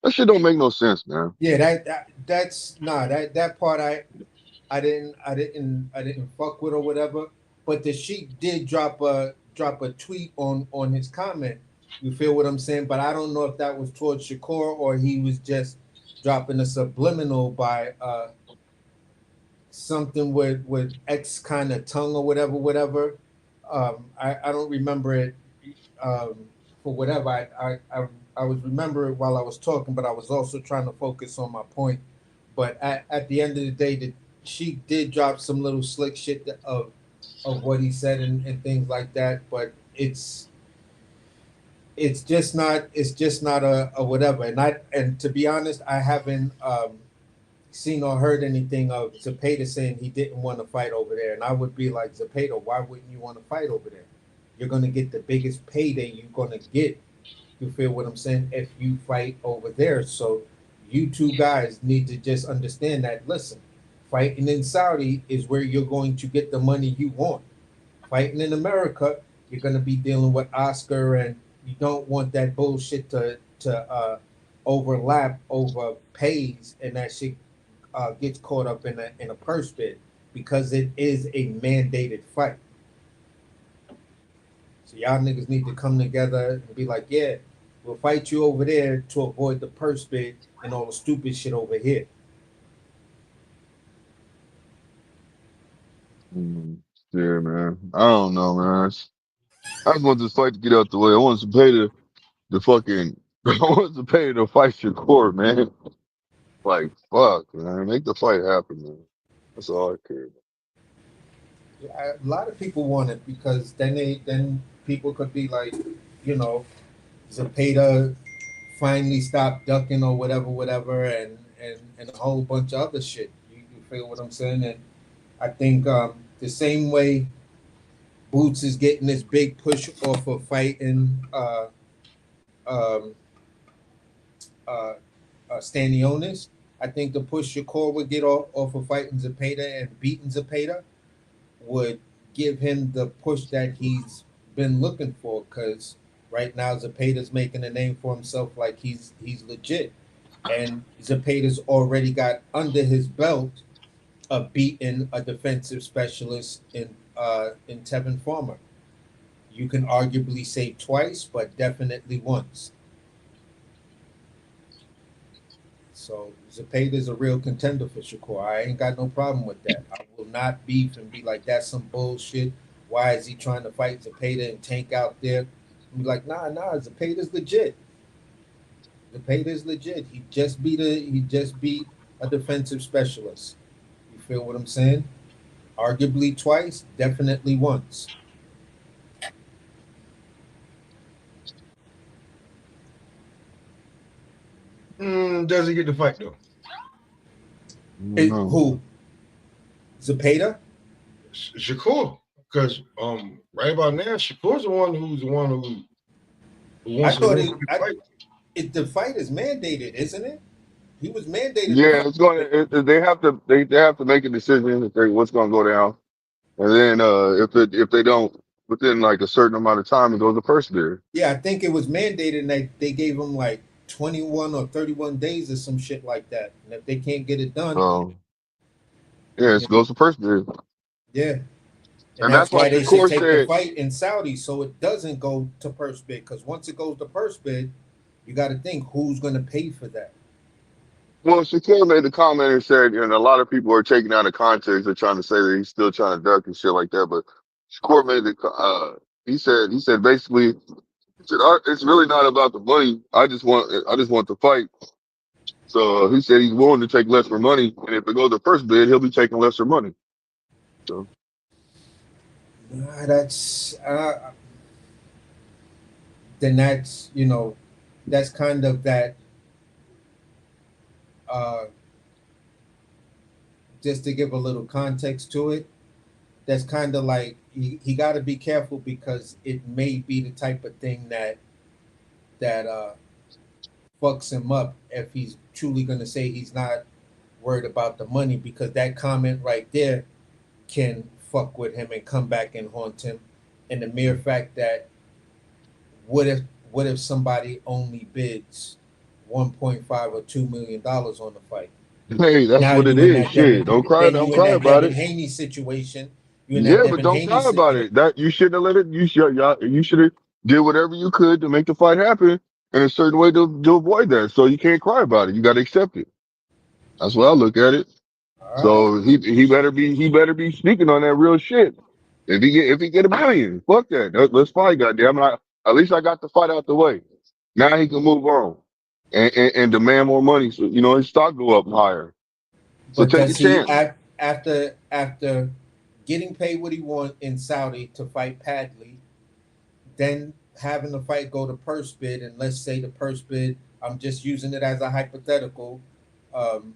That shit don't make no sense, man. Yeah, that's nah. That part I didn't fuck with or whatever. But the Sheik did drop a tweet on his comment. You feel what I'm saying? But I don't know if that was towards Shakur or he was just dropping a subliminal by something with X kind of tongue or whatever. I don't remember it for whatever. I was remembering while I was talking, but I was also trying to focus on my point. But at the end of the day, she did drop some little slick shit of what he said and things like that. But it's just not a whatever. And to be honest, I haven't seen or heard anything of Zapata saying he didn't want to fight over there. And I would be like, Zapata, why wouldn't you want to fight over there? You're going to get the biggest payday you're going to get. You feel what I'm saying? If you fight over there. So you two guys need to just understand that, listen, fighting in Saudi is where you're going to get the money you want. Fighting in America, you're going to be dealing with Oscar, and you don't want that bullshit to overlap over pays, and that shit gets caught up in a purse bid because it is a mandated fight. So y'all niggas need to come together and be like, yeah, we'll fight you over there to avoid the purse bid and all the stupid shit over here. Mm, yeah, man. I don't know, man. I just want this fight to get out the way. I want to pay the fucking. I want to pay to fight your court, man. Like fuck, man. Make the fight happen, man. That's all I care about. A lot of people want it because then people could be like, you know, Zapata finally stopped ducking or whatever, and a whole bunch of other shit. You feel what I'm saying? And I think the same way Boots is getting this big push off of fighting um, uh, Stanionis. I think the push Shakur would get off of fighting Zapata and beating Zapata would give him the push that he's been looking for. Because right now Zapata's making a name for himself, like he's legit, and Zapata's already got under his belt of beating a defensive specialist in Tevin Farmer. You can arguably say twice, but definitely once. So Zapata is a real contender for Shakur. I ain't got no problem with that. I will not beef and be like, that's some bullshit. Why is he trying to fight Zapata and Tank out there? I'm like, nah, Zapata's legit. Zapata's legit. He just beat a defensive specialist. You feel what I'm saying? Arguably twice, definitely once. Does he get the fight though? I don't know, Who? man. Zapata? Shakur, because right about now, Shakur's the one who I wants to thought really fight. the fight is mandated, isn't it? He was mandated to Yeah, fight. it's going. They have to. They have to make a decision if they what's going to go down, and then if they don't within like a certain amount of time, it goes to first bid. Yeah, I think it was mandated, and they gave him like 21 or 31 days or some shit like that. And if they can't get it done, So yeah, it you know, goes to first bid, yeah. And and that's that's why why they should Shakur take the said. fight in Saudi so it doesn't go to purse bid. Because once it goes to purse bid, you got to think who's going to pay for that. Well, Shakur made the comment and said, and a lot of people are taking out of context. They're trying to say that he's still trying to duck and shit like that. But Shakur made the. He said basically, he said, it's really not about the money. I just want the fight. So he said he's willing to take less for money, and if it goes to first bid, he'll be taking lesser money. So Nah, that's kind of that. Uh, just to give a little context to it, that's kind of like he got to be careful because it may be the type of thing that fucks him up if he's truly going to say he's not worried about the money, because that comment right there can fuck with him and come back and haunt him. And the mere fact that what if what if somebody only bids 1.5 or $2 million on the fight. Hey, that's Now what it you in is. that Shit, Devin, don't cry, then don't you in cry that about Devin it. Haney situation. You in that Yeah, but Devin don't Haney. cry about it. That you shouldn't have let it. You should have did whatever you could to make the fight happen in a certain way to avoid that. So you can't cry about it. You got to accept it. That's what I look at it. All right, So he better be speaking on that real shit. If he get a million, fuck that. Let's fight, goddamn. At least I got the fight out the way. Now he can move on and demand more money. So you know his stock go up higher. So but take a does he chance. after getting paid what he want in Saudi to fight Padley, then having the fight go to purse bid, and let's say the purse bid, I'm just using it as a hypothetical. Um,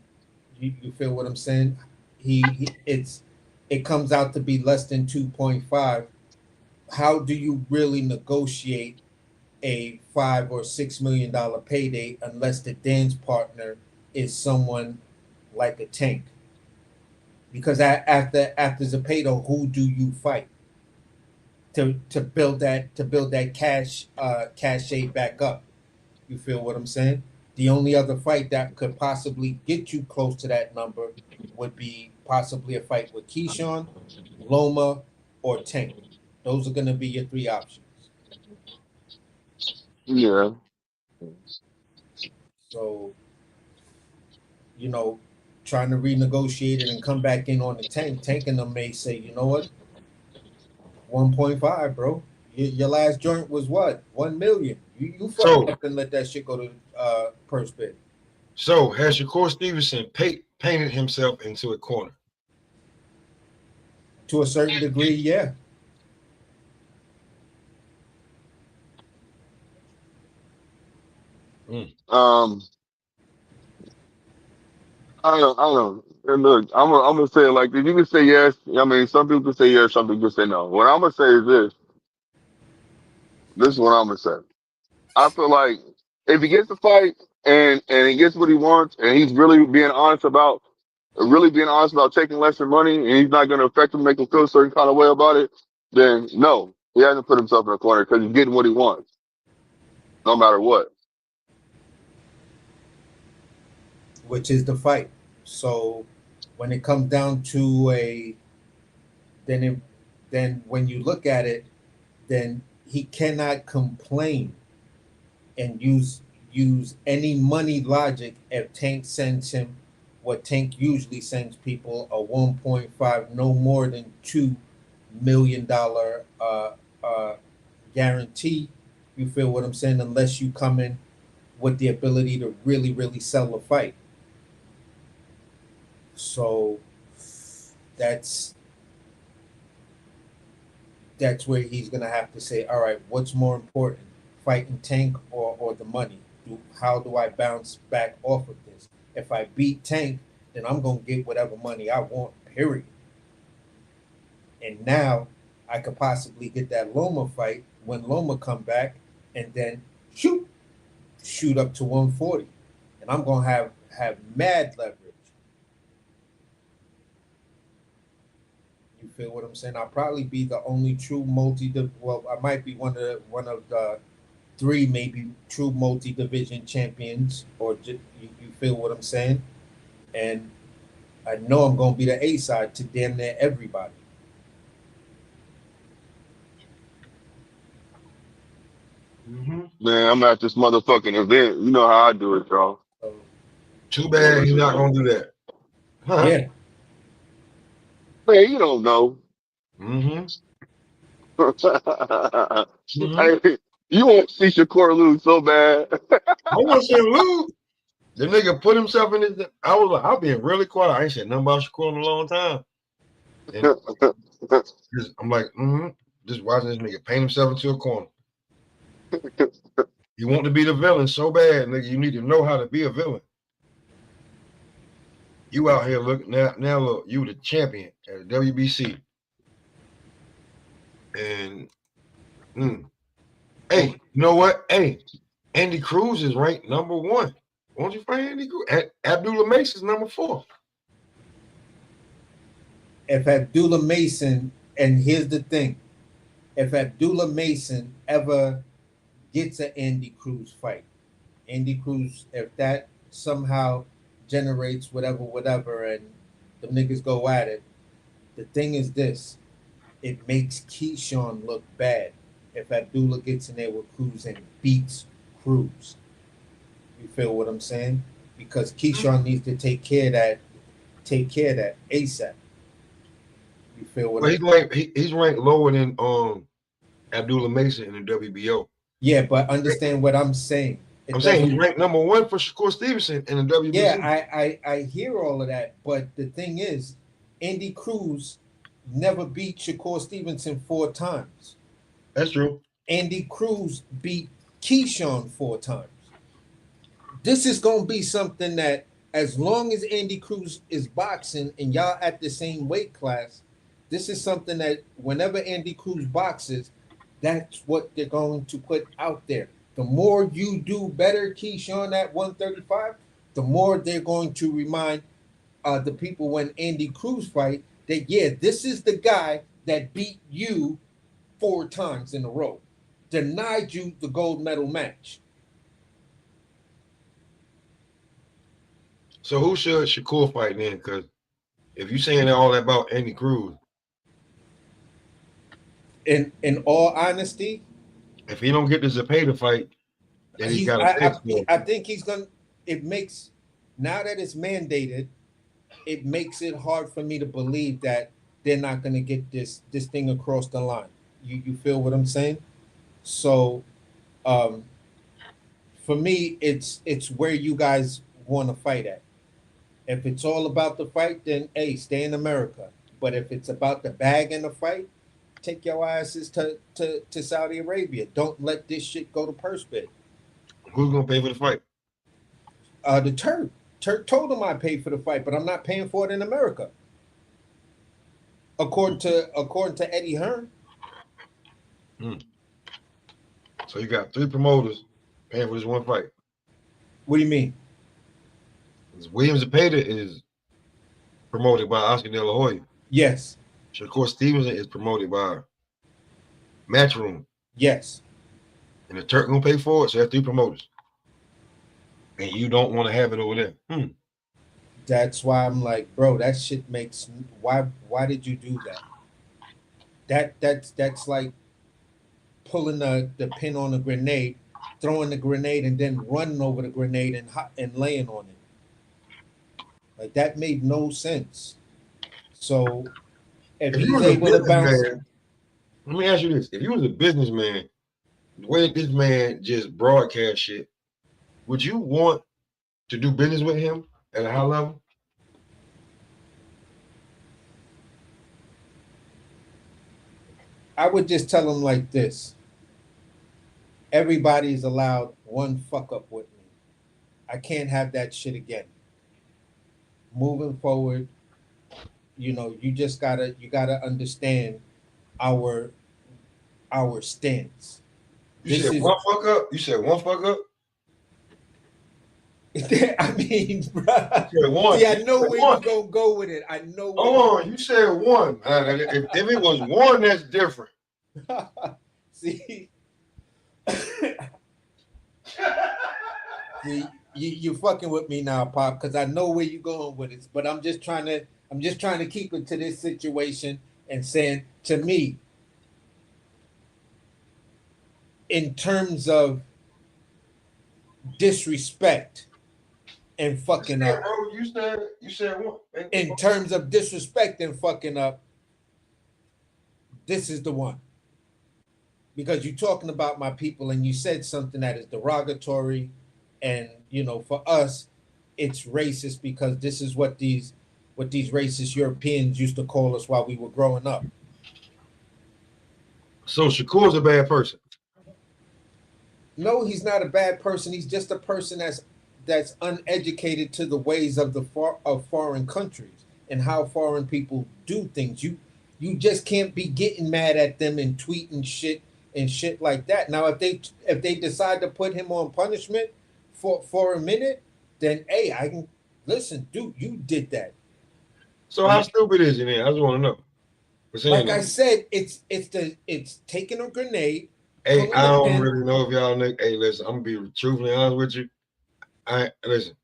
you feel what I'm saying? It comes out to be less than 2.5. How do you really negotiate a $5 or $6 million payday unless the dance partner is someone like a Tank? Because after Zapata, who do you fight to build that cachet back up? You feel what I'm saying? The only other fight that could possibly get you close to that number would be possibly a fight with Keyshawn, Loma, or Tank. Those are going to be your three options. Yeah. So, you know, trying to renegotiate it and come back in on the Tank, Tank and them may say, you know what, 1.5, bro. Your last joint was what? 1 million. You fucking So up and let that shit go to purse bid. so has Shakur Stevenson painted himself into a corner? To a certain degree, yeah. Mm. Um. I don't know. And look, I'm gonna say it like this. You can say yes. I mean, some people can say yes, some people can say no. What I'm gonna say is this. This is what I'm gonna say. I feel like if he gets the fight and he gets what he wants and he's really being honest about taking lesser money and he's not gonna affect him, make him feel a certain kind of way about it, then no, he hasn't put himself in a corner because he's getting what he wants, no matter what. Which is the fight. So when it comes down to then it, then when you look at it, then he cannot complain and use any money logic if Tank sends him what Tank usually sends people, a 1.5, no more than $2 million uh, guarantee. You feel what I'm saying? Unless you come in with the ability to really sell a fight. So that's that's where he's gonna have to say, all right, what's more important, fighting Tank or the money? How do I bounce back off of this? If I beat Tank, then I'm gonna get whatever money I want. Period. And now I could possibly get that Loma fight when Loma come back, and then shoot up to 140, and I'm gonna have mad leverage. You feel what I'm saying? I'll probably be the only true well, I might be one of the three maybe true multi division champions, or you feel what I'm saying? And I know I'm gonna be the A side to damn near everybody. Mm-hmm. Man, I'm at this motherfucking event. You know how I do it, y'all. So Too bad he's not gonna do that. Huh? yeah, Man, you don't know. Mm-hmm. Mm-hmm. Hey, you want to see Shakur lose so bad. I want to see him lose. The nigga put himself in his. I was like, I've been really quiet. I ain't said nothing about Shakur in a long time. And I'm like, just watching this nigga paint himself into a corner. You want to be the villain so bad, nigga. You need to know how to be a villain. You out here looking now. Look, you the champion at the WBC, and hey, you know what? Hey, Andy Cruz is ranked number 1. Won't you fight Andy Cruz? Abdullah Mace is number 4. if Abdullah Mason, and here's the thing, if Abdullah Mason ever gets an Andy Cruz fight, Andy Cruz, if that somehow generates whatever, and the niggas go at it, the thing is this: it makes Keyshawn look bad if Abdullah gets in there with Cruz and beats Cruz. You feel what I'm saying? Because Keyshawn needs to take care of that ASAP. You feel what Well, I'm? he's ranked lower than Abdullah Mason in the WBO. Yeah, but understand what I'm saying. It I'm saying he's doesn't. ranked number one for Shakur Stevenson in the Yeah, WBC. I hear all of that, but the thing is, Andy Cruz never beat Shakur Stevenson 4 times. That's true. Andy Cruz beat Keyshawn 4 times. This is gonna be something that, as long as Andy Cruz is boxing and y'all at the same weight class, this is something that whenever Andy Cruz boxes, that's what they're going to put out there. The more you do better, Keyshawn, at 135, the more they're going to remind the people when Andy Cruz fight that, yeah, this is the guy that beat you 4 times in a row, denied you the gold medal match. So who should Shakur fight then? Because if you're saying all that about Andy Cruz, In all honesty, if he don't get the Zepeda fight, then he got a next one. I think he's gonna. It makes, now that it's mandated, it makes it hard for me to believe that they're not gonna get this thing across the line. You feel what I'm saying? So, um, for me, it's where you guys want to fight at. If it's all about the fight, then hey, stay in America. But if it's about the bag and the fight, take your asses to Saudi Arabia. Don't let this shit go to purse bid. Who's gonna pay for the fight? The Turk. Turk told him I paid for the fight, but I'm not paying for it in America. According to Eddie Hearn. Hmm. So you got 3 promoters paying for this one fight. What do you mean? William Zepeda is promoted by Oscar De La Hoya. Yes. Shakur Stevenson is promoted by Matchroom. Yes. And the Turk gonna pay for it, so that's 3 promoters. And you don't want to have it over there. That's why I'm like, bro, that shit makes, why did you do that? That's like pulling the pin on a grenade, throwing the grenade, and then running over the grenade and laying on it. Like, that made no sense. So if If you he's was a able to bounce, businessman, let me ask you this. If you was a businessman, the way this man just broadcast shit, would you want to do business with him at a high level? I would just tell him like this: everybody's allowed one fuck up with me. I can't have that shit again. Moving forward, you gotta understand our stance. You This said is one fuck up. You said one fuck up. I mean, bruh. You said one. See, I You know said where one. you gonna go with it. I know where Hold on. You said one. If it was one, that's different. see, see, you fucking with me now, Pop, because I know where you're going with it. But I'm just trying to keep it to this situation and saying, to me, in terms of disrespect and fucking up, Bro, you said one. in terms of disrespect and fucking up, this is the one. Because you're talking about my people and you said something that is derogatory, and for us it's racist because this is what these racist Europeans used to call us while we were growing up. So Shakur's a bad person. No, he's not a bad person. He's just a person that's uneducated to the ways of of foreign countries and how foreign people do things. You just can't be getting mad at them and tweeting shit and shit like that. Now, if they decide to put him on punishment for a minute, then hey, I can listen, dude. You did that. So how stupid is he then? I just want to know. For saying Like I that. said, it's taking a grenade, Hey, Call I him a don't pimp. really know if y'all niggas. Hey, listen, I'm gonna be truthfully honest with you. I listen.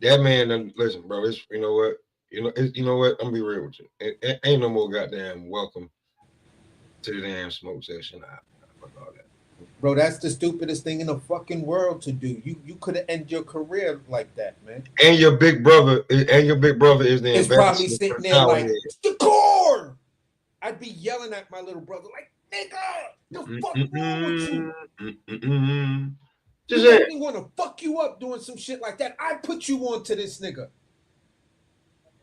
That man, listen, bro. It's you know what, you know what. I'm gonna be real with you. It ain't no more goddamn welcome to the damn smoke session. Fuck all that. Bro, that's the stupidest thing in the fucking world to do. You could have ended your career like that, man. And your big brother, is the It's probably ambassador for sitting the there tower like, head. the core. I'd be yelling at my little brother like, nigga, the fuck wrong with you? Just You saying. make me want to fuck you up doing some shit like that. I put you on to this nigga.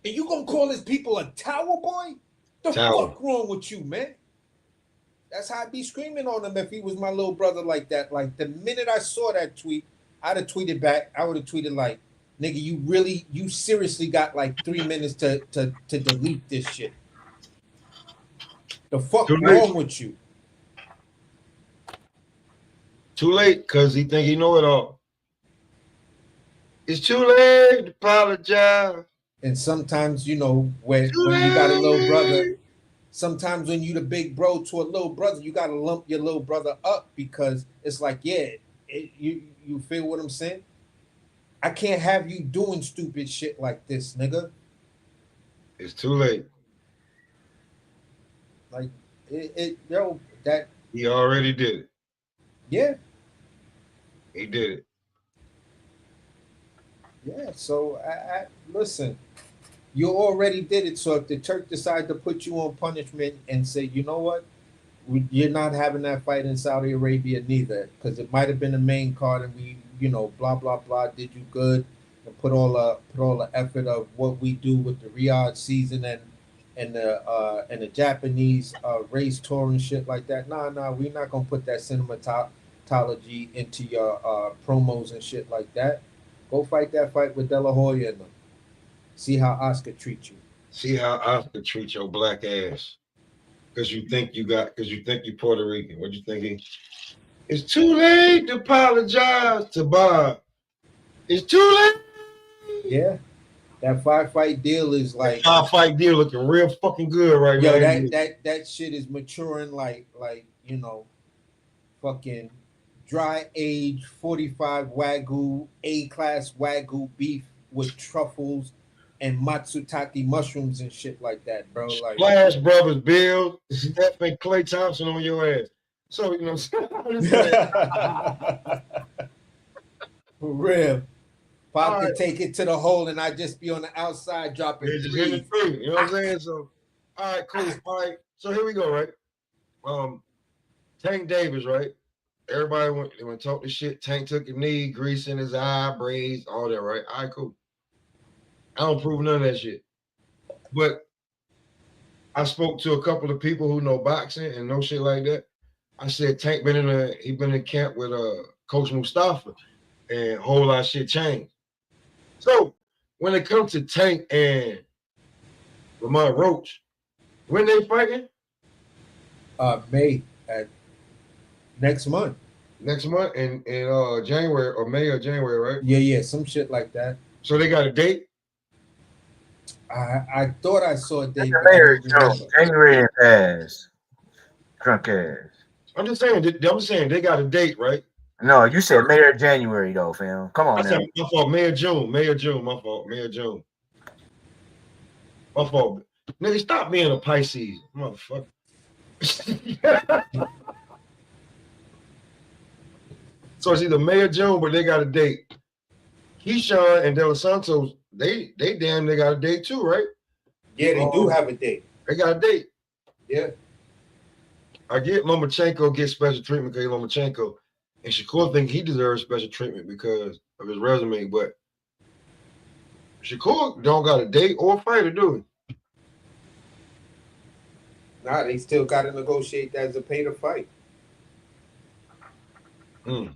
And you gonna call his people a tower boy? The Tower. fuck wrong with you, man? That's how I'd be screaming on him if he was my little brother like that. Like the minute I saw that tweet, I'd have tweeted back. I would have tweeted like, nigga, you seriously got like 3 minutes to delete this shit. The fuck Too late. wrong with you? Too late, cause he think he know it all. It's too late to apologize. And sometimes, you know, when Too you got a little brother, late. sometimes when you the big bro to a little brother, you gotta lump your little brother up because it's like, yeah, you feel what I'm saying? I can't have you doing stupid shit like this, nigga. It's too late. Like yo, that He already did it. yeah, He did it. yeah. So I listen, you already did it. So if the church decide to put you on punishment and say, you know what, you're not having that fight in Saudi Arabia neither, because it might have been the main card, and we, you know, blah blah blah, did you good, and put all the effort of what we do with the Riyadh season and the Japanese race tour and shit like that. Nah, we're not gonna put that cinematology into your promos and shit like that. Go fight that fight with De La Hoya and them. See how Oscar treats you. See how Oscar treats your black ass. Because you think you're Puerto Rican. What you thinking? It's too late to apologize to Bob. It's too late. Yeah, that 5 fight deal is That like, 5 fight deal looking real fucking good right yo, now. that shit is maturing like you know, fucking dry age 45 wagyu, A-class wagyu beef with truffles and matsutake mushrooms and shit like that, bro. Like Splash Brothers, Bill, Steph and Clay Thompson on your ass. So, you know what I'm saying? for real. Pop All could right. take it to the hole and I just be on the outside dropping They're just hitting threes. the 3. You know what I'm saying? So, all right, cool. All right. So here we go, right? Tank Davis, right? Everybody went to talk this shit. Tank took a knee, grease in his eye, braids, all that, right? All right, cool. I don't prove none of that shit. But I spoke to a couple of people who know boxing and know shit like that. I said Tank he been in camp with Coach Mustafa, and a whole lot of shit changed. So when it comes to Tank and Lamont Roach, when they fighting? May at next month. Next month in January or May or January, right? Yeah, some shit like that. So they got a date. I thought I saw a date, Mr. but I Mayor, don't Joe, remember. January and pass. Drunk ass. I'm just saying they got a date, right? No, you said Mayor January though, fam. Come I on said now. my fault. May or June, my fault. May or June, my fault. Nigga, stop being a Pisces, motherfucker. So it's either May or June, but they got a date. Keyshawn and De Los Santos, they damn they got a date too, right? Yeah, they do have a date. They got a date. Yeah. I get Lomachenko get special treatment because Lomachenko, and Shakur think he deserves special treatment because of his resume, but Shakur don't got a date or a fighter, do he? Nah, they still got to negotiate that as a pay to fight. And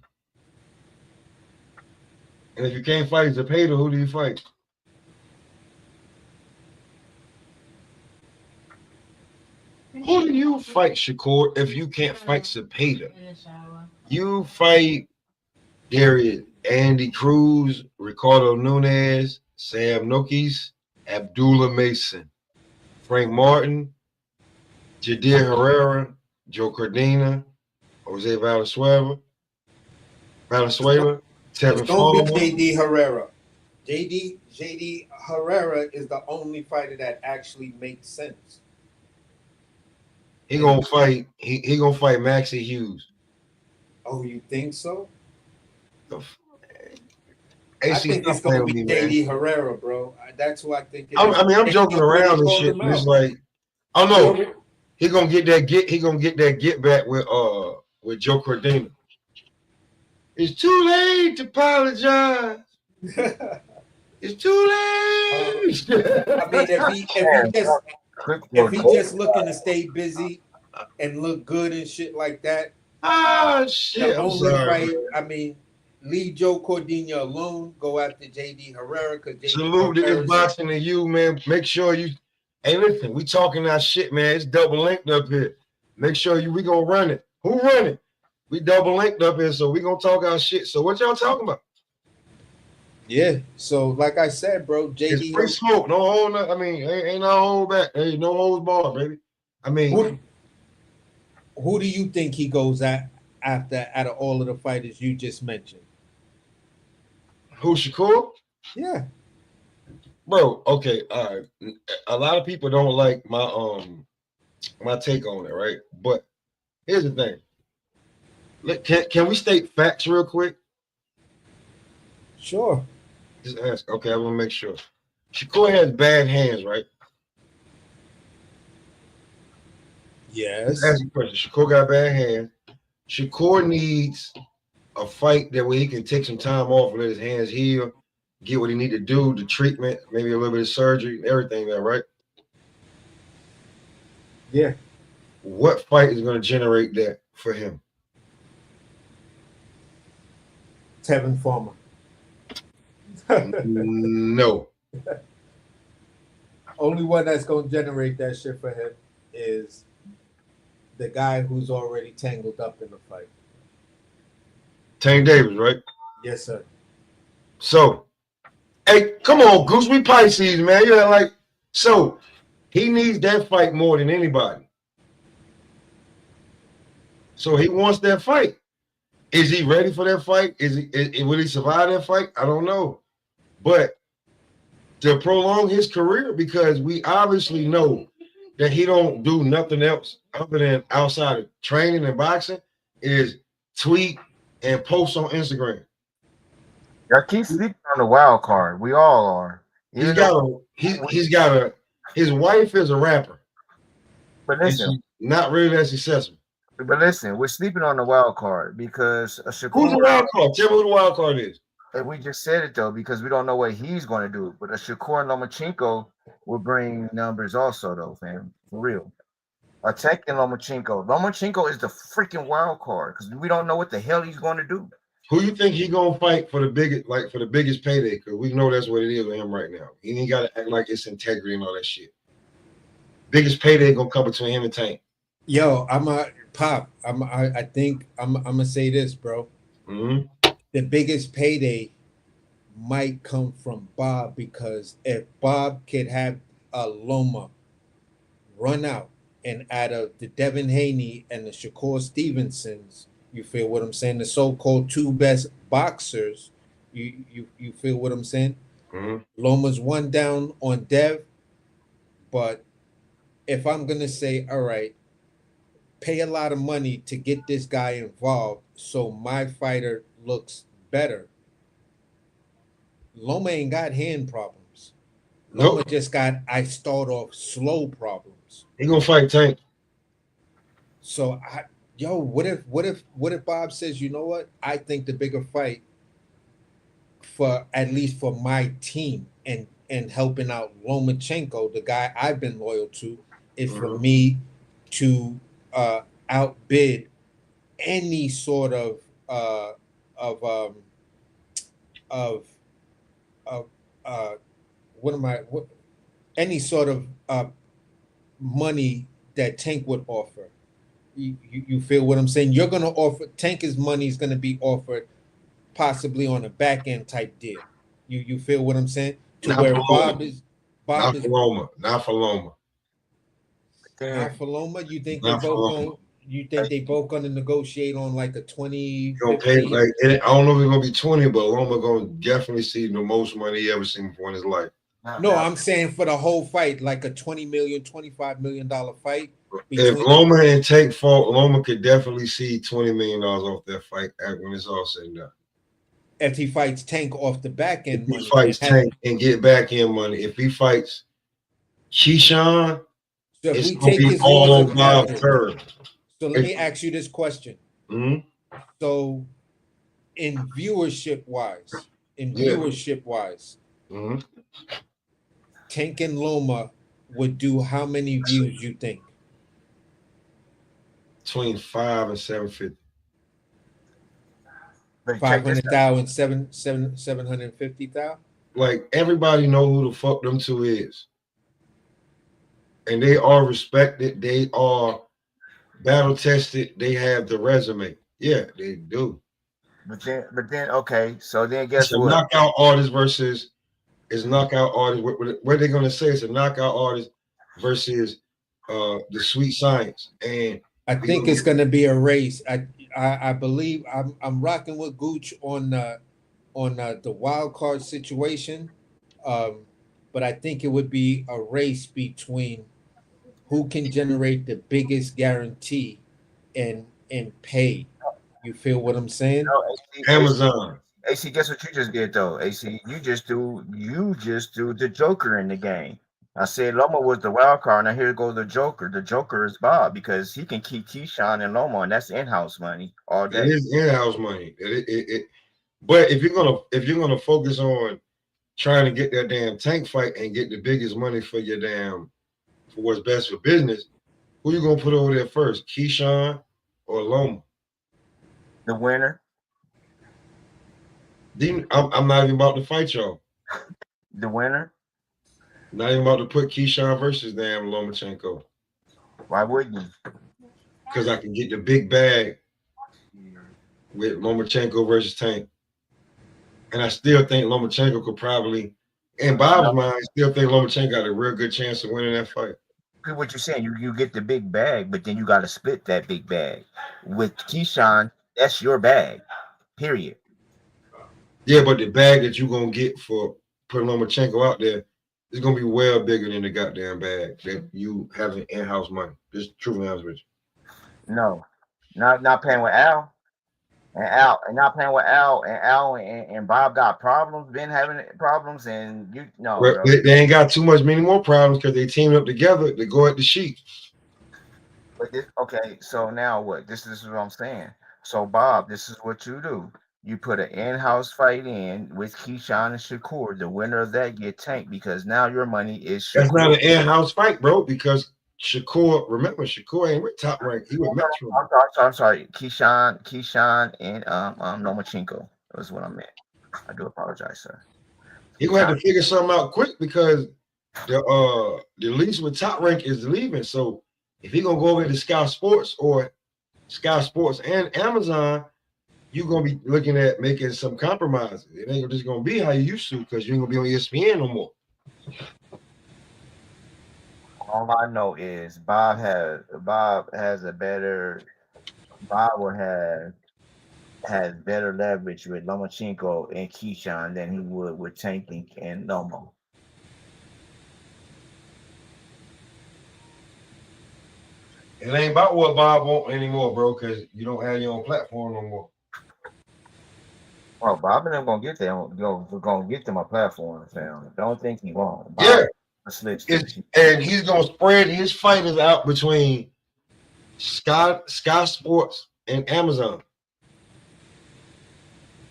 if you can't fight Zepeda, who do you fight? Who do you fight, Shakur, if you can't fight Zepeda? You fight Darius, Andy Cruz, Ricardo Nunez, Sam Nokis, Abdullah Mason, Frank Martin, Jadir Herrera, Joe Cardina, Jose Valenzuela, It's Tevin gonna be Farmer. JD Herrera. JD Herrera is the only fighter that actually makes sense. He gonna fight. He gonna fight Maxie Hughes. Oh, you think so? The f- I AC, think stop it's playing gonna with be me, man. JD Herrera, bro. That's who I think it is. I mean, I'm And he joking already around and called shit, him but it's out. like, oh He no, already, he gonna get that get. He gonna get that get back with Joe Cordina. It's too late to apologize. It's too I mean, late. if he just looking to stay busy and look good and shit like that, Ah, shit. the I'm only sorry, fight, man. I mean, leave Joe Cordina alone. Go after JD Herrera because JD Salute to this Herrera. boxing to you, man. Make sure you. Hey, listen, we talking our shit, man. It's double linked up here. Make sure we gonna run it. Who run it? We double linked up here, so we gonna talk our shit. So what y'all talking about? Yeah. So, like I said, bro, It's JD free smoke. No hold. I mean, ain't no hold back. Hey, no holds barred, baby. I mean, who do you think he goes at after out of all of the fighters you just mentioned? who Shakur? Yeah. Bro, okay, all right. A lot of people don't like my take on it, right? But here's the thing. Can we state facts real quick? Sure. Just ask. Okay, I want to make sure. Shakur has bad hands, right? Just Yes. ask you a question. Shakur got bad hands. Shakur needs a fight that way he can take some time off and let his hands heal, get what he need to do, the treatment, maybe a little bit of surgery, everything there, right? Yeah. What fight is going to generate that for him? Tevin Farmer. No. Only one that's gonna generate that shit for him is the guy who's already tangled up in the fight. Tank Davis, right? Yes, sir. So, hey, come on, Gooch, we Pisces, man. You're like, so he needs that fight more than anybody. So he wants that fight. Is he ready for that fight? Will he survive that fight? I don't know. But to prolong his career, because we obviously know that he don't do nothing else other than outside of training and boxing, is tweet and post on Instagram. Y'all keep sleeping on the wild card. We all are. He's Even got though, his wife is a rapper, but and listen, she's not really that successful. we're sleeping on the wild card because a Who's the Shakur. wild card? Tell me who the wild card is. And we just said it though because we don't know what he's going to do. But a Shakur Lomachenko will bring numbers also though, fam, for real. A Tech and Lomachenko. Lomachenko is the freaking wild card because we don't know what the hell he's going to do. Who you think he gonna fight for the biggest payday? Because we know that's what it is with him right now. He ain't gotta act like it's integrity and all that shit. Biggest payday gonna come between him and Tank. Yo, I'm a pop. I think I'm gonna say this, bro. Mm-hmm. The biggest payday might come from Bob because if Bob could have a Loma run out and out of the Devin Haney and the Shakur Stevensons, you feel what I'm saying? The so-called two best boxers, you feel what I'm saying? Mm-hmm. Loma's one down on Dev, but if I'm gonna say, all right, pay a lot of money to get this guy involved so my fighter looks better. Loma ain't got hand problems. Loma Nope. just got I start off slow problems. He gonna fight Tank. So what if Bob says, you know what? I think the bigger fight for at least for my team and helping out Lomachenko, the guy I've been loyal to, is for Mm-hmm. me to outbid any sort uh of um of of what any sort of money that Tank would offer. You feel what I'm saying? You're gonna offer Tank's money is gonna be offered possibly on a back end type deal. You feel what I'm saying? To Not where for Bob Loma. is Bob Not is for Loma. Not for Loma. not for Loma. You think they're Not for both going? Loma. You think they both gonna negotiate on like a 20, Gonna pay 50? like I don't know if it's gonna be 20, but Loma gonna definitely see the most money he ever seen before in his life. No, I'm saying for the whole fight, like a 20 million, $25 million fight If between Loma and Tank fought, Loma could definitely see $20 million off that fight when it's all said and done. if he fights Tank off the back If end he money. fights Tank and get back in money, if he fights Keyshawn, So if it's we gonna take be his all laws on of Bob's averages, turn. so let me ask you this question. Mm-hmm. So in viewership wise, Yeah. Mm-hmm. Tank and Loma would do how many views you think? Between 5 and 750. But check this out. 500,000, 750,000? Like everybody know who the fuck them two is. And they are respected. They are battle tested. They have the resume. Yeah, they do. But then, okay. So then, It's guess a what? knockout artist versus is knockout artist. What they're gonna say? It's a knockout artist versus the sweet science. And I we think gonna it's get going to be a race. I believe I'm rocking with Gooch on the wild card situation, but I think it would be a race between who can generate the biggest guarantee and pay. You feel what I'm saying? No, AC, Amazon. AC, guess what you just did though? AC, you just do the Joker in the game. I said Loma was the wild card. Now here goes the Joker. The Joker is Bob because he can keep Keyshawn and Loma, and that's in-house money all It day. is in-house money. But if you're gonna focus on trying to get that damn tank fight and get the biggest money for your for what's best for business, who you gonna put over there first, Keyshawn or Loma? The winner, I'm not even about to fight y'all. the winner. Not even about to put Keyshawn versus damn Lomachenko Why wouldn't you? because I can get the big bag with Lomachenko versus Tank, and I still think Lomachenko could probably, in Bob's No, mind, still think Lomachenko got a real good chance of winning that fight. look what you're saying. You get the big bag, but then you got to split that big bag with Keyshawn. That's your bag. Period. Yeah, but the bag that you're gonna get for putting Lomachenko out there is gonna be well bigger than the goddamn bag that you having in-house money. Just truly honest with No, not playing with Al. And not playing with Al and Bob got problems, been having problems, and you no, you. bro. They ain't got too much many more problems because they teamed up together to go at the Sheik. But this, okay, so now what? This is what I'm saying. So Bob, this is what you do. You put an in-house fight in with Keyshawn and Shakur. The winner of that get tanked because now your money is That's not Shakur. an in-house fight, bro, because remember, Shakur ain't with Top Rank. He with Metro. I'm sorry. Keyshawn, and Lomachenko. That's what I meant. I do apologize, sir. He gonna have to figure something out quick because the lease with Top Rank is leaving. So if he gonna go over to Sky Sports or Sky Sports and Amazon, you're gonna be looking at making some compromises. It ain't just gonna be how you used to because you ain't gonna be on ESPN no more. All I know is Bob has a better Bob will have has better leverage with Lomachenko and Keyshawn than he would with Tank and Lomo. It ain't about what Bob want anymore, bro, because you don't have your own platform no more. Well, Bob and them gonna get there. We're gonna get them a platform, fam. Don't think he won't. Yeah, Bob a switch to the sheet. and he's gonna spread his fighters out between Sky Sports and Amazon.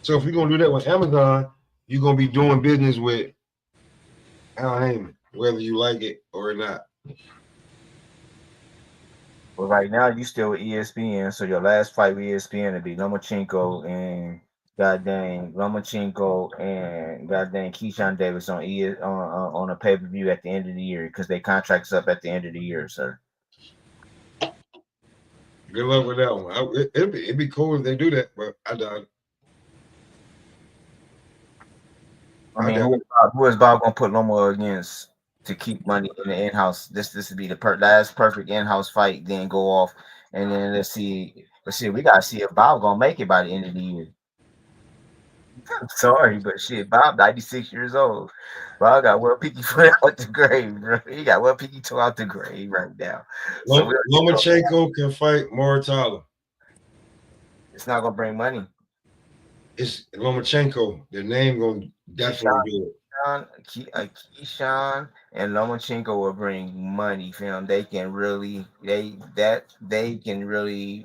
So if you're gonna do that with Amazon, you're gonna be doing business with Al Heyman, whether you like it or not. But right now you still with ESPN, so your last fight with ESPN would be Lomachenko and goddamn Keyshawn Davis on a pay per view at the end of the year because their contracts up at the end of the year, sir. Good luck with that one. It'd be cool if they do that, but I doubt it. I mean, who is Bob gonna put Loma against to keep money in the in-house? This would be the last perfect in-house fight. Then go off and then let's see. We gotta see if Bob gonna make it by the end of the year. I'm sorry, but shit, Bob 96 years old. Bob got well picky foot out the grave, bro. He got well picky toe out the grave right now. So Lomachenko can fight Mortala. it's not gonna bring money. It's Lomachenko. The name gonna definitely do it. Keyshawn and Lomachenko will bring money, fam. They can really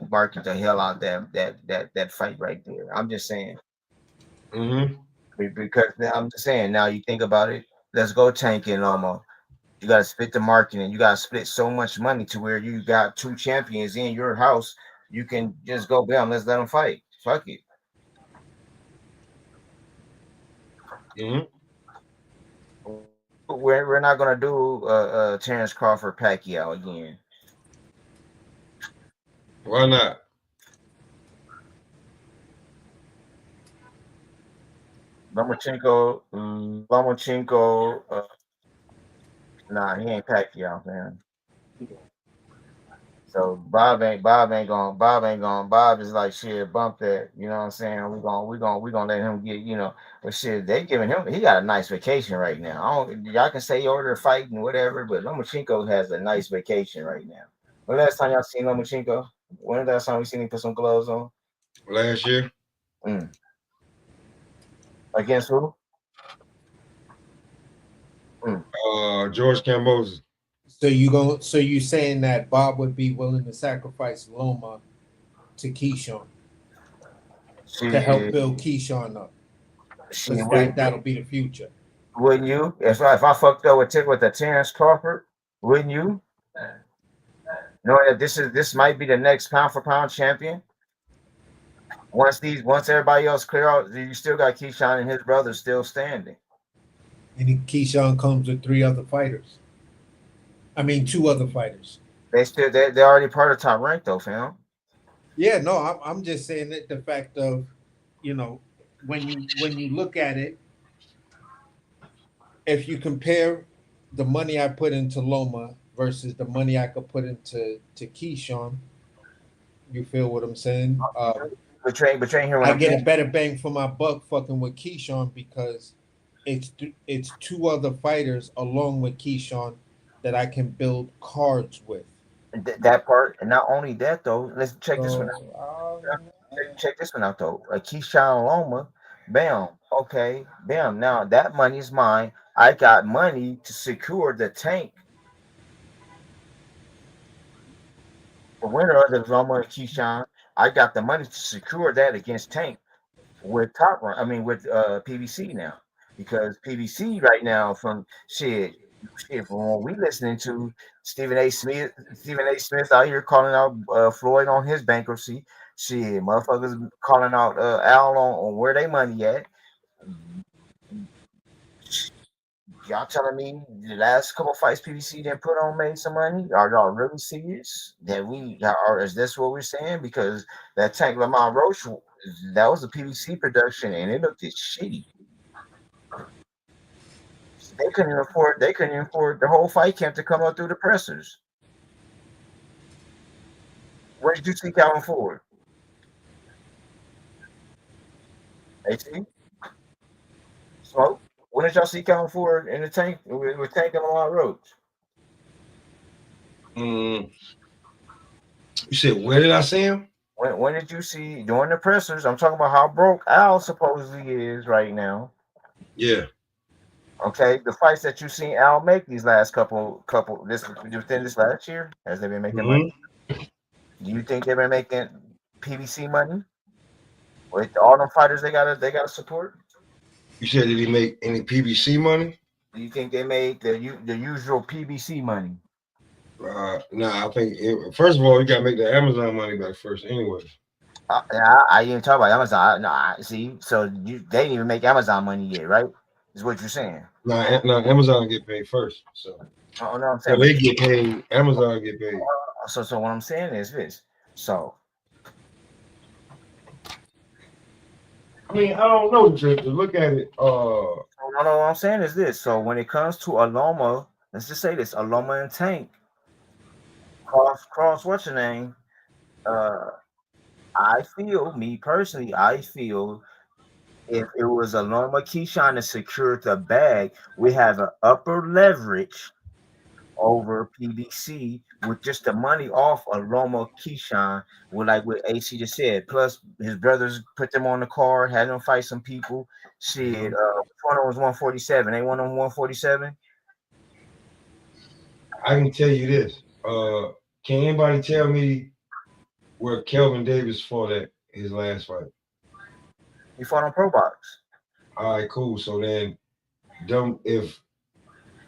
market the hell out that fight right there. I'm just saying. Mm-hmm. Because now I'm just saying, now you think about it, let's go Tank and Lomo. You gotta split the marketing, you gotta split so much money to where you got two champions in your house. You can just go bam, let's let them fight. Fuck it. Mm-hmm. We're not gonna do Terrence Crawford Pacquiao again. Why not? Lomachenko, nah, he ain't Pacquiao, man. So Bob is like shit, bump that, you know what I'm saying? We gonna let him get, but shit, they giving him, he got a nice vacation right now. Y'all can say order a fight and whatever, but Lomachenko has a nice vacation right now. When last time y'all seen Lomachenko? When last time we seen him put some gloves on? Last year. Against who? George Camboza. So you saying that Bob would be willing to sacrifice Loma to Keyshawn to help build Keyshawn up? Because that'll be the future. Wouldn't you? If I fucked up with the Terrence Crawford, wouldn't you? Knowing that this might be the next pound for pound champion. Once everybody else clear out, you still got Keyshawn and his brother still standing. And Keyshawn comes with two other fighters. They're already part of top rank though, fam. Yeah, no, I'm just saying that the fact of, when you look at it, if you compare the money I put into Loma versus the money I could put into Keyshawn, you feel what I'm saying? But you ain't hearing what I I'm get saying. a better bang for my buck fucking with Keyshawn because it's two other fighters along with Keyshawn that I can build cards with. That part, and not only that though. Let's check this one out. So Check this one out though. Keyshawn Loma, bam, okay, bam. Now that money is mine. I got money to secure the Tank. The winner of the Loma and Keyshawn, I got the money to secure that against Tank with top run. I mean with PBC now, because PBC right now from from what we listening to Stephen A. Smith out here calling out Floyd on his bankruptcy. Shit, motherfuckers calling out Al on where they money at. Y'all telling me the last couple fights PBC didn't put on made some money? Are y'all really serious? Is this what we're saying? Because that Tank Lamont Roach, that was a PBC production and it looked shitty. They couldn't even afford the whole fight camp to come up through the pressers. Where did you see Calvin Ford? AT? Smoke? When did y'all see Calvin Ford in the Tank with Tank and Lamont Roach? You said, where did I see him? When did you see during the pressers? I'm talking about how broke Al supposedly is right now. Yeah. Okay, the fights that you've seen Al make these last couple within this last year, has they been making money? Do you think they've been making PBC money with all them fighters they gotta support? You said, did he make any PBC money? Do you think they made the usual PBC money? Nah, I think first of all, you gotta make the Amazon money back first, anyway. I didn't talk about Amazon. See, so they didn't even make Amazon money yet, right? Is what you're saying? Nah, Amazon get paid first, so. Oh no, I'm saying So they get paid. Amazon get paid. So what I'm saying is this. So I mean, I don't know, to look at it. no, what I'm saying is this. So when it comes to Aloma, let's just say this: Aloma and Tank, cross what's your name? Uh, I feel, me personally, I feel if it was a Loma Keyshawn to secure the bag, we have an upper leverage over PBC with just the money off of Loma Keyshawn, with like what AC just said. Plus, his brothers put them on the card, had them fight some people. Shit, which one was 147? Ain't one on 147? I can tell you this. Can anybody tell me where Kelvin Davis fought at his last fight? He fought on Pro Box. All right, cool. So then, if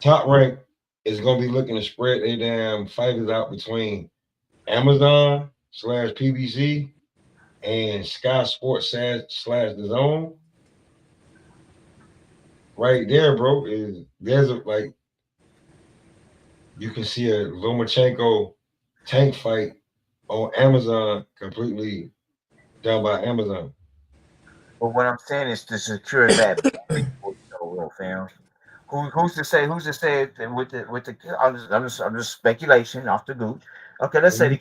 Top Rank is gonna be looking to spread their damn fighters out between Amazon slash PBC and Sky Sports slash the Zone, right there, bro, there's a like you can see a Lomachenko tank fight on Amazon completely done by Amazon. But what I'm saying is to secure that bag for real, fam. Who's to say? Who's to say with the? I'm just speculation off the Gooch. Okay, let's say the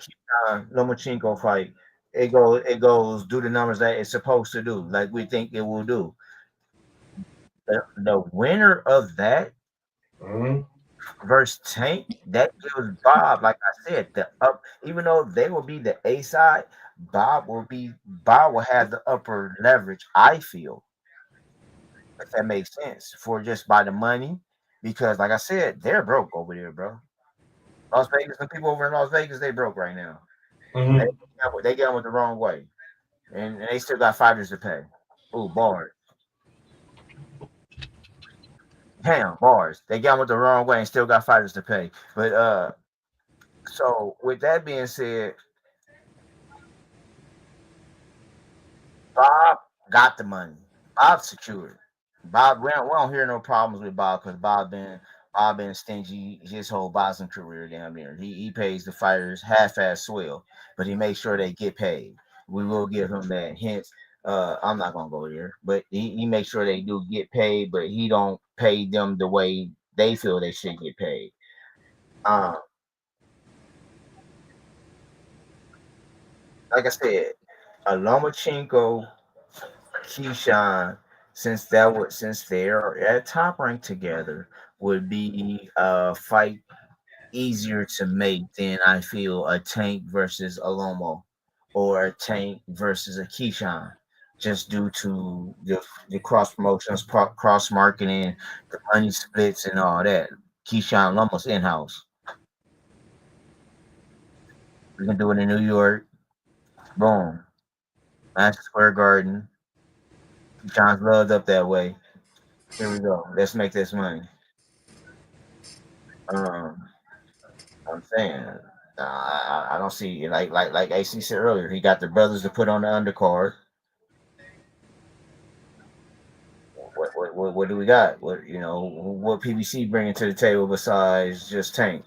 Lomachenko fight. It goes do the numbers that it's supposed to do, like we think it will do. The winner of that Mhm. versus Tank, that gives Bob, like I said, the up. Even though they will be the A side, Bob will have the upper leverage. I feel, if that makes sense, for just by the money, because like I said, they're broke over there, bro. Las Vegas, the people over in Las Vegas, they broke right now. They, Mhm. they got with the wrong way, and they still got fighters to pay. Ooh, bars. Damn, bars. They got with the wrong way and still got fighters to pay. But so with that being said, Bob got the money. Bob secured. We don't hear no problems with Bob because Bob been stingy his whole boxing career down there. He pays the fighters half-ass swell, but he makes sure they get paid. We will give him that. Hence, I'm not gonna go there, but he makes sure they do get paid, but he don't pay them the way they feel they should get paid. Um, like I said, a Lomachenko, Keyshawn, since they're at top rank together, would be a fight easier to make than I feel a Tank versus a Lomo or a Tank versus a Keyshawn, just due to the cross promotions, cross marketing, the money splits, and all that. Keyshawn Lomo's in house. We can do it in New York. Boom, Madison Square Garden. Keyshawn's loved up that way. Here we go. Let's make this money. Um, I'm saying, I don't see like AC said earlier. He got the brothers to put on the undercard. What do we got? What PBC bringing to the table besides just Tank?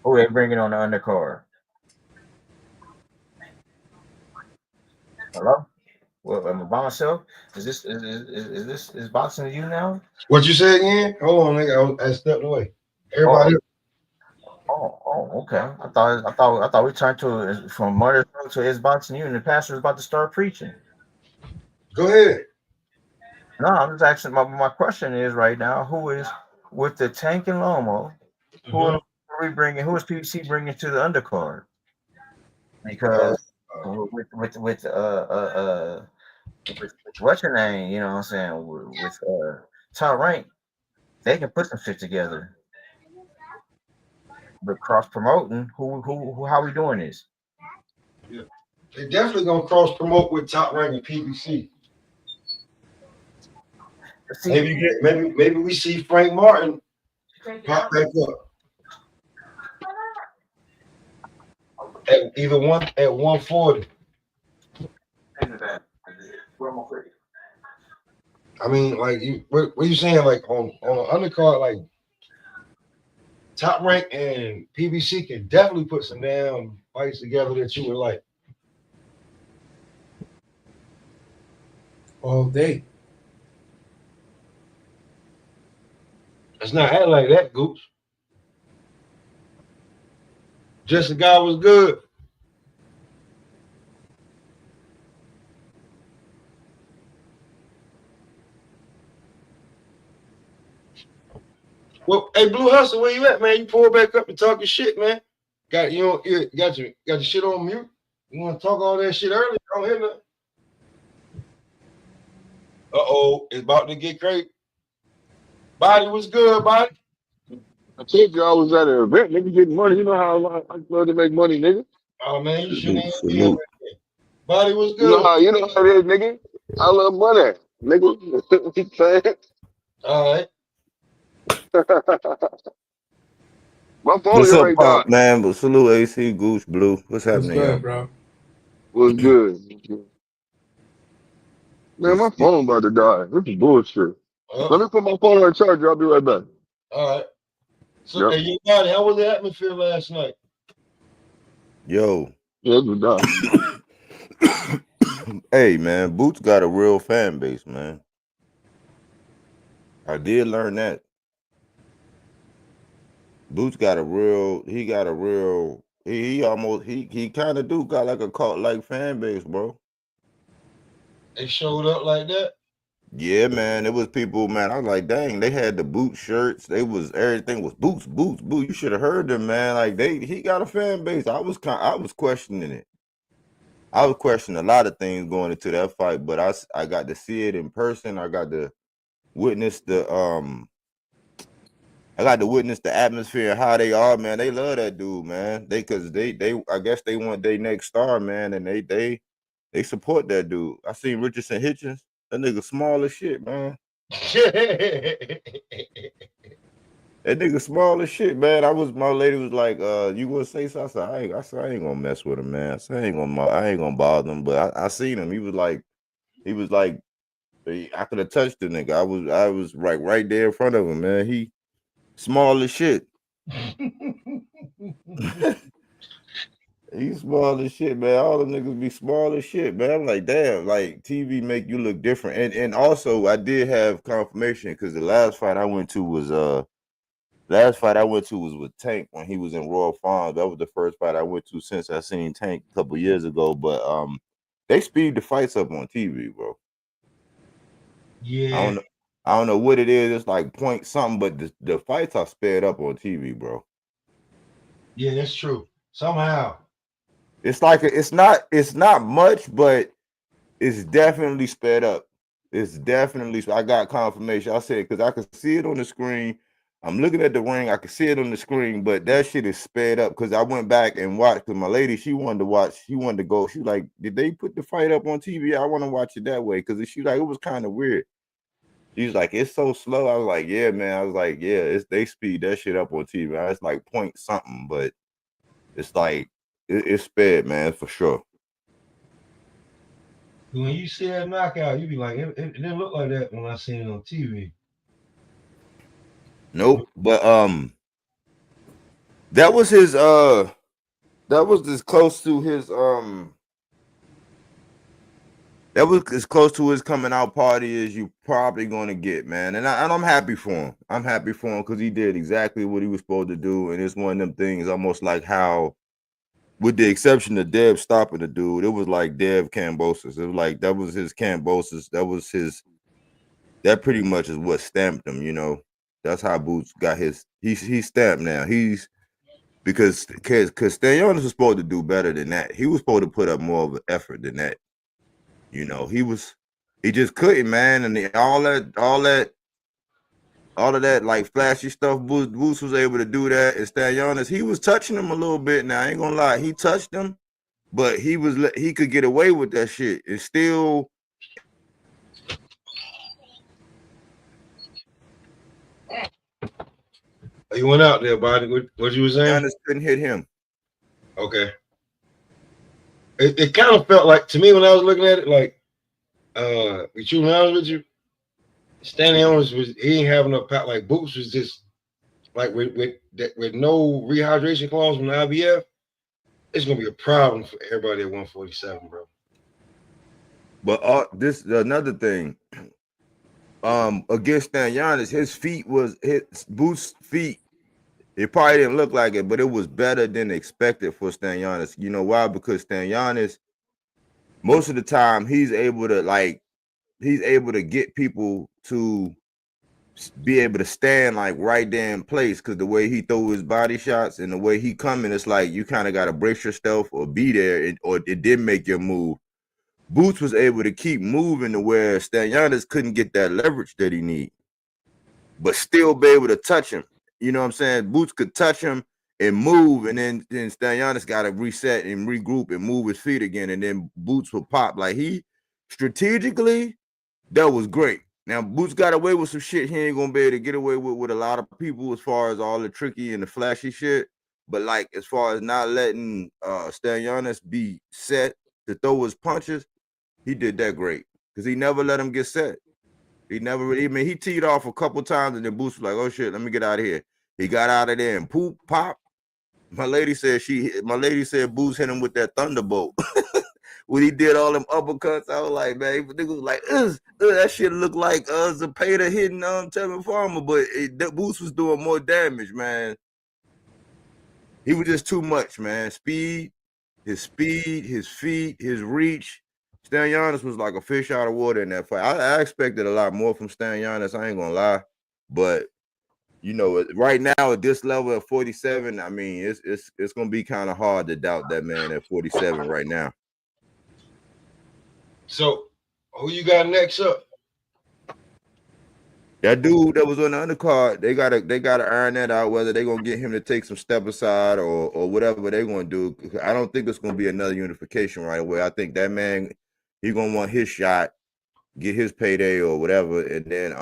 Who they bringing on the undercard? Hello, what am I by myself? Is boxing to you now? What you say again? Hold on, nigga. I stepped away. Oh, Everybody. okay. I thought we turned to from Murderous to his boxing you, and the pastor was about to start preaching. Go ahead. No, I'm just asking. My question is right now: who is with the Tank and Lomo? Who are Mhm. we bringing? Who is PBC bringing to the undercard? Uh, Because with what's your name? You know what I'm saying? With Top Rank, they can put some shit together. But cross promoting, who, how we doing this? yeah. They definitely gonna cross promote with Top Rank and PBC. See, Maybe we see Frank Martin pop back up at either one at 140. I mean, like what you saying? Like on an undercard, like Top Rank and PBC can definitely put some damn fights together that you would like. all day. It's not acting like that, Gooch. Just the guy was good. Well, hey, Blue Hustle, where you at, man? You pull back up and talk your shit, man. Got got your shit on mute. You want to talk all that shit early? I don't hear nothing. It's about to get crazy. Body was good, body. I told you I was at an event, nigga, getting money. You know how I love to make money, nigga. Oh man, you shouldn't Salute, even be up salute. there. Body was You know good. how it is, nigga. I love money, nigga. You know what I'm saying? All right. My phone What's up, already died. Pop, man? But salute, AC, Gooch, Blue. What's What's happening, y'all? good, bro? Was good. Man, Good my shit. phone about to die. This is bullshit. Let Uh, me put my phone on charger. I'll be right back. all right. So, Yep. hey, your body, how was the atmosphere last night? Yo. Yeah, this was done. Hey, man, Boots got a real fan base, man. I did learn that. Boots got a real, he kind of do got like a cult like fan base, bro. They showed up like that. Yeah, man. It was people, man. I was like, dang, they had the boot shirts. Everything was boots, boots, boots. You should have heard them, man. Like he got a fan base. I was questioning it. I was questioning a lot of things going into that fight, but I got to see it in person. I got to witness the atmosphere and how they are, man. They love that dude, man. They I guess they want their next star, man, and they support that dude. I seen Richardson Hitchens. That nigga small as shit, man. That nigga small as shit, man. My lady was like, you gonna say so? I said, I ain't gonna mess with him, man. I said, I ain't gonna bother him. But I seen him. He was like, I could have touched the nigga. I was right there in front of him, man. He small as shit. He small as shit, man. All the niggas be small as shit, man. I'm like, damn, like TV make you look different. And also I did have confirmation because the last fight I went to was with Tank when he was in Royal Farms. That was the first fight I went to since I seen Tank a couple years ago. But they speed the fights up on TV, bro. Yeah, I don't know what it is. It's like point something, but the fights are sped up on TV, bro. yeah, that's true. Somehow. It's like it's not much, but it's definitely sped up. It's definitely. I got confirmation. I said because I could see it on the screen. I'm looking at the ring. I could see it on the screen, but that shit is sped up because I went back and watched. Because my lady, she wanted to watch. She wanted to go. She was like, did they put the fight up on TV? I want to watch it that way because she like it was kind of weird. She's like, it's so slow. I was like, yeah, man. I was like, yeah, they speed that shit up on TV. It's like point something, but it's like it's sped, man, for sure. When you see that knockout, you be like, it didn't look like that when I seen it on TV. Nope. But that was his that was as close to his that was as close to his coming out party as you probably gonna get, man. And I'm happy for him. I'm happy for him because he did exactly what he was supposed to do. And it's one of them things almost like how, with the exception of Dev stopping the dude, it was like Dev Cambosis. It was like that was his Cambosis. That pretty much is what stamped him, you know. That's how Boots got his he's stamped now. Because Stanionis was supposed to do better than that. He was supposed to put up more of an effort than that. You know, he just couldn't, man. And all of that like flashy stuff, Boots was able to do that. And Stanionis, he was touching him a little bit. Now I ain't gonna lie, he touched him, but he could get away with that shit. It's still. You went out there, body. What you was saying? Giannis couldn't hit him. Okay. It kind of felt like to me when I was looking at it, like, with you, honest with you, standing on was he ain't having a pack like Boots was just like with no rehydration clause from the IBF. It's gonna be a problem for everybody at 147, bro. But this another thing. Against Stan Giannis, his Boots' feet It probably didn't look like it, but it was better than expected for Stanionis. You know why? Because Stanionis, most of the time, he's able to get people to be able to stand like right there in place, because the way he throw his body shots and the way he coming, it's like you kind of got to brace yourself or be there, or it did make your move. Boots was able to keep moving to where Stanionis couldn't get that leverage that he need, but still be able to touch him. You know what I'm saying? Boots could touch him and move, and then Stanionis got to reset and regroup and move his feet again, and then Boots would pop. Like, he strategically, that was great. Now, Boots got away with some shit he ain't gonna be able to get away with a lot of people, as far as all the tricky and the flashy shit. But like, as far as not letting Stanionis be set to throw his punches, he did that great, because he never let him get set. He never really, I mean, he teed off a couple times, and then Boots was like, "Oh shit, let me get out of here." He got out of there and poop, pop. My lady said Boots hit him with that thunderbolt. When he did all them uppercuts, I was like, man, nigga was like, that shit looked like Zapata hitting Tevin Farmer, but Boots was doing more damage, man. He was just too much, man. His speed, his feet, his reach. Stanionis was like a fish out of water in that fight. I expected a lot more from Stanionis, I ain't gonna lie. But you know, right now at this level at 47, I mean, it's gonna be kind of hard to doubt that man at 47 right now. So, who you got next up? That dude that was on the undercard, they gotta earn that out, whether they're gonna get him to take some step aside or whatever they're gonna do. I don't think it's gonna be another unification right away. I think that man, he's gonna want his shot, get his payday or whatever, and then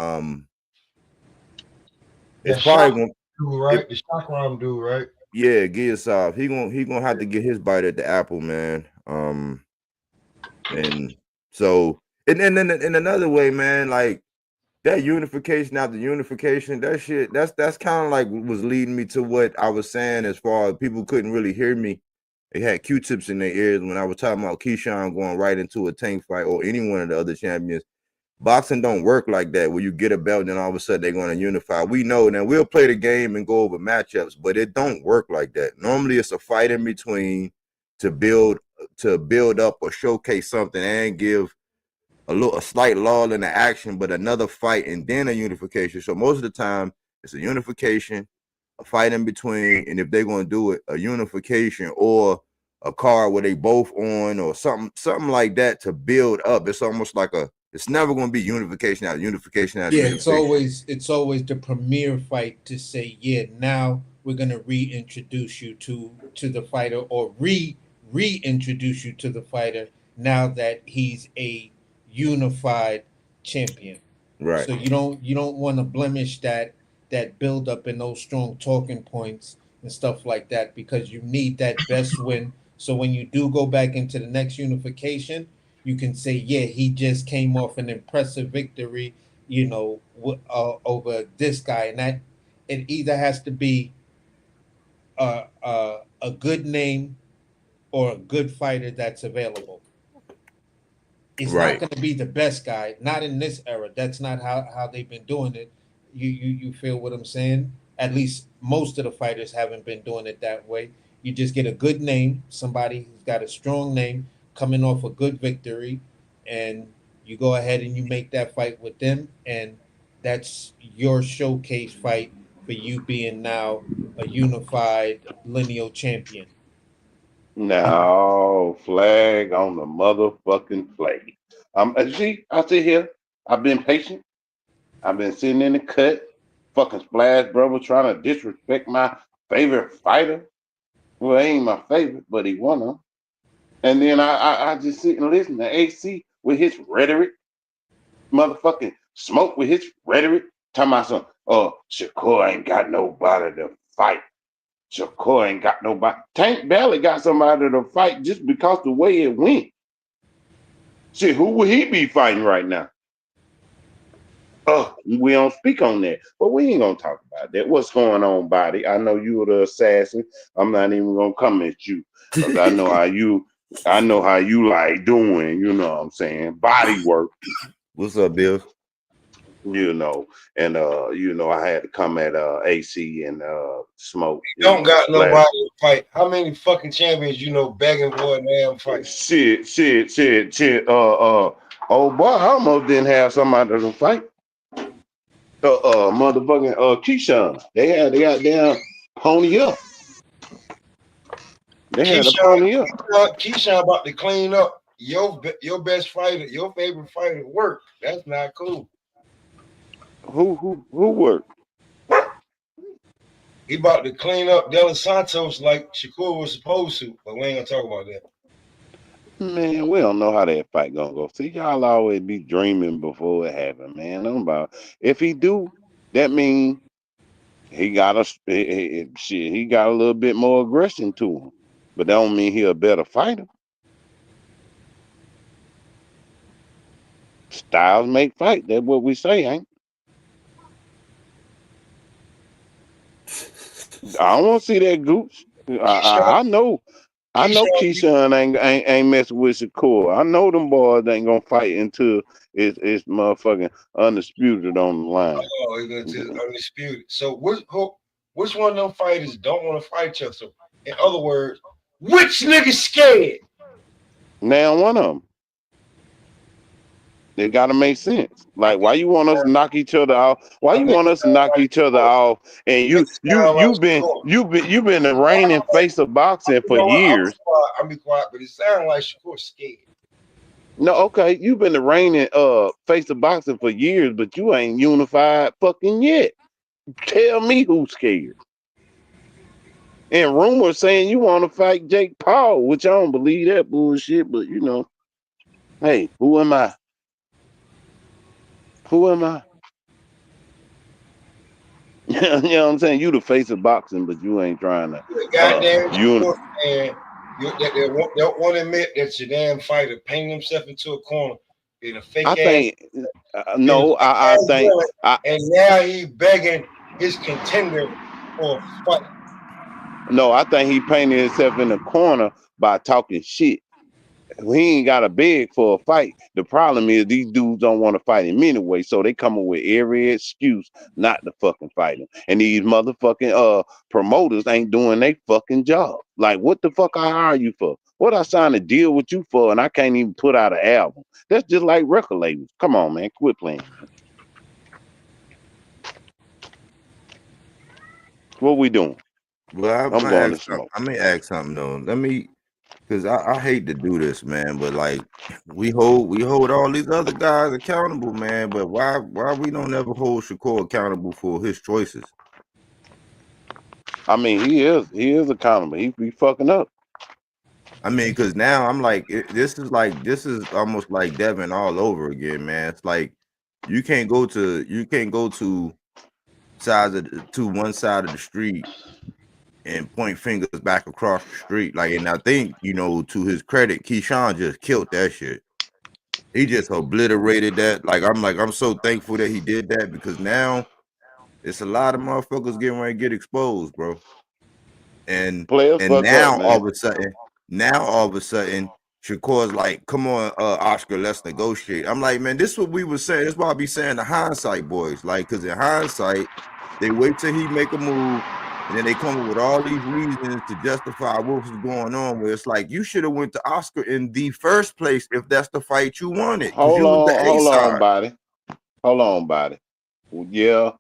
it's probably gonna do right. The Chakram dude, right? Yeah, Gilsov. He gonna have to get his bite at the apple, man. And so and another way, man, like that unification after unification, that shit, that's kind of like was leading me to what I was saying, as far as people couldn't really hear me. They had Q-tips in their ears when I was talking about Keyshawn going right into a tank fight, or any one of the other champions. Boxing don't work like that, where you get a belt and then all of a sudden they're going to unify. We know now, we'll play the game and go over matchups, but it don't work like that. Normally it's a fight in between to build up or showcase something and give a slight lull in the action, but another fight and then a unification. So most of the time it's a unification, a fight in between, and if they're going to do it, a unification or a card where they both on, or something like that to build up. It's almost like it's never going to be unification out, unification out. Yeah, it's always the premier fight to say, yeah, now we're gonna reintroduce you to the fighter, or reintroduce you to the fighter now that he's a unified champion. Right. So you don't want to blemish that build up and those strong talking points and stuff like that, because you need that best win. So when you do go back into the next unification, you can say, yeah, he just came off an impressive victory, over this guy, and that it either has to be a good name or a good fighter that's available. It's right. not going to be the best guy, not in this era. That's not how they've been doing it. You feel what I'm saying? At least most of the fighters haven't been doing it that way. You just get a good name, somebody who's got a strong name coming off a good victory, and you go ahead and you make that fight with them, and that's your showcase fight for you being now a unified lineal champion. No flag on the motherfucking flag. See, I sit here. I've been patient. I've been sitting in the cut. Fucking Splash Brother trying to disrespect my favorite fighter. Well, he ain't my favorite, but he won him. And then I just sit and listen to AC with his rhetoric. Motherfucking Smoke with his rhetoric. Talking about some, Shakur ain't got nobody to fight. Shakur ain't got nobody. Tank barely got somebody to fight just because the way it went. Shit, who would he be fighting right now? We don't speak on that, but we ain't gonna talk about that. What's going on, body? I know you were the assassin. I'm not even gonna come at you because I know how you like doing. You know what I'm saying? Body work. What's up, Bill? you know, and I had to come at AC and Smoke, Don't got splash. nobody to fight. How many fucking champions begging for a damn fight? Shit. Oh boy, I almost didn't have somebody to fight. Motherfucking Keyshawn. They got damn pony up. They had a pony up. Keyshawn about to clean up your best fighter, your favorite fighter at work. That's not cool. Who worked? He about to clean up De Los Santos like Shakur was supposed to, but we ain't gonna talk about that. Man, we don't know how that fight gonna go. See, y'all always be dreaming before it happen, man. I'm about if he do, that mean he got he got a little bit more aggression to him. But that don't mean he a better fighter. Styles make fight. That's what we say, ain't? I don't want to see that Gooch. I know. I know Keyshawn ain't messing with Shakur. I know them boys ain't gonna fight until it's motherfucking undisputed on the line. Oh, he's gonna tell undisputed. So which one of them fighters don't want to fight each other? So, in other words, which nigga scared? Now one of them. It gotta make sense. Like, why you want us to knock each other off? Why I you think want us to knock each other off? And it sound like you've been the reigning face of boxing for you know what? years. I'll be quiet, but it sounds like Shakur scared. No, okay, you've been the reigning face of boxing for years, but you ain't unified fucking yet. Tell me who's scared. And rumors saying you want to fight Jake Paul, which I don't believe that bullshit, but hey, who am I? Who am I? You know what I'm saying? You the face of boxing, but you ain't trying to Goddamn you and they won't admit that your damn fighter painting himself into a corner in a fake I ass. think no, I think and now he begging his contender for a fight. no, I think he painted himself in the corner by talking shit. He ain't got a beg for a fight. The problem is these dudes don't want to fight him anyway, so they come up with every excuse not to fucking fight him. And these motherfucking promoters ain't doing their fucking job. Like, what the fuck I hire you for? What I signed a deal with you for, and I can't even put out an album. That's just like record labels. Come on, man, quit playing. What we doing? Well, I'm going to smoke. I may ask something though. Let me, because I hate to do this, man, but like we hold all these other guys accountable, man. But why we don't ever hold Shakur accountable for his choices? I mean, he is accountable. He be fucking up. I mean, because now I'm like, this is almost like Devin all over again, man. It's like you can't go to one side of the street and point fingers back across the street. Like, and I think, to his credit, Keyshawn just killed that shit. He just obliterated that. I'm so thankful that he did that, because now it's a lot of motherfuckers getting ready to get exposed, bro. And Players fuck up, now man. all of a sudden, Shakur's like, come on, Oscar, let's negotiate. I'm like, man, this is what we were saying. This is why I be saying the hindsight, boys. Like, because in hindsight, they wait till he make a move, and then they come up with all these reasons to justify what was going on. Where it's like, you should have went to Oscar in the first place if that's the fight you wanted, because you was the A side. Hold on, body. Well, yeah,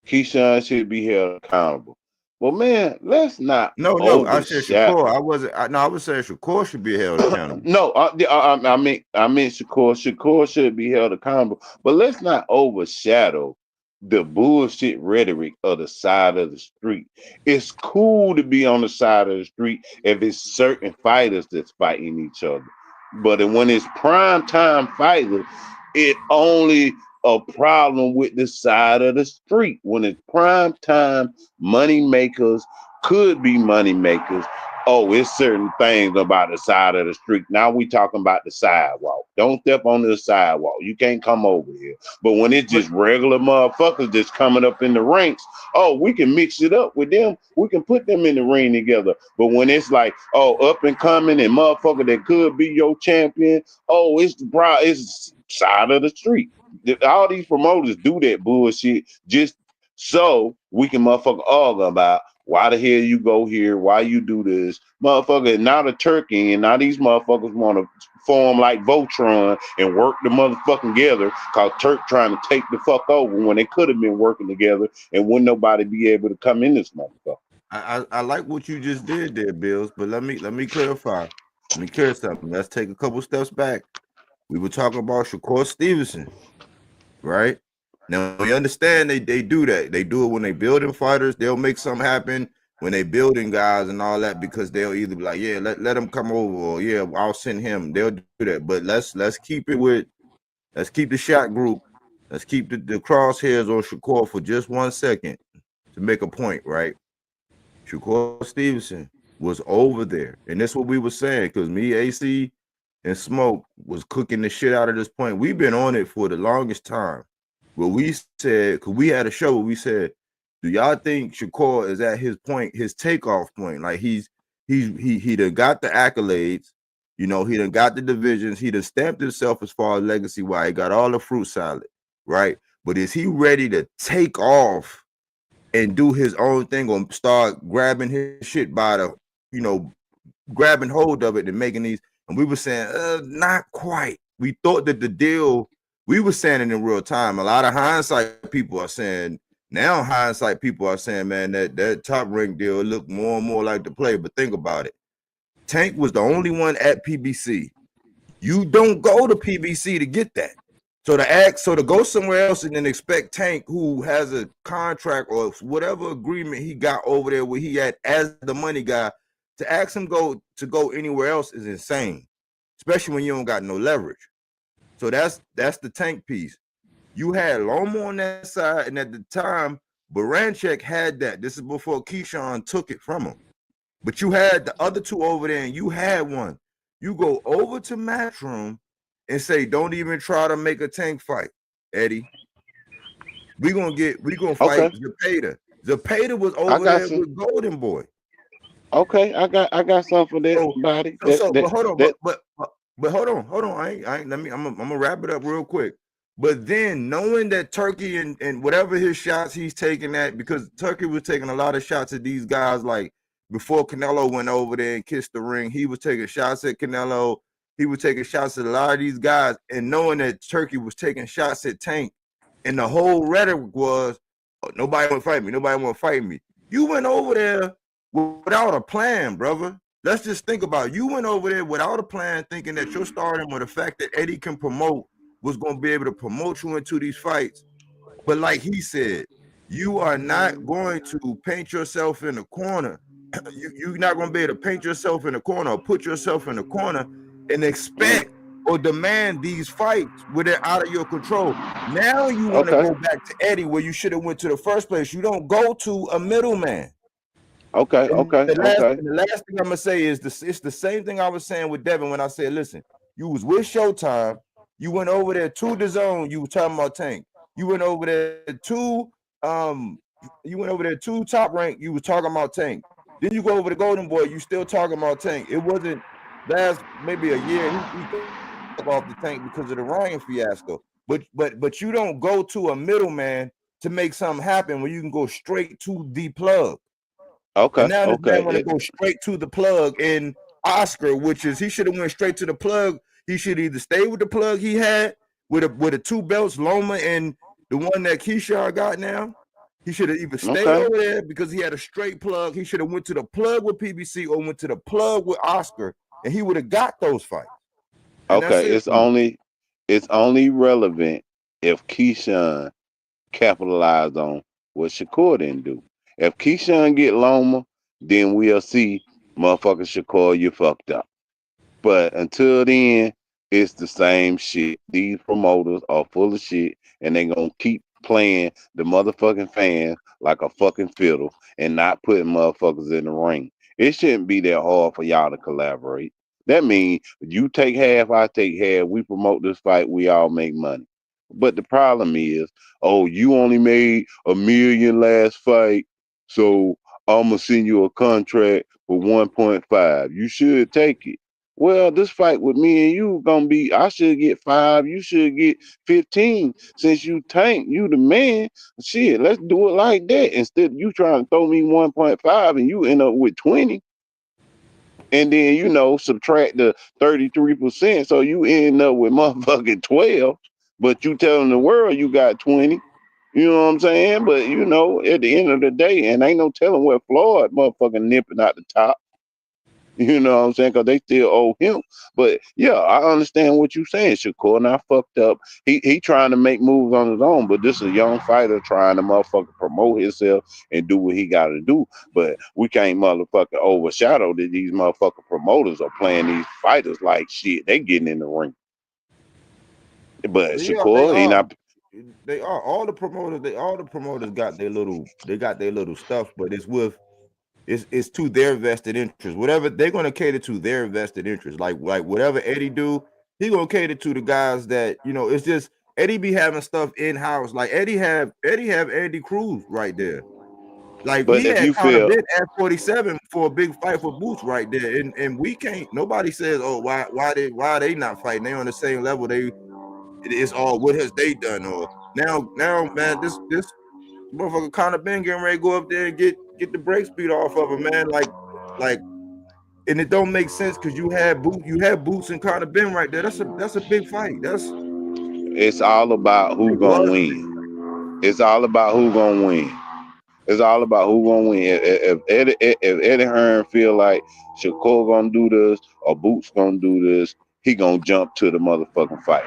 Keyshawn should be held accountable. Well, man, let's not No, I said overshadow. Shakur. I was saying Shakur should be held accountable. No, I mean Shakur. Shakur should be held accountable, but let's not overshadow the bullshit rhetoric of the side of the street. It's cool to be on the side of the street if it's certain fighters that's fighting each other, but when it's prime time fighters, it only a problem with the side of the street. When it's prime time, money makers could be money makers. Oh, it's certain things about the side of the street. Now we talking about the sidewalk. Don't step on the sidewalk. You can't come over here. But when it's just regular motherfuckers just coming up in the ranks, oh, we can mix it up with them. We can put them in the ring together. But when it's like, oh, up and coming and motherfucker that could be your champion, oh, it's side of the street. all these promoters do that bullshit just so we can motherfucker argue about why the hell you go here, why you do this, motherfucker. Now the turkey and now these motherfuckers want to form like Voltron and work the motherfucking together. Cause Turk trying to take the fuck over when they could have been working together and wouldn't nobody be able to come in this motherfucker. I like what you just did there, Bills. But let me clarify. Let me clear something. Let's take a couple steps back. We were talking about Shakur Stevenson, right? Now we understand they do that. They do it when they building fighters. They'll make something happen when they building guys and all that because they'll either be like, yeah, let him come over, or yeah, I'll send him. They'll do that. But let's keep it with let's keep the shot group. Let's keep the crosshairs on Shakur for just 1 second to make a point, right? Shakur Stevenson was over there, and that's what we were saying because me, AC, and Smoke was cooking the shit out of this point. We've been on it for the longest time. But we said, because we had a show where we said, do y'all think Shakur is at his point, his takeoff point? Like he done got the accolades, he done got the divisions, he done stamped himself as far as legacy wise, he got all the fruit salad, right? But is he ready to take off and do his own thing or start grabbing his shit by the, grabbing hold of it and making these? And we were saying, not quite. We thought that the deal, we were saying it in real time. A lot of hindsight people are saying, man, that top rank deal looked more and more like the play. But think about it. Tank was the only one at PBC. You don't go to PBC to get that. So to go somewhere else and then expect Tank, who has a contract or whatever agreement he got over there where he had as the money guy, to ask him go anywhere else is insane, especially when you don't got no leverage. So that's the Tank piece. You had Loma on that side, and at the time, Baranchek had that. This is before Keyshawn took it from him. But you had the other two over there, and you had one. You go over to Matchroom and say, don't even try to make a Tank fight, Eddie. We're gonna fight Zepeda. Zepeda was over there with Golden Boy. Okay, I got something for that body. But hold on, but hold on. I ain't I'm gonna wrap it up real quick. But then knowing that Turkey and whatever his shots he's taking at, because Turkey was taking a lot of shots at these guys, like before Canelo went over there and kissed the ring, he was taking shots at Canelo. He was taking shots at a lot of these guys, and knowing that Turkey was taking shots at Tank, and the whole rhetoric was, oh, nobody want to fight me. Nobody want to fight me. You went over there without a plan, brother. Let's just think about it. You went over there without a plan, thinking that your stardom or the fact that Eddie can promote was going to be able to promote you into these fights. But like he said, you are not going to paint yourself in a corner. You're not going to be able to paint yourself in a corner or put yourself in a corner and expect or demand these fights where they're out of your control. Now you want to go back to Eddie where you should have went to the first place. You don't go to a middleman. The last thing I'm gonna say is it's the same thing I was saying with Devin when I said, listen, you was with Showtime, you went over there to the zone, you were talking about Tank. You went over there to Top Rank, you were talking about Tank. Then you go over to Golden Boy, you still talking about Tank. It wasn't last maybe a year he off the Tank because of the Ryan fiasco. But you don't go to a middleman to make something happen when you can go straight to the plug. And now this man want to go straight to the plug in Oscar, which is he should have went straight to the plug. He should either stay with the plug he had with the two belts, Loma and the one that Keyshawn got now. He should have either stayed over there because he had a straight plug. He should have went to the plug with PBC or went to the plug with Oscar, and he would have got those fights. And it's only relevant if Keyshawn capitalized on what Shakur didn't do. If Keyshawn get Loma, then we'll see motherfucker Shakur, you fucked up. But until then, it's the same shit. These promoters are full of shit, and they gonna keep playing the motherfucking fans like a fucking fiddle and not putting motherfuckers in the ring. It shouldn't be that hard for y'all to collaborate. That means you take half, I take half. We promote this fight, we all make money. But the problem is, oh, you only made $1 million last fight, so I'm gonna send you a contract for 1.5. You should take it. Well, this fight with me and you gonna be. I should get 5. You should get 15. Since you tank, you the man. Shit, let's do it like that. Instead of you trying to throw me 1.5 and you end up with 20, and then subtract the 33%, so you end up with motherfucking 12. But you telling the world you got 20. You know what I'm saying? But at the end of the day, and ain't no telling where Floyd motherfucking nipping out the top. You know what I'm saying? Because they still owe him. But yeah, I understand what you're saying, Shakur. And I fucked up. He trying to make moves on his own, but this is a young fighter trying to motherfucker promote himself and do what he got to do. But we can't motherfucker overshadow that these motherfucker promoters are playing these fighters like shit. They getting in the ring. But Yeah, they Shakur, he are. not. They are. All the promoters got their little stuff, but it's to their vested interest. Whatever they're gonna cater to their vested interest. Like whatever Eddie do, he gonna cater to the guys that it's just Eddie be having stuff in house. Like Eddie have Andy Cruz right there. Like But he if had you kind of feel, been at 47 for a big fight for Boots right there, and we can't. Nobody says, oh, why they not fighting? They on the same level. It's all what has they done or now man this motherfucker Conor Ben getting ready to go up there and get the break speed off of him, man. Like and it don't make sense because you had Boots and Conor Ben right there. That's a big fight. it's all about who It gonna was a big win. It's all about who gonna win. It's all about who gonna win. If Eddie Hearn feel like Shakur gonna do this or Boots gonna do this, he gonna jump to the motherfucking fight.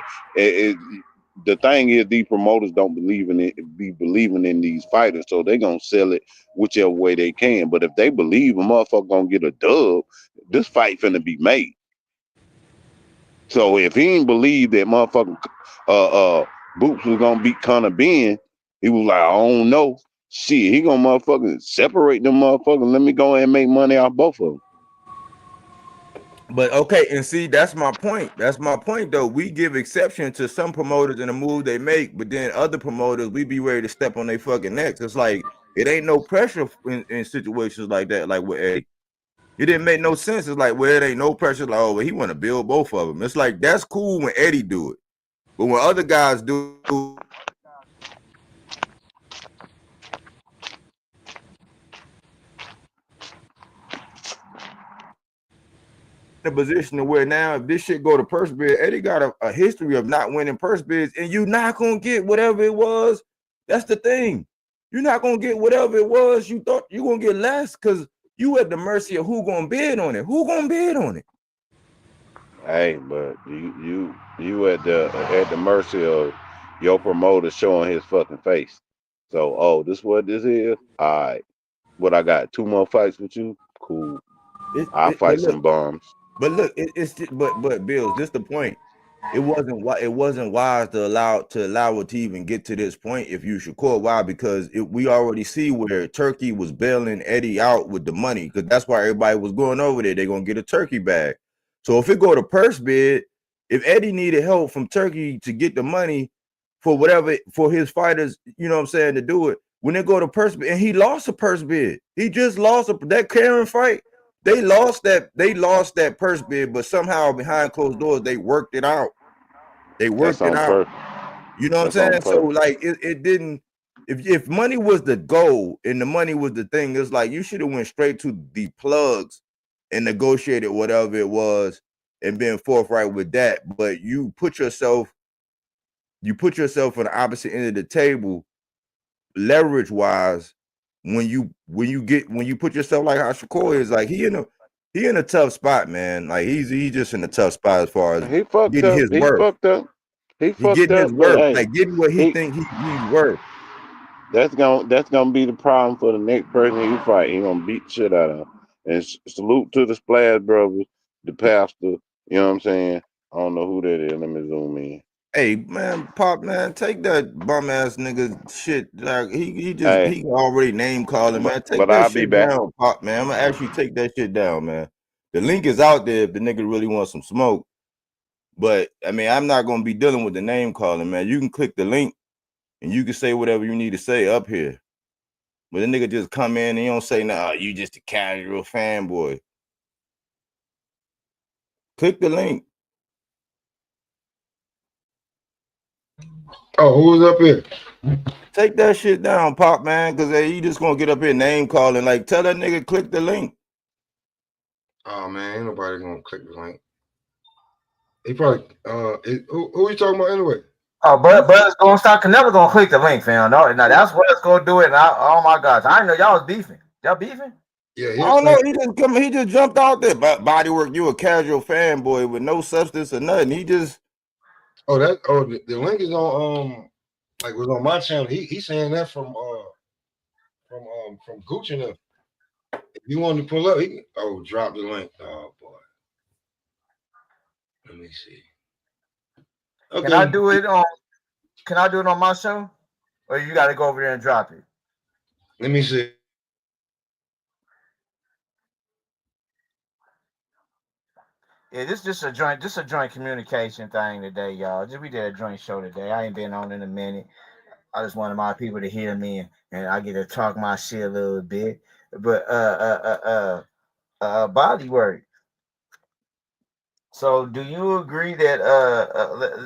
The thing is, these promoters don't believe in it, be believing in these fighters, so they gonna sell it whichever way they can. But if they believe a motherfucker gonna get a dub, this fight finna be made. So if he ain't believe that motherfucking Boots was gonna beat Conor Ben, he was like, I don't know. Shit, he gonna motherfucking separate them motherfuckers. Let me go ahead and make money off both of them. But okay, and see, that's my point. That's my point, though. We give exception to some promoters in the move they make, but then other promoters, we be ready to step on their fucking necks. It's like it ain't no pressure in situations like that, like with Eddie. It didn't make no sense. It's like, well, it ain't no pressure. Like, oh, well, he want to build both of them. It's like that's cool when Eddie do it, but when other guys do in a position to where now if this shit go to purse bid, Eddie got a history of not winning purse bids, and you not gonna get whatever it was. That's the thing. You're not gonna get whatever it was you thought you gonna get less because you at the mercy of who gonna bid on it. Who gonna bid on it? Hey, but you at the mercy of your promoter showing his fucking face. So, this what this is? All right. What I got? 2 more fights with you? Cool. I'll But fight look, some bums. it's just, but Bills, this the point. It wasn't wise to allow it to even get to this point if you should call why because we already see where Turkey was bailing Eddie out with the money because that's why everybody was going over there. They're gonna get a turkey bag. So if it go to purse bid, if Eddie needed help from Turkey to get the money for whatever for his fighters, you know what I'm saying, to do it, when they go to purse bid, and he lost a purse bid. He just lost that Karen fight. They lost that purse bid, but somehow behind closed doors they worked it out. They That's worked it on out. purpose. You know what I'm That's on saying? So purpose. like it didn't. If money was the goal and the money was the thing, it's like you should have went straight to the plugs and negotiated whatever it was and been forthright with that. But you put yourself on the opposite end of the table, leverage wise. When you put yourself like how Shakur is, like he in a tough spot, man. Like he's just in a tough spot as far as He fucked getting up. his He worth. fucked up. He He fucked getting his up. But worth, hey, like getting what he he think he's worth. that's gonna be the problem for the next person he fight. He gonna beat the shit out of him. And salute to the Splash Brothers, the pastor. You know what I'm saying? I don't know who that is. Let me zoom in. Hey man, Pop man, take that bum ass nigga shit. Like Hey, he already name calling, but man. Take but that I'll be shit back. down, Pop man. I'm gonna actually take that shit down, man. The link is out there if the nigga really wants some smoke. But I mean, I'm not gonna be dealing with the name calling, man. You can click the link and you can say whatever you need to say up here. But the nigga just come in and he don't say, nah, you just a casual fanboy. Click the link. Oh, who was up here? Take that shit down, Pop, man, because he just gonna get up here name calling. Like, tell that nigga click the link. Oh man, ain't nobody gonna click the link. He probably who you talking about anyway? Oh, but it's gonna stop. Canelo gonna click the link, fam. No, now that's what it's gonna do it. And oh my gosh, I didn't know y'all was beefing. Y'all beefing? Yeah, I don't know. He just jumped out there. Body work. You a casual fanboy with no substance or nothing. He just. The link is on like was on my channel. He's saying that from Gooch and them. If you want to pull up, drop the link. Oh boy. Let me see. Okay. Can I do it on my show? Or you gotta go over there and drop it? Let me see. Yeah, this is just a joint communication thing today, y'all. We did a joint show today. I ain't been on in a minute. I just wanted my people to hear me and I get to talk my shit a little bit. But body work. So do you agree that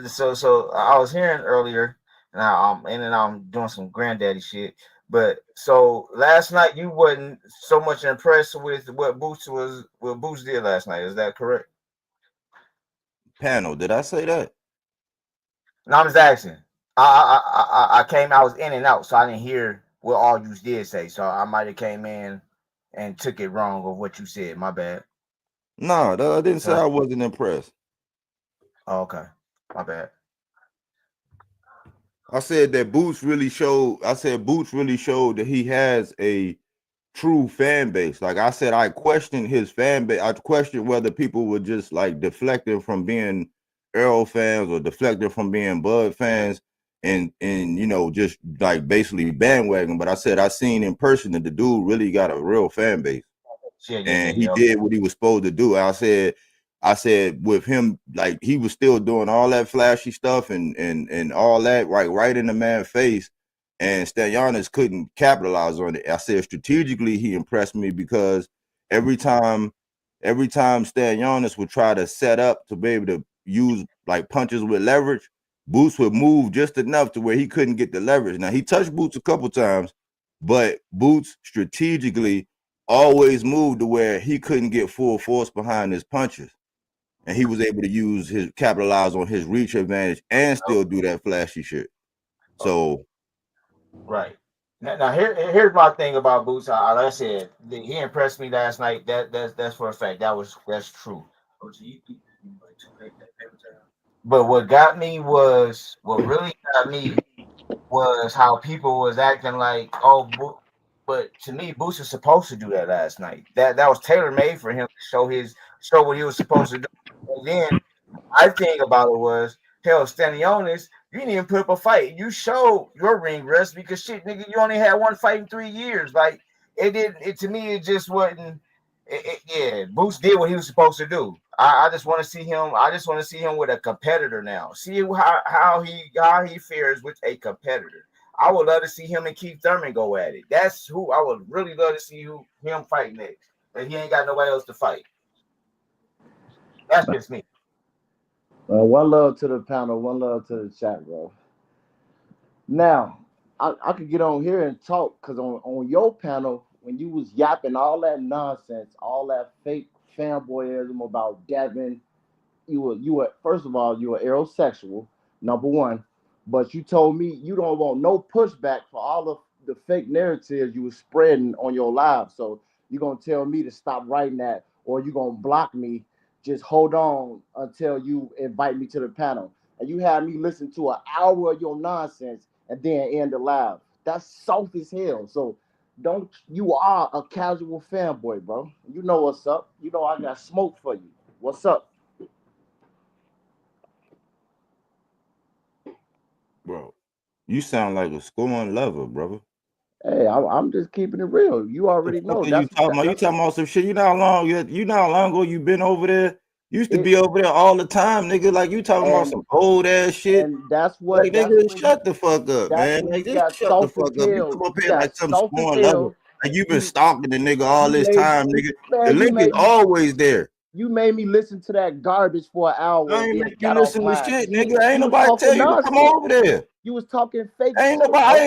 so I was hearing earlier now I'm doing some granddaddy shit. But so last night you wasn't so much impressed with what Boots did last night. Is that correct? Panel, did I say that? No, I'm just asking. I came. I was in and out, so I didn't hear what all you did say. So I might have came in and took it wrong of what you said. My bad. No, I didn't say I wasn't impressed. Oh, okay, my bad. I said that Boots really showed. I said Boots really showed that he has a true fan base. Like I said, I questioned his fan base. I questioned whether people were just like deflecting from being Arrow fans or deflecting from being Bud fans and you know, just like basically bandwagon. But I said I seen in person that the dude really got a real fan base. And he did what he was supposed to do. I said with him, like he was still doing all that flashy stuff and all that right in the man's face. And Stanionis couldn't capitalize on it. I said strategically he impressed me because every time Stanionis would try to set up to be able to use like punches with leverage, Boots would move just enough to where he couldn't get the leverage. Now he touched Boots a couple times, but Boots strategically always moved to where he couldn't get full force behind his punches. And he was able to capitalize on his reach advantage and still do that flashy shit. So right. Now here's my thing about Boots. Like I said, he impressed me last night. That's for a fact. That's true. But what really got me was how people was acting like, but to me, Boots was supposed to do that last night. That was tailor made for him to show what he was supposed to do. And then my thing about it was, hell, Stanionis, you didn't even put up a fight. You showed your ring rust because shit, nigga, you only had one fight in 3 years. Like it didn't. It to me, it just wasn't. Yeah, Boots did what he was supposed to do. I just want to see him. I just want to see him with a competitor now. See how he fares with a competitor. I would love to see him and Keith Thurman go at it. That's who I would really love to see him fight next. But he ain't got nobody else to fight. That's just me. One love to the panel, one love to the chat, bro. Now, I could get on here and talk because on your panel, when you was yapping all that nonsense, all that fake fanboyism about Devin, you were first of all you were aerosexual, number one, but you told me you don't want no pushback for all of the fake narratives you were spreading on your live. So you're gonna tell me to stop writing that, or you're gonna block me. Just hold on until you invite me to the panel. And you had me listen to an hour of your nonsense and then end the live. That's soft as hell. So don't you are a casual fanboy, bro. You know what's up. You know I got smoke for you. What's up? bro, you sound like a scorn lover, brother. Hey, I'm just keeping it real. You The already fuck know. are you talking about? You talking about some shit. You know how long ago you been over there? You used to be over there all the time, nigga. Like you talking about some old ass shit. And that's Like that's nigga, when shut the fuck up, that's man. when Like you just got shut the soft as fuck up. You hell. come up You here got like some soft as scorn lover. hell. Like you been You stalking the nigga all you this made time, nigga. The man. You link is made me always there. You made me listen to that garbage for an hour I and ain't then make you got off listen to mine. shit, nigga. Ain't You was nobody tell talking you to come nonsense. over there. You was talking fake Ain't shit, nobody. bro. I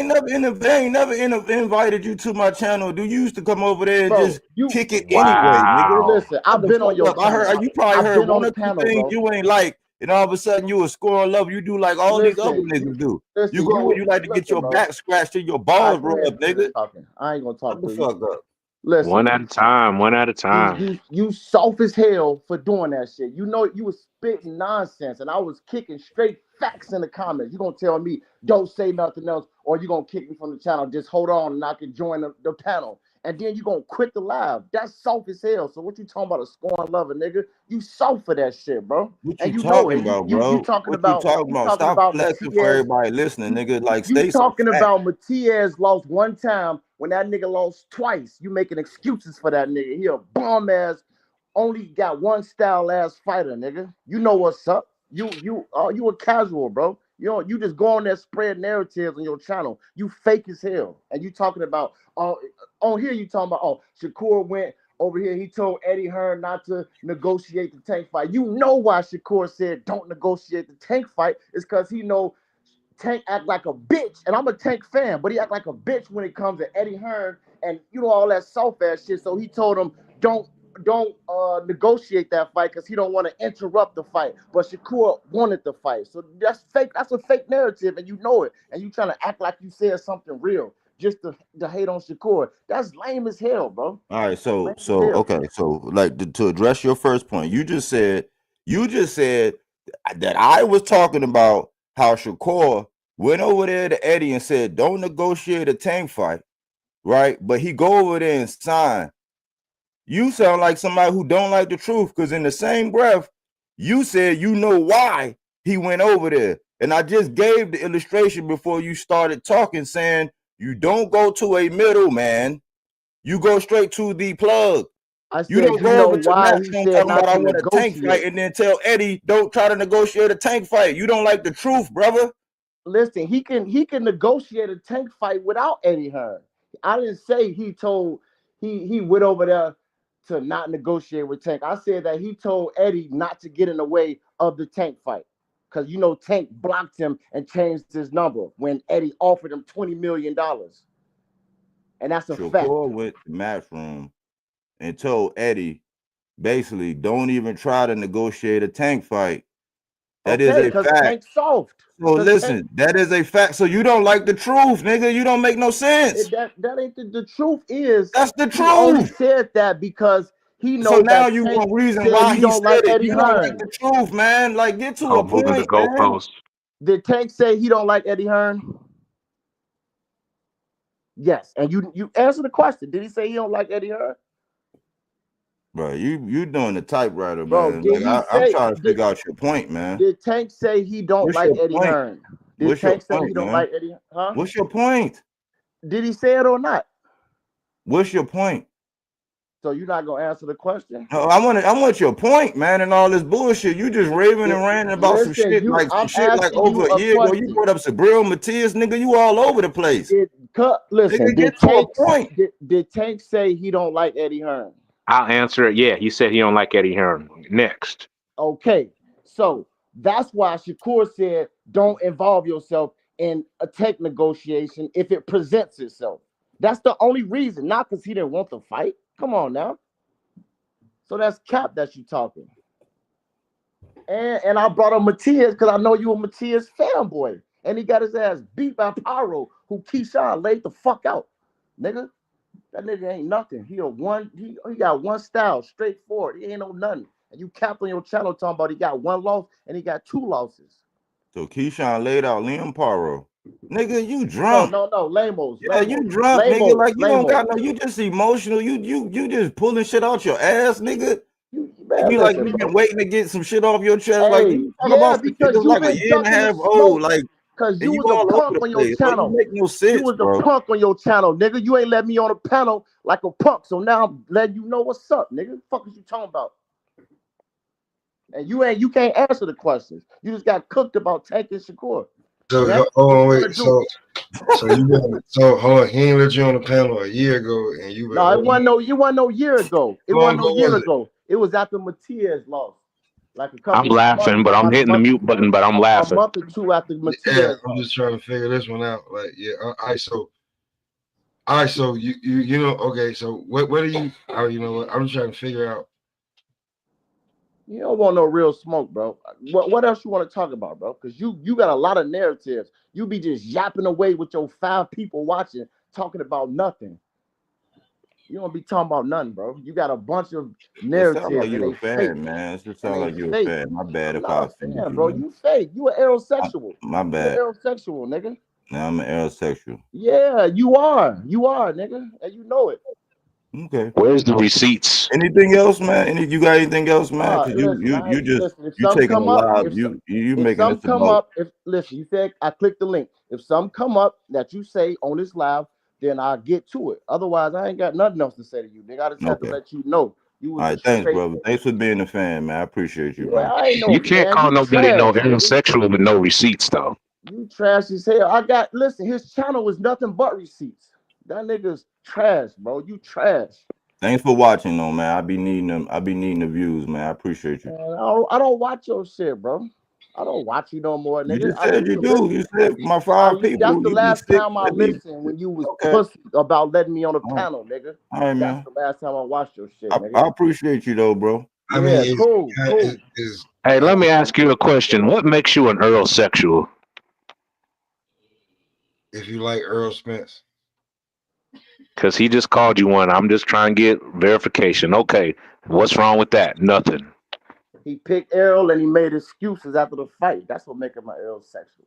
ain't never invited you to my channel. Do you used to come over there and Bro, just you kick it anyway, nigga? Wow. listen. Shut I've the been on fuck your up. I panel. heard you probably I've heard been on one the or two panel, things bro. you ain't like, and all of a sudden you a score love. You do like all these other Listen, niggas do. You listen. go where You you like to get listen, your bro. back scratched and your All balls right, go ahead and rubbed, finish nigga. talking. I ain't gonna Shut talk the to you. fuck up. Listen, One at a time. One at a time. you soft as hell for doing that shit. You know you was spitting nonsense, and I was kicking straight facts in the comments. You gonna tell me don't say nothing else, or you gonna kick me from the channel? Just hold on, and I can join the panel. And then you gonna quit the live. That's soft as hell. So what you talking about a scorn lover, nigga? You soft for that shit, bro. What And you you know talking it. about, You bro? talking What you about talking about? Stop flexing for Matias. everybody listening, nigga. Like You stay some talking facts. about Matias lost one time when that nigga lost twice. You making excuses for that nigga. He a bum ass, only got one style ass fighter, nigga. You know what's up. You a casual, bro. You just go on there spread narratives on your channel. You fake as hell. And you talking about on here you talking about Shakur went over here. He told Eddie Hearn not to negotiate the tank fight. You know why Shakur said don't negotiate the tank fight? It's because he know Tank act like a bitch, and I'm a Tank fan, but he act like a bitch when it comes to Eddie Hearn and all that soft ass shit. So he told him don't negotiate that fight because he don't want to interrupt the fight. But Shakur wanted the fight, so that's fake. That's a fake narrative, and you know it. And you trying to act like you said something real just to hate on Shakur. That's lame as hell, bro. All right, so Lame as hell. okay, so like to address your first point, you just said that I was talking about how Shakur went over there to Eddie and said, "Don't negotiate a tank fight," right? But he go over there and sign. You sound like somebody who don't like the truth, because in the same breath, you said you know why he went over there, and I just gave the illustration before you started talking, saying you don't go to a middleman. You go straight to the plug. I You said, don't you go know over to why he Matchroom said talking not about I to want a tank fight negotiate. and then tell Eddie don't try to negotiate a tank fight. You don't like the truth, brother. Listen, he can negotiate a tank fight without Eddie Hearn. I didn't say he went over there to not negotiate with Tank. I said that he told Eddie not to get in the way of the Tank fight. Because Tank blocked him and changed his number when Eddie offered him $20 million. And that's a fact. Shakur went to Matchroom and told Eddie basically don't even try to negotiate a tank fight. That is Okay, a because fact. Tank's soft. So Because Tank, listen, that is a fact. So you don't like the truth, nigga. You don't make no sense. that ain't the truth is That's the he only truth. said that because he So know now that you Tank want reason said why he he don't like said it. Eddie You don't like Hearn. the truth, man. Like get to Oh, a moving the point, man. goalposts. Did Tank say he don't like Eddie Hearn? Yes. And you answer the question. Did he say he don't like Eddie Hearn? Bro, you doing the typewriter, Bro, man. did Like he I'm say trying to figure out your point, man. did Tank say he don't What's like your Eddie point? Hearn? Did What's your Tank say he point, don't man? like Eddie? Huh? What's your point? Did he say it or not? What's your point? So you're not gonna answer the question? No, I want your point, man, and all this bullshit. You just raving and ranting about some Listen, shit I'm like asking you over a a year ago. You question. brought up Sabril Matias, nigga. You all over the place. Listen, Nigga, get to a point. did Tank say he don't like Eddie Hearn? I'll answer it. Yeah, he said he don't like Eddie Hearn. Next. Okay, so that's why Shakur said don't involve yourself in a tech negotiation if it presents itself. That's the only reason, not because he didn't want the fight. Come on now. So that's cap that you talking. And I brought up Matias because I know you a Matias fanboy. And he got his ass beat by Pyro, who Keyshawn laid the fuck out. Nigga. That nigga ain't nothing. He got one style, straightforward. He ain't no nothing. And you capped on your channel talking about he got one loss and he got two losses. So Keyshawn laid out Liam Paro. Nigga, you No, drunk. Lamos, Yeah, you drunk, nigga. Like you don't got no, you just emotional. You just pulling shit out your ass, nigga. Man, You like listen, you been bro. waiting to get some shit off your chest. Like Hey, you talk yeah, about some shit because that's you like a been year and a ducking the half old, smoke. like, Because and you you was a all over punk the on your place, bro. You channel. make no You sense, was a bro. punk on your channel, nigga. You ain't let me on a panel like a punk. So now I'm letting you know what's up, nigga. The fuck is you talking about? And you can't answer the questions. You just got cooked about Tank and Shakur. So Next, hold what on, you wait. gonna do? So hold on. He ain't let you on the panel a year ago, and you been No, it holding. wasn't no year ago. It How long wasn't no ago year was it? ago. It was after Matias lost, like a I'm couple months, laughing, but I'm about a hitting the month, mute button, but I'm a laughing. month or two after Yeah, Matias I'm lost. just trying to figure this one out. Like, yeah, all right, so you know, okay, so what do you? Oh, you know what? I'm trying to figure out. You don't want no real smoke, bro. What else you want to talk about, bro? Because you got a lot of narratives. You be just yapping away with your 5 people watching, talking about nothing. You don't be talking about nothing, bro. You got a bunch of It sounds like narratives and you a they fake. fan, man. It just And sounds they like you a fake. fan. My bad I'm if not I a offended fan, you, bro. man. You fake. You an aerosexual. My You an bad. aerosexual, nigga. Now I'm an aerosexual. Yeah, you are. You are, nigga. And you know it. Okay. Where's the receipts? Anything else, man? You got anything else, man? Because Listen, listen. If you some taking a come up, live. You if making some this come about. up, if listen, you said I clicked the link. If some come up that you say on this live, then I'll get to it. Otherwise, I ain't got nothing else to say to you, nigga. I just had to Okay. let you know you All was a right. Thanks, straight brother. nigga. Thanks for being a fan, man. I appreciate you, Yeah, man. I ain't no You can't fan. call You nobody no trash, nigga. heterosexual with no receipts, though. You trash as hell. Listen, his channel was nothing but receipts. That nigga's trash, bro. You trash. Thanks for watching, though, man. I be needing them. I be needing the views, man. I appreciate you. Man, I don't watch your shit, bro. I don't watch you no more, You nigga. just I said used you to do. You listen. said my 5 That's people. the You be last sick. time I That be listened when you was okay. pussy about letting me on the All right, panel, nigga. all right, That's man. the last time I watched your shit, I nigga. appreciate you, though, bro. I mean, Yeah, cool, cool. is Hey, let me ask you a question. What makes you an heterosexual? if you like Earl Spence? Because he just called you one. I'm just trying to get verification. Okay, what's wrong with that? Nothing. He picked Errol and he made excuses after the fight. That's what make him an Errol sexual.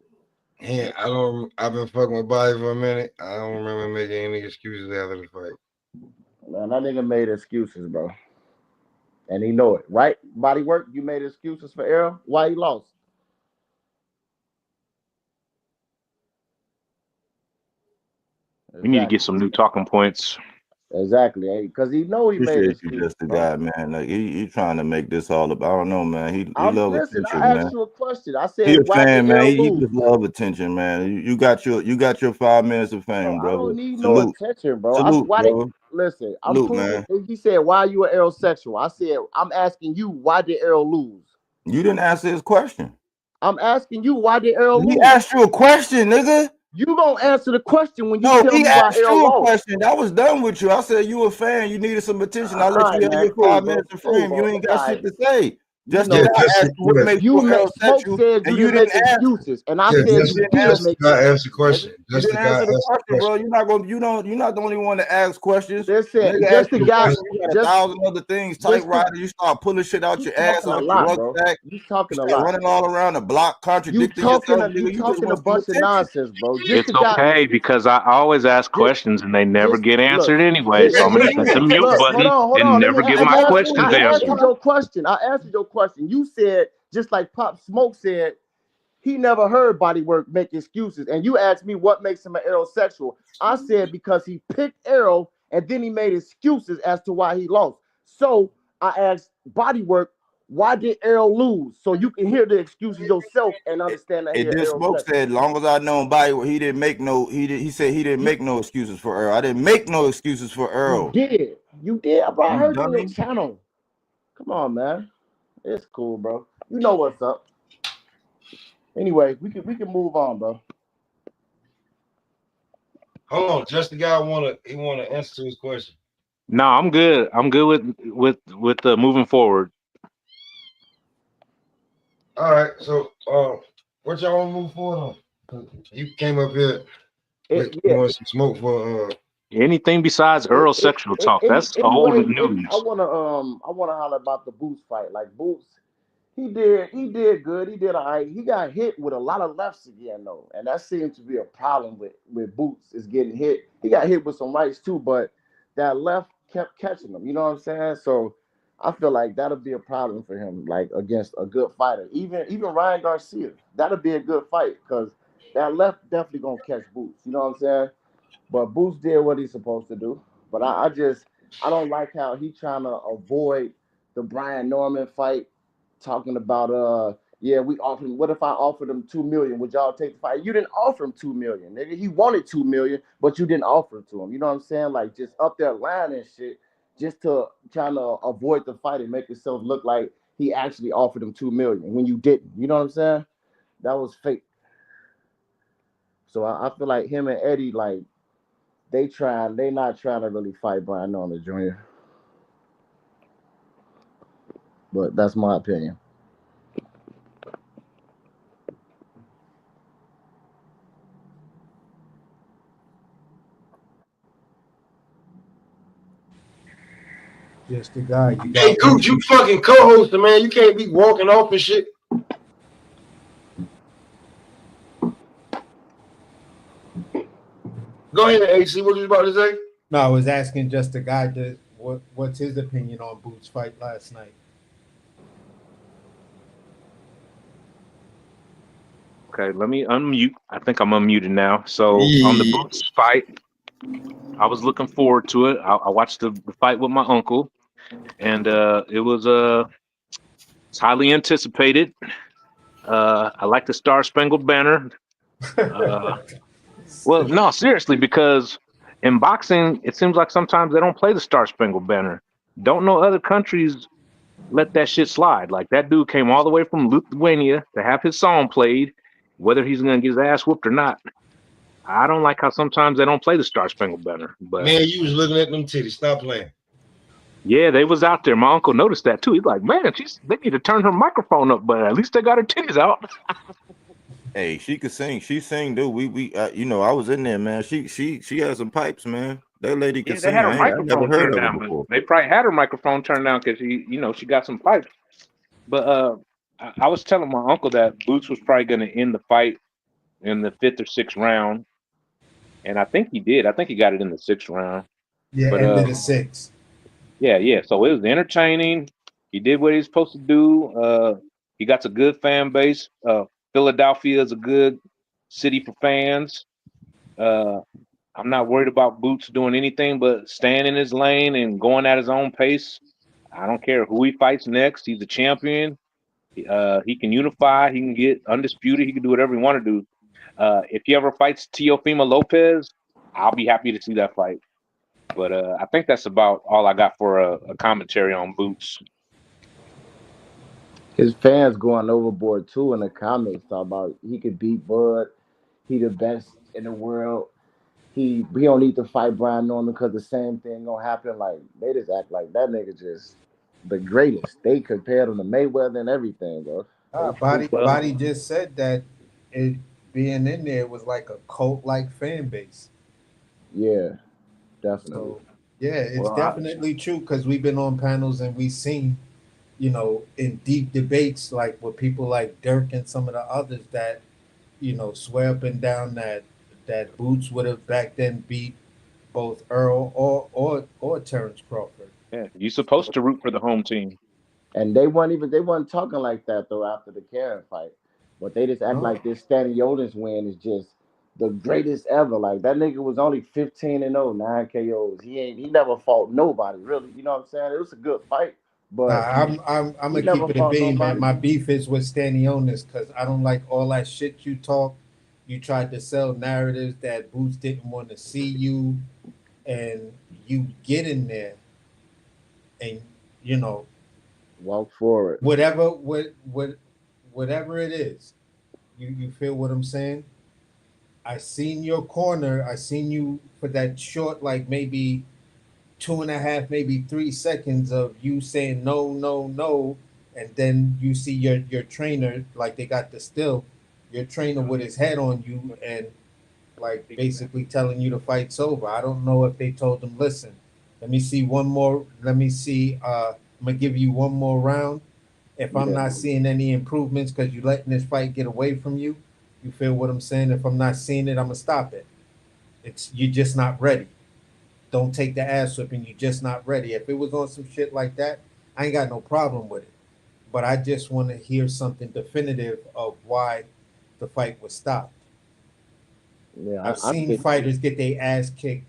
Yeah, I don't. I've been fucking with Bobby for a minute. I don't remember making any excuses after the fight. Man, that nigga made excuses, bro. And he know it, right? Body work, you made excuses for Errol. Why he lost? We need to get Exactly. some new talking points. Exactly. Because he know he made Appreciate you, excuses, just the bro. guy, man. Like he trying to make this all about. I don't know, man. He love Listen, attention, I man. asked you a question. I He said, a why did fan, man. Errol He lose? just love attention, man. You got your 5 minutes of Bro, fame, I brother. don't need no Salute, attention, bro. salute, Why did brother. listen? I'm Salute, proving. man. He said, "Why are you an aerosexual?" I said, "I'm asking you, why did Errol lose?" You didn't answer his question. I'm asking you, why did Errol He lose? asked you a question, nigga. You gonna answer the question when you No, tell he me why asked Errol you a lost. question. That was done with you. I said you a fan. You needed some attention. I All let right, you have man. your Cool, five bro. minutes of Cool, fame. bro. You All ain't got right. shit to say. You Just the Yeah, know, guy just asked the you what question. makes you an Smoke heterosexual, said and you you didn't didn't make answer. excuses, and I Yeah, You said didn't you just did just answer. the make guy asked the excuses, question. nigga. You Just the didn't guy answer the asked the question, bro. question. You're not the only one to ask questions. Listen, Nigga just asked the you a guy, question. You got a just thousand other things. just the Typewriter. You start pulling shit out you your ass, talking a out your lot, bro. rucksack. You You talking a start lot. running all around the block, contradicting yourself, You nigga. You just talking a want some bunch of attention. nonsense, bro. Just It's the guy. okay because I always ask Just, questions and they never just get look. answered anyway. So I'm gonna just hit the mute Look. button Hold and on. Let me. never get my questions I answered. answered your question. You said just like Pop Smoke said. He never heard Bodywork make excuses. And you asked me what makes him an aerosexual. I said because he picked Arrow and then he made excuses as to why he lost. So I asked Bodywork, why did Arrow lose? So you can hear the excuses yourself and understand that he It an just Smoke aerosexual. said, long as I know Body, he didn't make no. He said he didn't You make no excuses for Earl. I didn't make no excuses for you Earl. did. You did. Bro, I You heard you on your dummy. channel. Come on, man. It's cool, bro. You know what's up. Anyway, we can move on, bro. Hold on, just the guy wanna answer his question. No, I'm good. I'm good with moving forward. All right, so what y'all want to move forward on? You came up here with you Yeah. want some smoke for Anything besides Earl sexual talk, that's old I news. wanna holler about the Boots fight. Like Boots, he did good. He did all right. He got hit with a lot of lefts again though, and that seems to be a problem with Boots is getting hit. He got hit with some rights too, but that left kept catching him. You know what I'm saying? So I feel like that'll be a problem for him, like against a good fighter. Even Ryan Garcia, that'll be a good fight because that left definitely gonna catch Boots. You know what I'm saying? But Boots did what he's supposed to do. But I don't like how he trying to avoid the Brian Norman fight, talking about yeah, we offered him. What if I offered him 2 million? Would y'all take the fight? You didn't offer him 2 million, nigga. He wanted 2 million, but you didn't offer it to him. You know what I'm saying? Like just up there lying and shit. just to trying to avoid the fight and make himself look like he actually offered him 2 million when you didn't. You know what I'm saying? That was fake. So I feel like him and Eddie, like they not trying to really fight Brian Norman Jr. But that's my opinion. Just the guy. You Hey, got one. Gooch, you fucking co-hosting, man. You can't be walking off and shit. Go ahead, AC. What you about to say? No, I was asking just the guy. What's his opinion on Boots' fight last night? Okay, let me unmute. I think I'm unmuted now. So on the Boots fight, I was looking forward to it. I watched the fight with my uncle, and it was it's highly anticipated. I like the Star Spangled Banner. Uh, well, no, seriously, because in boxing, it seems like sometimes they don't play the Star Spangled Banner. Don't know other countries let that shit slide. Like that dude came all the way from Lithuania to have his song played, whether he's gonna get his ass whooped or not. I don't like how sometimes they don't play the Star Spangled Banner. But Man, you was looking at them titties. Stop playing. yeah, they was out there. My uncle noticed that too. He's like, man, they need to turn her microphone up, but at least they got her titties out. Hey, she could sing. She sing, dude. You know, I was in there, man. She has some pipes, man. That lady could Yeah, they sing. had her I never microphone heard turned of her down, but before. they probably had her microphone turned down because she got some pipes. But I was telling my uncle that Boots was probably going to end the fight in the fifth or sixth round, and I think he did. I think he got it in the sixth round. Yeah, But end of the six. yeah. So it was entertaining. He did what he's supposed to do. He got a good fan base. Philadelphia is a good city for fans. Uh, I'm not worried about Boots doing anything but staying in his lane and going at his own pace. I don't care who he fights next. He's a champion. He can unify. He can get undisputed. He can do whatever he want to do. If he ever fights Teofimo Lopez, I'll be happy to see that fight. But I think that's about all I got for a commentary on Boots. His fans going overboard too in the comments talk about he could beat Bud. He the best in the world. He don't need to fight Brian Norman because the same thing gonna happen. Like they just act like that nigga just the greatest. They compared him to Mayweather and everything, bro. They Body stupid. Well, Body just said that it being in there was like a cult like fan base. Yeah, definitely. So yeah, it's well, definitely true because we've been on panels and we've seen, in deep debates like with people like Dirk and some of the others that, swear up and down that Boots would have back then beat both Earl or Terrence Crawford. yeah, you're supposed to root for the home team. And they weren't talking like that though after the Karen fight. But they just act No. like this Stanley Otis win is just the greatest ever. Like that nigga was only 15-0, 9 KOs. He never fought nobody really. You know what I'm saying? It was a good fight, Nah, but I'm he gonna keep never it a fought beam, man. nobody. My beef is with Stanley on this because I don't like all that shit you talk. You tried to sell narratives that Boots didn't want to see you, and you get in there, and you know Walk forward. whatever it is, you feel what I'm saying? I seen your corner. I seen you for that short, like maybe 2.5, maybe 3 seconds of you saying no, no, no, and then you see your trainer like they got the still, your trainer with his head on you and like basically telling you the fight's over. I don't know if they told him, listen, let me see one more. Let me see. I'm gonna give you one more round. If I'm Yeah. not seeing any improvements because you're letting this fight get away from you, you feel what I'm saying? If I'm not seeing it, I'm gonna stop it. It's you're just not ready. Don't take the ass whipping. You're just not ready. If it was on some shit like that, I ain't got no problem with it. But I just want to hear something definitive of why the fight was stopped. Yeah, I've I seen think fighters get their ass kicked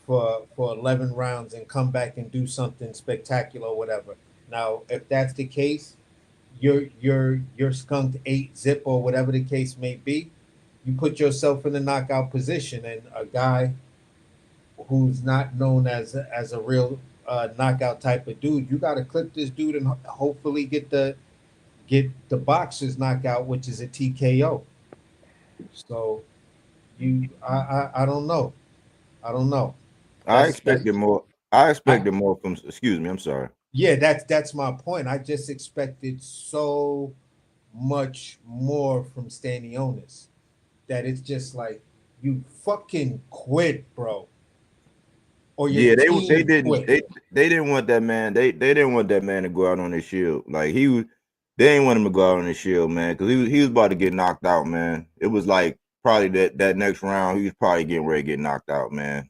for 11 rounds and come back and do something spectacular or whatever. Now, if that's the case, you're skunked 8 zip or whatever the case may be. You put yourself in a knockout position, and a guy who's not known as a real knockout type of dude. You got to clip this dude and hopefully get the boxer's knockout, which is a TKO. So I don't know. I don't know. I That's expected more. I I expected more from. Excuse me. I'm sorry. yeah. That's my point. I just expected so much more from Stanionis that it's just like you fucking quit, bro, or your Yeah, they team didn't quit. they didn't want that man. They didn't want that man to go out on his shield. Like he was, they didn't want him to go out on his shield, man, because he was about to get knocked out, man. It was like probably that next round he was probably getting ready to get knocked out, man.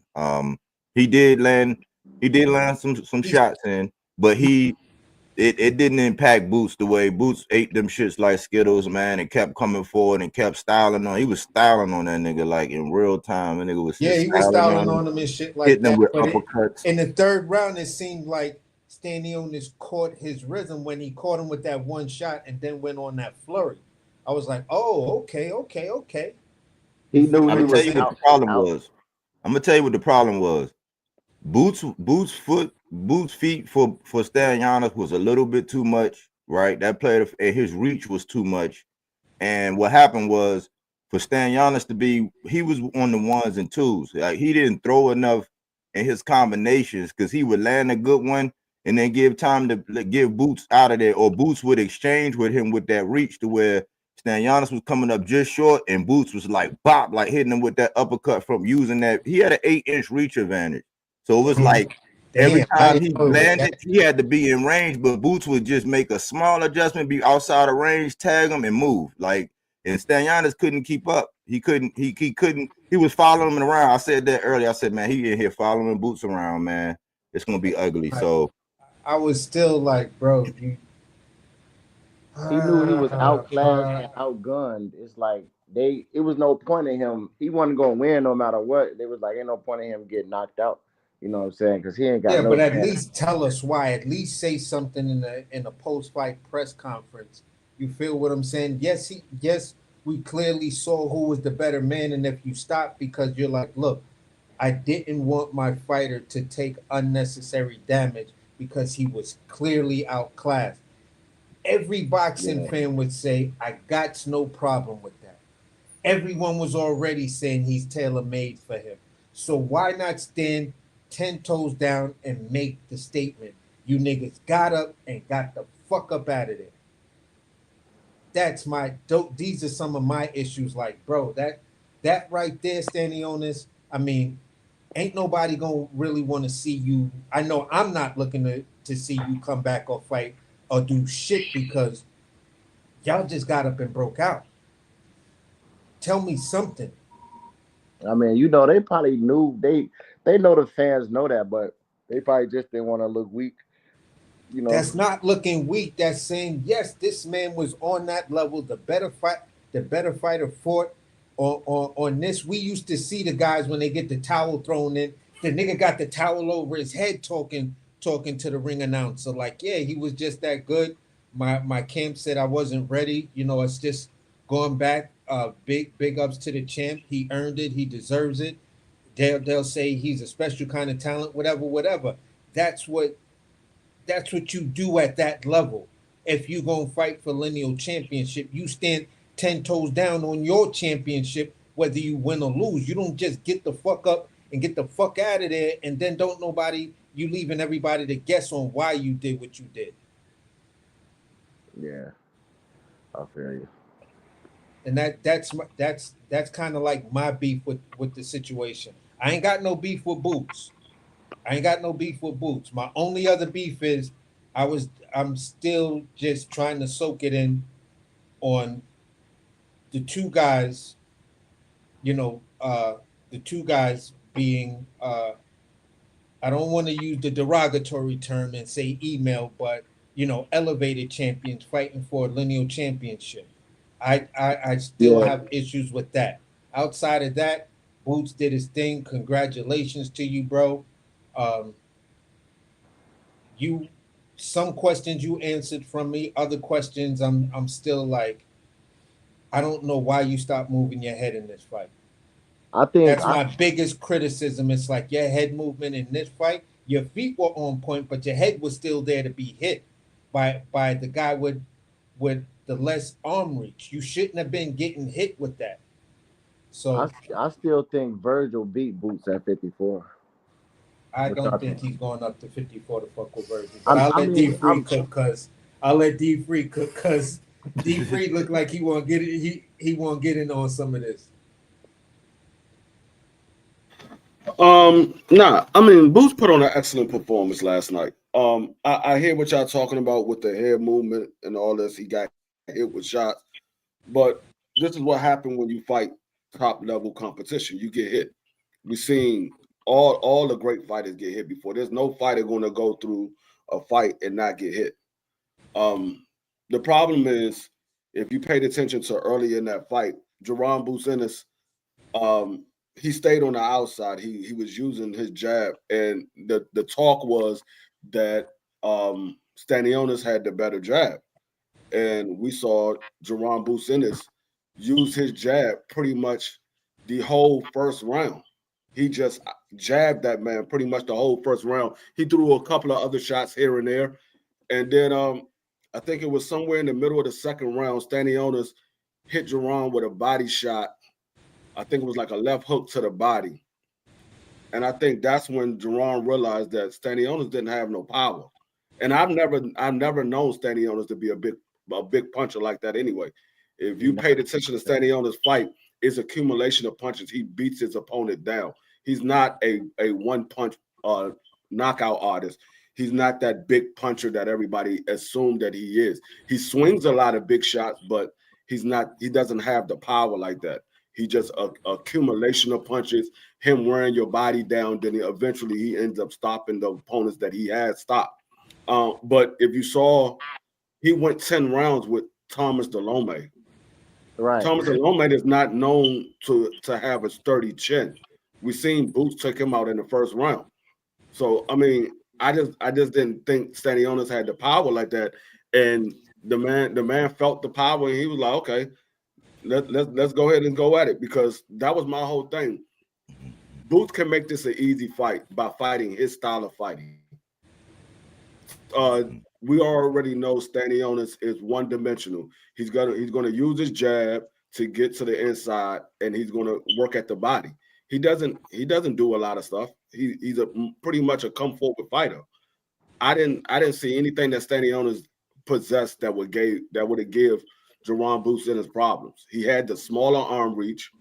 He did land some He's shots in, but it didn't impact Boots the way Boots ate them shits like Skittles, man, and kept coming forward and kept styling on. He was styling on that nigga like in real time. And nigga was Yeah, just he was styling on styling him, on him and shit like hitting him that. with But uppercuts. in the third round, it seemed like Stanionis caught his rhythm when he caught him with that one shot and then went on that flurry. I was like, oh, okay, okay, okay. You He feel knew what he I'm gonna I'm tell was you saying? what the out problem out. was. I'm gonna tell you what the problem was. Boots feet for Stan Giannis was a little bit too much, right? That played and his reach was too much. And what happened was for Stan Giannis to be, he was on the ones and twos. Like he didn't throw enough in his combinations because he would land a good one and then give time to give Boots out of there, or Boots would exchange with him with that reach to where Stan Giannis was coming up just short and Boots was like bop, like hitting him with that uppercut from using that. He had an 8-inch reach advantage. So it was like every Damn, I time didn't he know it was that. landed, he had to be in range, but Boots would just make a small adjustment, be outside of range, tag him, and move. Like, and Stanyanis couldn't keep up. He couldn't. He couldn't. He was following him around. I said that earlier. I said, man, he in here following Boots around, man. It's gonna be ugly. Like, So I was still like, bro, you. He knew he was outclassed and outgunned. It's like it was no point in him. He wasn't gonna win no matter what. They was like, ain't no point in him getting knocked out. You know what I'm saying? Because he ain't got Yeah, no but at chance. least tell us why. At least say something in a post fight press conference. You feel what I'm saying? Yes, we clearly saw who was the better man, and if you stop because you're like, look, I didn't want my fighter to take unnecessary damage because he was clearly outclassed. Every boxing Yeah. fan would say, I got no problem with that. Everyone was already saying he's tailor made for him. So why not stand 10 toes down and make the statement? You niggas got up and got the fuck up out of there. These are some of my issues. Like, bro, that right there, standing on this, I mean, ain't nobody gonna really want to see you. I know I'm not looking to see you come back or fight or do shit because y'all just got up and broke out. Tell me something. I mean, they probably knew they know the fans know that, but they probably just didn't want to look weak. You know. That's not looking weak. That's saying yes, this man was on that level. The better fighter fought on this. We used to see the guys when they get the towel thrown in. The nigga got the towel over his head talking to the ring announcer. Like, yeah, he was just that good. My camp said I wasn't ready. It's just going back. Big ups to the champ. He earned it. He deserves it. They'll say he's a special kind of talent. Whatever. That's what that's what you do at that level. If you gonna fight for lineal championship, you stand 10 toes down on your championship, whether you win or lose. You don't just get the fuck up and get the fuck out of there, and then don't nobody you leaving everybody to guess on why you did what you did. Yeah, I feel you. And that's kind of like my beef with the situation. I ain't got no beef with Boots. I ain't got no beef with Boots. My only other beef is I'm still just trying to soak it in on the two guys, you know, the two guys being I don't want to use the derogatory term and say email, but elevated champions fighting for a lineal championship. I still Yeah, have issues with that. Outside of that, Boots did his thing. Congratulations to you, bro. Um, you some questions you answered from me. Other questions I'm still like, I don't know why you stopped moving your head in this fight. I think That's my biggest criticism. It's like your head movement in this fight your feet were on point, but your head was still there to be hit by the guy with the less arm reach. You shouldn't have been getting hit with that. So I still think Virgil beat Boots at 54. I What don't y'all think think? he's going up to 54 to fuck with Virgil. But I'll I let D mean, Free cook because D Free looked like he won't get it. He won't get in on some of this. Nah, I mean, Boots put on an excellent performance last night. I hear what y'all talking about with the head movement and all this. He got hit with shots, but this is what happened when you fight top level competition. You get hit. We've seen all the great fighters get hit before. There's no fighter going to go through a fight and not get hit. The problem is if you paid attention to early in that fight, Jerron Boots Ennis, he stayed on the outside. He was using his jab, and the talk was that Stanionis had the better jab, and we saw Jerron Bucinis use his jab pretty much the whole first round. He just jabbed that man pretty much the whole first round. He threw a couple of other shots here and there, and then I think it was somewhere in the middle of the second round, Stanionis hit Jerron with a body shot. I think it was like a left hook to the body. And I think that's when Jerron realized that Stanionis didn't have no power. And I've never known Stanionis to be a big puncher like that anyway. If you paid attention to Stanionis' fight, it's accumulation of punches. He beats his opponent down. He's not a one punch knockout artist. He's not that big puncher that everybody assumed that he is. He swings a lot of big shots, but he doesn't have the power like that. He just accumulation of punches, him wearing your body down, then eventually he ends up stopping the opponents that he had stopped. But if you saw, he went 10 rounds with Thomas Delome. Right. Thomas Delome is not known to have a sturdy chin. We've seen Boots take him out in the first round. So I mean, I just didn't think Stanionis had the power like that. And the man felt the power, and he was like, okay, let's go ahead and go at it, because that was my whole thing. Boots can make this an easy fight by fighting his style of fighting. We already know Stanionis is one dimensional. He's gonna use his jab to get to the inside, and he's gonna work at the body. He doesn't do a lot of stuff. He's pretty much a come forward fighter. I didn't see anything that Stanionis possessed that would have give Jerron Boots in his problems. He had the smaller arm reach.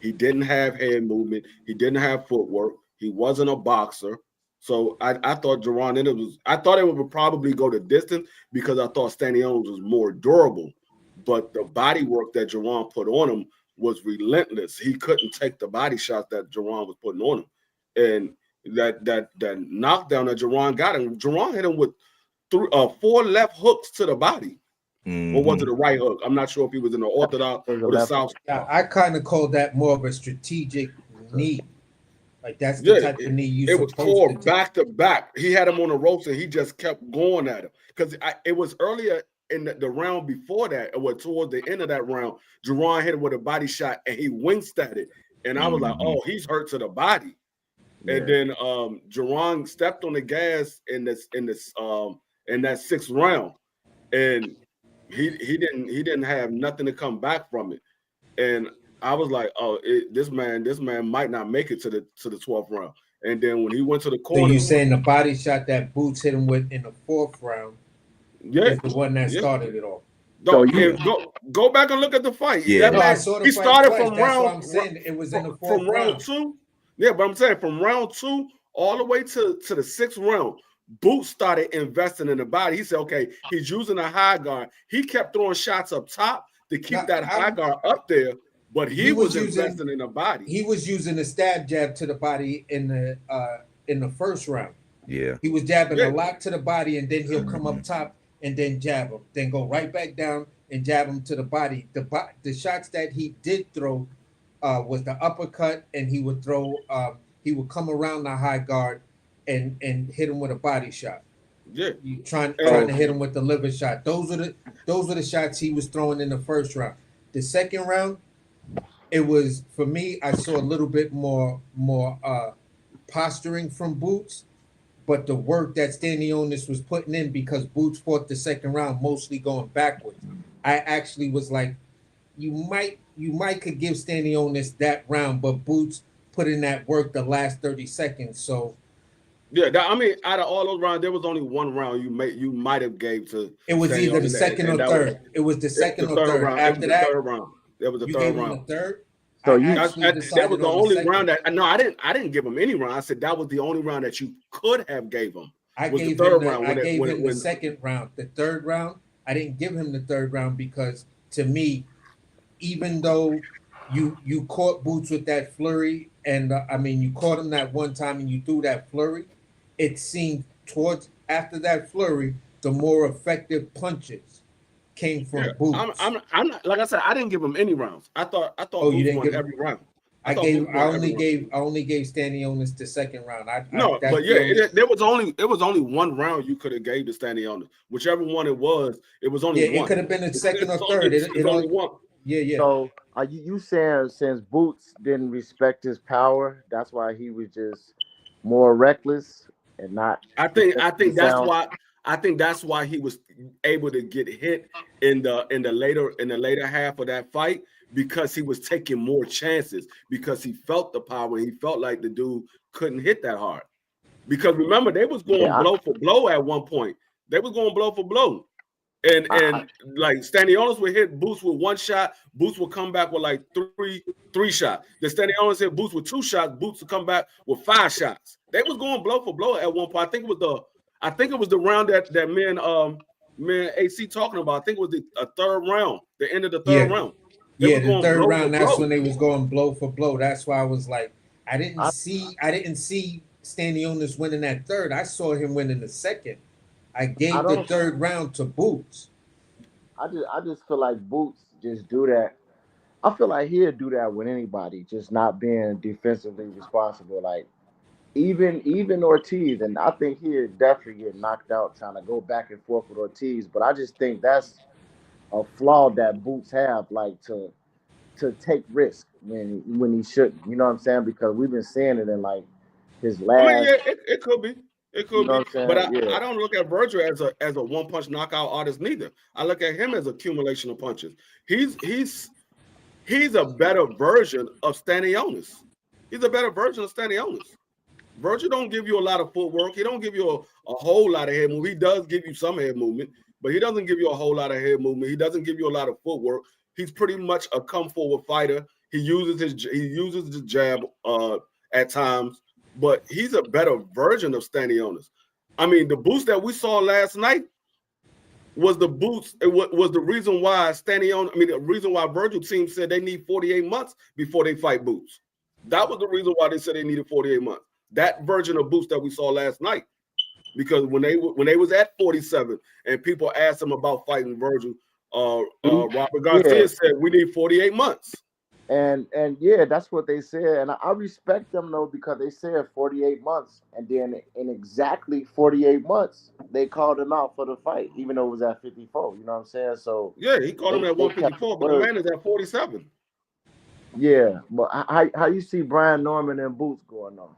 He didn't have head movement. He didn't have footwork. He wasn't a boxer. So I thought Jerron Ennis was. I thought it would probably go the distance because I thought Stanionis was more durable. But the body work that Jerron put on him was relentless. He couldn't take the body shots that Jerron was putting on him, and that knockdown that Jerron got him. Jerron hit him with 4 left hooks to the body. Mm-hmm. Or was it a right hook? I'm not sure if he was in the orthodox or the south. Yeah, I kind of call that more of a strategic knee. Like that's the type of knee you. It was 4 back to back. He had him on the ropes and he just kept going at him because it was earlier in the round before that, or towards the end of that round. Jerron hit him with a body shot and he winced at it, and I was like, "Oh, he's hurt to the body." Yeah. And then Jerron stepped on the gas in that 6th round, and he didn't have nothing to come back from it, and I was like, "Oh, this man might not make it to the 12th round." And then when he went to the corner, so you saying the body shot that Boots hit him with in the 4th round, is the one that started it all. Go back and look at the fight. Yeah, that man, he started from round. I'm saying it was in the 4th from round 2. Yeah, but I'm saying from round 2 all the way to the 6th round, Boots started investing in the body. He said, "Okay, he's using a high guard." He kept throwing shots up top to keep that high guard up there, but he was investing in the body. He was using a stab jab to the body in the 1st round. Yeah, he was jabbing a lot to the body, and then he'll come up top and then jab him, then go right back down and jab him to the body. The shots that he did throw was the uppercut, and he would throw. He would come around the high guard and hit him with a body shot. Yeah, you trying to hit him with the liver shot. Those are the shots he was throwing in the 1st round. The 2nd round, it was, for me, I saw a little bit more posturing from Boots, but the work that Stanionis was putting in, because Boots fought the second round mostly going backwards. I actually was like, you might could give Stanionis that round, but Boots put in that work the last 30 seconds. So Yeah, I mean, out of all those rounds, there was only one round you might have gave to it was either the Stanionis, second and or that was third. It was the second the or third third. round. It was After the that, third round. That was the you third gave him the round. third. So I you actually That decided was the on the only second. round that no, I didn't give him any round. I said that was the only round that you could have gave him. I Was the gave third him the round I gave him the when second round. The third round, I didn't give him the third round because to me, even though you caught Boots with that flurry, and I mean you caught him that one time and you threw that flurry, it seemed towards after that flurry, the more effective punches came yeah, from Boots. I'm not, like I said, I didn't give him any rounds. I thought Oh, you Boots didn't won give him? every round. I I thought gave Boots won every round. I only gave Stanionis the second round. I No, that's but yeah, the only there was only one round you could have gave to Stanionis. Whichever one it was only yeah. It one. could have been a second or third. It's only one. Yeah. so are you saying since Boots didn't respect his power, that's why he was just more reckless and not I defensively think that's sound? why he was able to get hit in the later half of that fight, because he was taking more chances, because he felt the power. He felt like the dude couldn't hit that hard. Because remember, they was going Yeah, blow for blow at one point. They was going blow for blow. And I like Stanionis would hit Boots with one shot, Boots would come back with like three shots. The Stanionis hit Boots with two shots, Boots would come back with 5 shots. They was going blow for blow at one point. I think it was the round that man AC talking about. I think it was the third round, the end of the third Yeah. round. They Yeah, was the going third blow for round, that's when blow. they was going blow for blow. That's why I was like, I, I didn't see Stanionis winning that third. I saw him winning the second. I I gave the don't third round to Boots. I just feel like Boots just do that. I feel like he'll do that with anybody, just not being defensively responsible. Like even Ortiz, and I think he'd definitely get knocked out trying to go back and forth with Ortiz. But I just think that's a flaw that Boots have, like to take risk when he shouldn't. You know what I'm saying? Because we've been seeing it in like his I mean, last. yeah, it could be. It You could know be. what I'm But saying? Yeah. I don't look at Virgil as a one punch knockout artist neither. I look at him as accumulation of punches. He's a better version of Stanionis. He's a better version of Stanionis. Virgil don't give you a lot of footwork. He don't give you a whole lot of head movement. He does give you some head movement, but he doesn't give you a whole lot of head movement. He doesn't give you a lot of footwork. He's pretty much a come forward fighter. He uses the jab at times, but he's a better version of Stanionis. I mean, the boost that we saw last night was the boost. It was the reason why the reason why Virgil team said they need 48 months before they fight Boots. That was the reason why they said they needed 48 months. That version of boost that we saw last night, because when they was at 47 and people asked him about fighting Virgil, Robert Yeah. Garcia said we need 48 months. And yeah, that's what they said, and I respect them though because they said 48 months, and then in exactly 48 months they called him out for the fight, even though it was at 54. You know what I'm saying? So Yeah, he called him at they kept the 154, but the word. man is at 47. Yeah, but how you see Brian Norman and Boots going on?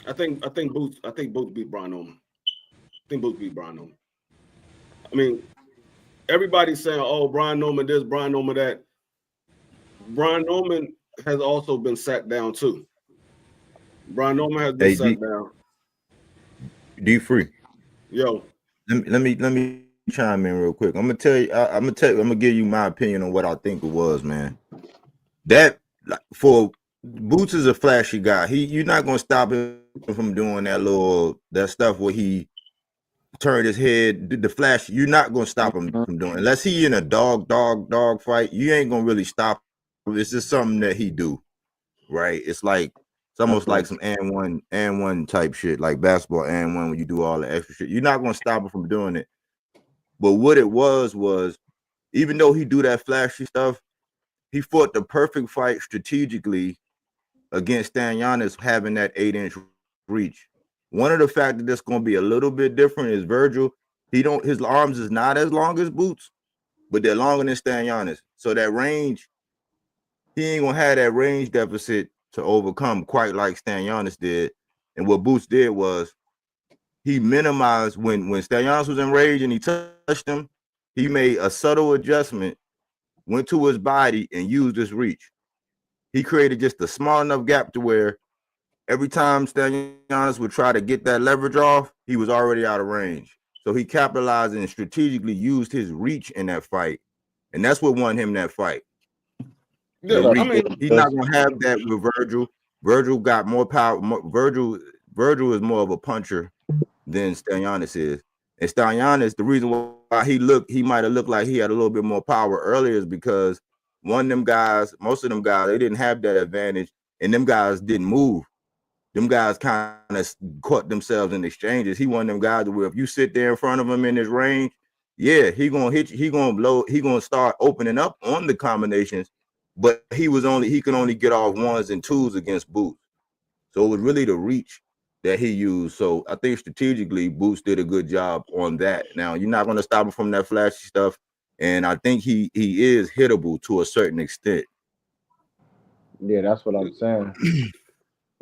I think Boots beat Brian Norman. I think Boots beat Brian Norman. I mean, everybody's saying, "Oh, Brian Norman this, Brian Norman that." Brian Norman has also been sat down too. Brian Norman has been sat down. D free. Yo, let me chime in real quick. I'm gonna give you my opinion on what I think it was, man. That for Boots is a flashy guy. You're not gonna stop him from doing that stuff where he turned his head, did the flash. You're not gonna stop him from doing, unless he in a dog fight. You ain't gonna really stop him. It's just something that he do, right? It's almost like some and one type shit, like basketball and one when you do all the extra shit. You're not gonna stop him from doing it. But what it was even though he do that flashy stuff, he fought the perfect fight strategically against Stanionis having that 8-inch reach. One of the factors that's going to be a little bit different is Virgil. His arms is not as long as Boots, but they're longer than Stanionis. So that range, he ain't gonna have that range deficit to overcome quite like Stanionis did. And what Boots did was he minimized when Stellianos was enraged and he touched him. He made a subtle adjustment, went to his body, and used his reach. He created just a small enough gap to where every time Stellianos would try to get that leverage off, he was already out of range. So he capitalized and strategically used his reach in that fight, and that's what won him that fight. The Yeah, I reach. mean, He's not gonna have that with Virgil. Virgil got more power. Virgil is more of a puncher than Stellianos is. And Stellianos, the reason why he might have looked like he had a little bit more power earlier is because one of them guys, most of them guys, they didn't have that advantage, and them guys didn't move. Them guys kind of caught themselves in exchanges. He one of them guys where if you sit there in front of him in his range, yeah, he gonna hit you, he gonna blow, he gonna start opening up on the combinations, but he can only get off ones and twos against Boots. So it was really the reach that he used. So I think strategically, Boots did a good job on that. Now you're not gonna stop him from that flashy stuff, and I think he is hittable to a certain extent. Yeah, that's what I'm saying.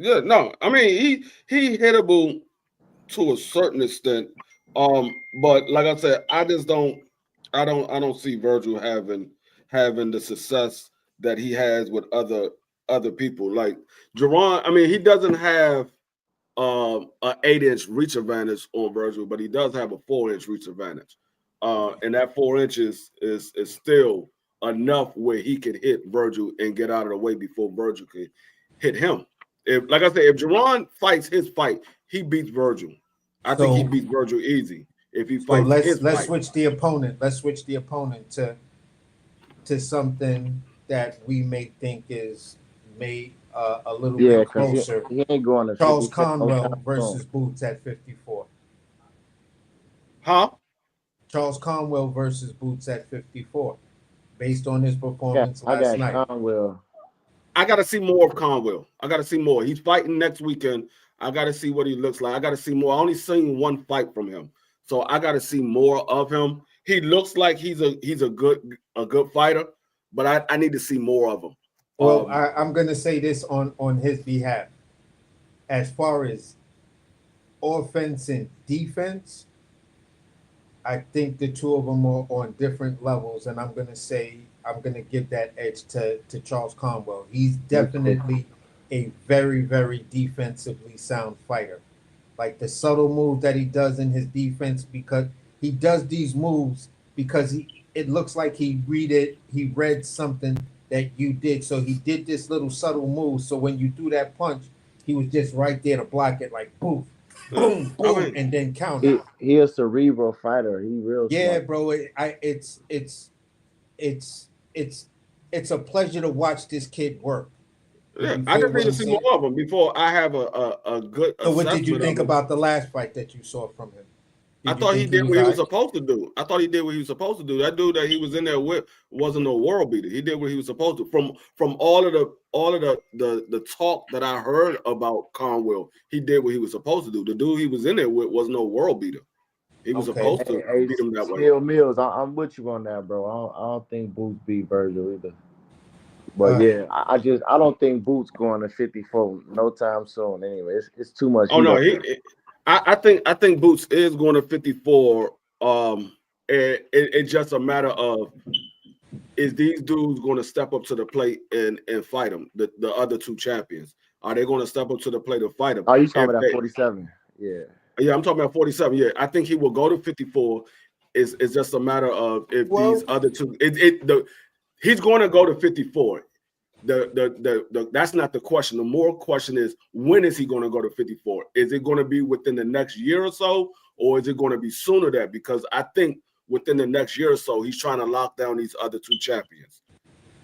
Yeah, no, I mean he hittable to a certain extent. But like I said, I don't see Virgil having the success that he has with other people. Like Jerron, I mean, he doesn't have an 8-inch reach advantage on Virgil, but he does have a 4-inch reach advantage. And that 4 inches is still enough where he can hit Virgil and get out of the way before Virgil can hit him. If, like I said, if Jerron fights his fight, he beats Virgil. I think he So beats Virgil easy if he so fights his let's fight. switch the opponent. Let's switch the opponent to something that we may think is made a little Yeah, bit because closer. he ain't going to Charles 54 no time Conwell versus soon. Boots at 54. Huh? Charles Conwell versus Boots at 54, based on his Yeah, performance I last got night. Conwell. I got to see more of Conwell. I got to see more. He's fighting next weekend. I got to see what he looks like. I got to see more. I only seen one fight from him, so I got to see more of him. He looks like he's a good fighter, but I need to see more of him. Well, I'm going to say this on his behalf. As far as offense and defense, I think the two of them are on different levels, and I'm going to give that edge to Charles Conwell. He's definitely a very, very defensively sound fighter. Like the subtle move that he does in his defense, because he does these moves because it looks like he read something that you did. So he did this little subtle move. So when you threw that punch, he was just right there to block it, like boom, boom, boom, and then counter. He a cerebral fighter. He real Yeah, smart. bro. It's a pleasure to watch this kid work. Yeah, You I feel just need what to I'm see saying? more of him before I have a good So what did you assessment think of him. about the last fight that you saw from him? I Did you thought he think did what he was all right? supposed to do. I thought he did what he was supposed to do. That dude that he was in there with wasn't no world beater. He did what he was supposed to. From all of the talk that I heard about Conwell, he did what he was supposed to do. The dude he was in there with was no world beater. He was Okay. supposed to Hey, beat him that way. Steel Mills, I'm with you on that, bro. I don't think Boots beat Virgil either. But Uh, yeah, I don't think Boots going to 54 no time soon. Anyway, it's too much Oh heat no, on. I think Boots is going to 54. It's just a matter of is these dudes going to step up to the plate and fight them? The other two champions, are they going to step up to the plate and fight them? Oh, you talking If about that they, 47? Yeah. yeah, I'm talking about 47. Yeah, I think he will go to 54. It's just a matter of if these well, other two. He's going to go to 54. That's not the question. The more question is when is he going to go to 54? Is it going to be within the next year or so, or is it going to be sooner that? Because I think within the next year or so, he's trying to lock down these other two champions.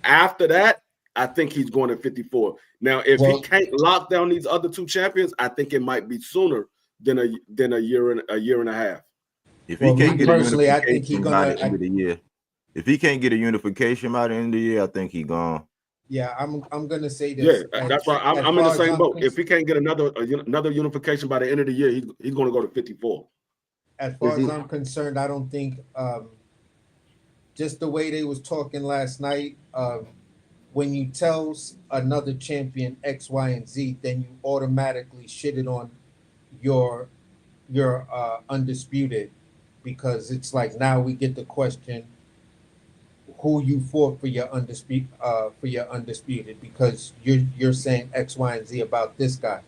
After that, I think he's going to 54. Now, if he can't lock down these other two champions, I think it might be sooner than a year and a half. If he well, me can't get a personally, I think he unification by gonna. the end of the year, if he can't get a unification by the end of the year, I think he gone. Yeah, I'm gonna say Yeah, this. that's why As I'm in the far as same boat. If he can't get another unification by the end of the year, he's going to go to 54. as far as I'm concerned, I don't think just the way they was talking last night. When you tell another champion X, Y, and Z, then you automatically shit it on your your undisputed, because it's like now we get the question who you fought for your undisputed, because you're saying X, Y, and Z about this guy.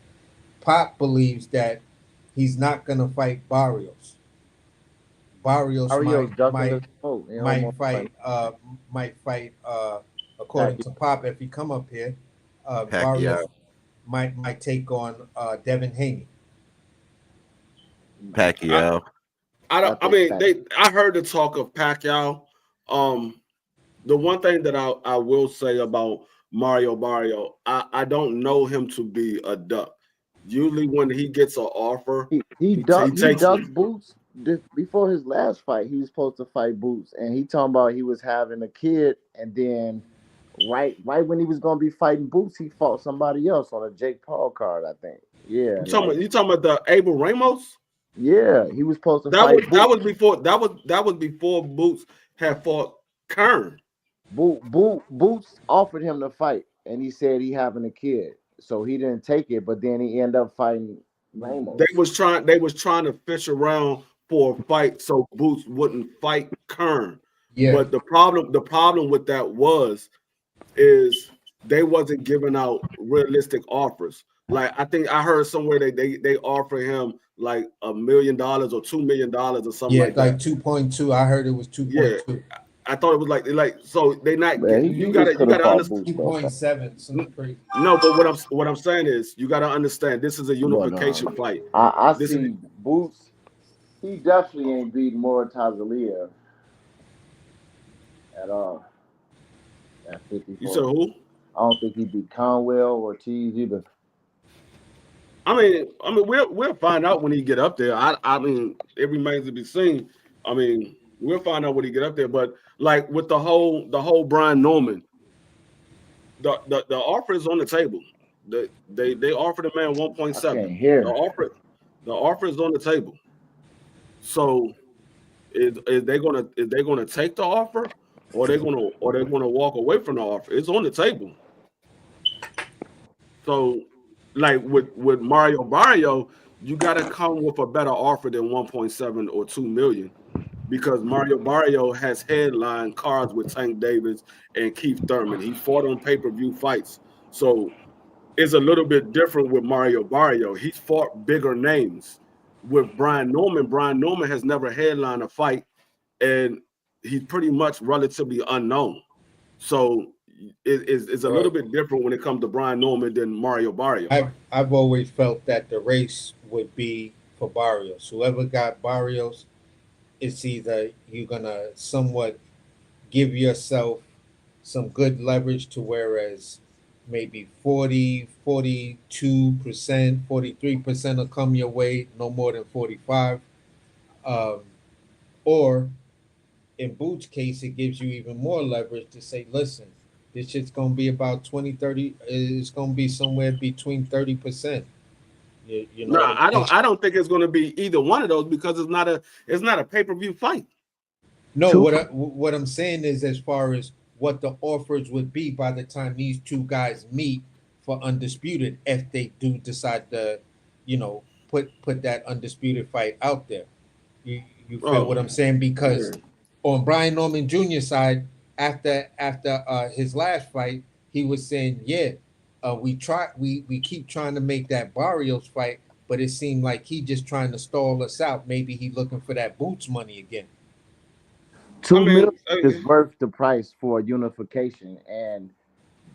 Pop believes that he's not gonna fight Barrios. Barrios Mario's might ducking the might smoke. You don't might want to fight fight might fight according Pacquiao. to Pop, if he come up here, Pacquiao. Barrios might take on Devin Haney. I, Pacquiao. I I don't. I think mean, Pac. I heard the talk of Pacquiao. The one thing that I will say about Mario Barrio, I don't know him to be a duck. Usually, when he gets an offer, he He takes it. ducked Boots before his last fight. He was supposed to fight Boots, and he talking about he was having a kid, and then right when he was gonna be fighting Boots, he fought somebody else on a Jake Paul card, I think. Yeah, like You talking about the Abel Ramos? yeah, he was supposed to That fight was that Boots. was before that was before Boots had fought Kern. Boots offered him to fight, and he said he having a kid, so he didn't take it. But then he ended up fighting Ramos. They was trying to fish around for a fight so Boots wouldn't fight Kern. Yeah, But the problem with that is they wasn't giving out realistic offers. Like I think I heard somewhere they offer him like $1 million or $2 million or something yeah, like like that. 2.2. I heard it was Yeah, 2.2. I thought it was like so they not Man, get he just you could have gotta fought understand. Boots though. 2.7, something crazy. No, but what I'm saying is you gotta understand this is a But unification fight. I This is see Boots. He definitely ain't beat Mortazalia at all at you said 54. who? I don't think he beat Conwell or Ortiz either. I mean, we'll find out when he get up there. I mean, it remains to be seen. I mean, we'll find out when he get up there. But like with the whole Brian Norman, the offer is on the table. They offered the man I can't 1.7. The hear. offer is on the table. So is they gonna take the offer or they gonna walk away from the offer? It's on the table. So, like with Mario Barrio, you got to come with a better offer than 1.7 or 2 million because Mario Barrio has headline cards with Tank Davis and Keith Thurman. He fought on pay-per-view fights, so it's a little bit different with Mario Barrio. He's fought bigger names. With Brian Norman has never headlined a fight, and he's pretty much relatively unknown. So it's a little Right. bit different when it comes to Brian Norman than Mario Barrio. I've always felt that the race would be for Barrios. Whoever got Barrios, it's either you're gonna somewhat give yourself some good leverage to whereas maybe 42%, 43% will come your way, no more than 45. Um, or in Boots' case, it gives you even more leverage to say, listen, this shit's gonna be about 20, 30. It's gonna be somewhere between 30%. You No, know, I don't think it's going to be either one of those because it's not a pay-per-view fight. no, Two what I'm saying is as far as what the offers would be by the time these two guys meet for undisputed, if they do decide to, put that undisputed fight out there. You feel what Oh, I'm saying? Because on Brian Norman Jr. side, after his last fight, he was saying, yeah, we keep trying to make that Barrios fight, but it seemed like he just trying to stall us out. Maybe he looking for that Boots money again. I 2 million mean, is worth the price for unification, and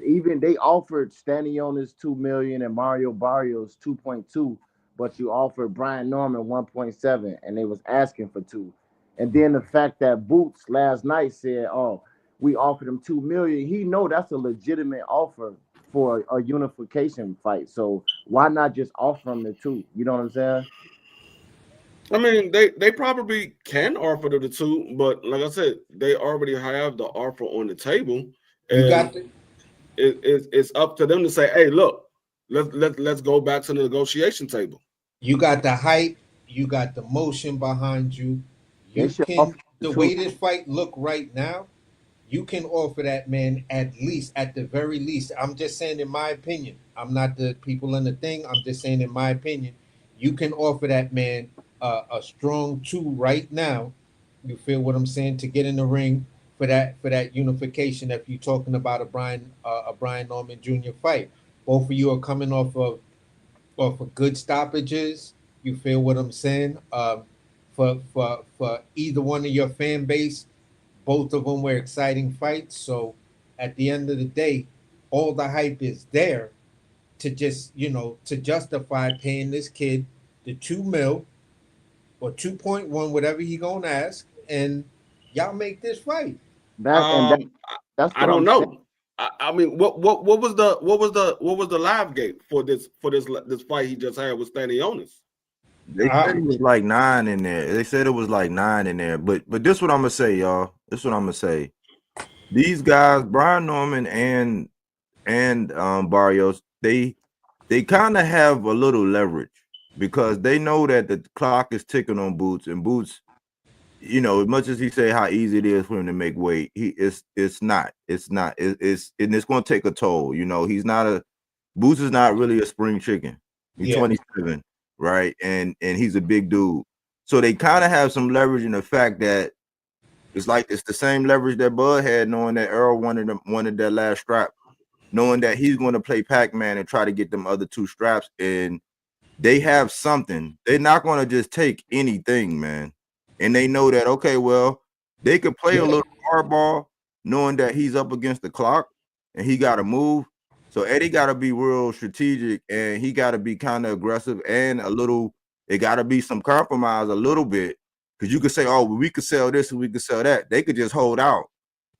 even they offered Stanionis 2 million and Mario Barrios 2.2, but you offered Brian Norman 1.7, and they was asking for two. And then the fact that Boots last night said, "Oh, we offered him 2 million," he know that's a legitimate offer for a unification fight. So why not just offer him the two? You know what I'm saying? they probably can offer the two, but like I said, they already have the offer on the table, You got and the it's up to them to say, "Hey, look, let's go back to the negotiation table." you got the hype, you got the motion behind you. They You should offer can the the two. way this fight look right now, you can offer that man at the very least. I'm just saying in my opinion. I'm not the people in the thing. I'm just saying in my opinion, you can offer that man a strong two right now. You feel what I'm saying? To get in the ring for that unification. If you're talking about a Brian Norman Jr. fight, both of you are coming off of good stoppages. You feel what I'm saying? For either one of your fan base, both of them were exciting fights. So at the end of the day, all the hype is there to just to justify paying this kid the 2 mil or 2.1, whatever he gonna ask, and y'all make this fight. Um, That's I what don't I'm saying. know. I mean, what was the live gate for this fight he just had with Stanionis? They said it was like 9 in there. They said it was like 9 in there. But this what I'm gonna say, y'all. This what I'm gonna say. These guys, Brian Norman and Barrios, they kind of have a little leverage because they know that the clock is ticking on Boots, and Boots, as much as he say how easy it is for him to make weight, it's not. It's and it's gonna take a toll. He's not Boots is not really a spring chicken. He's 27, right? And he's a big dude. So they kind of have some leverage in the fact that it's the same leverage that Bud had, knowing that Earl wanted that last strap, knowing that he's going to play Pac-Man and try to get them other 2 straps, and they have something. They're not going to just take anything, man. And they know that, okay, well, they could play a little hardball, knowing that he's up against the clock and he got to move. So Eddie got to be real strategic, and he got to be kind of aggressive, and it got to be some compromise a little bit, because you could say, oh, well, we could sell this and we could sell that. They could just hold out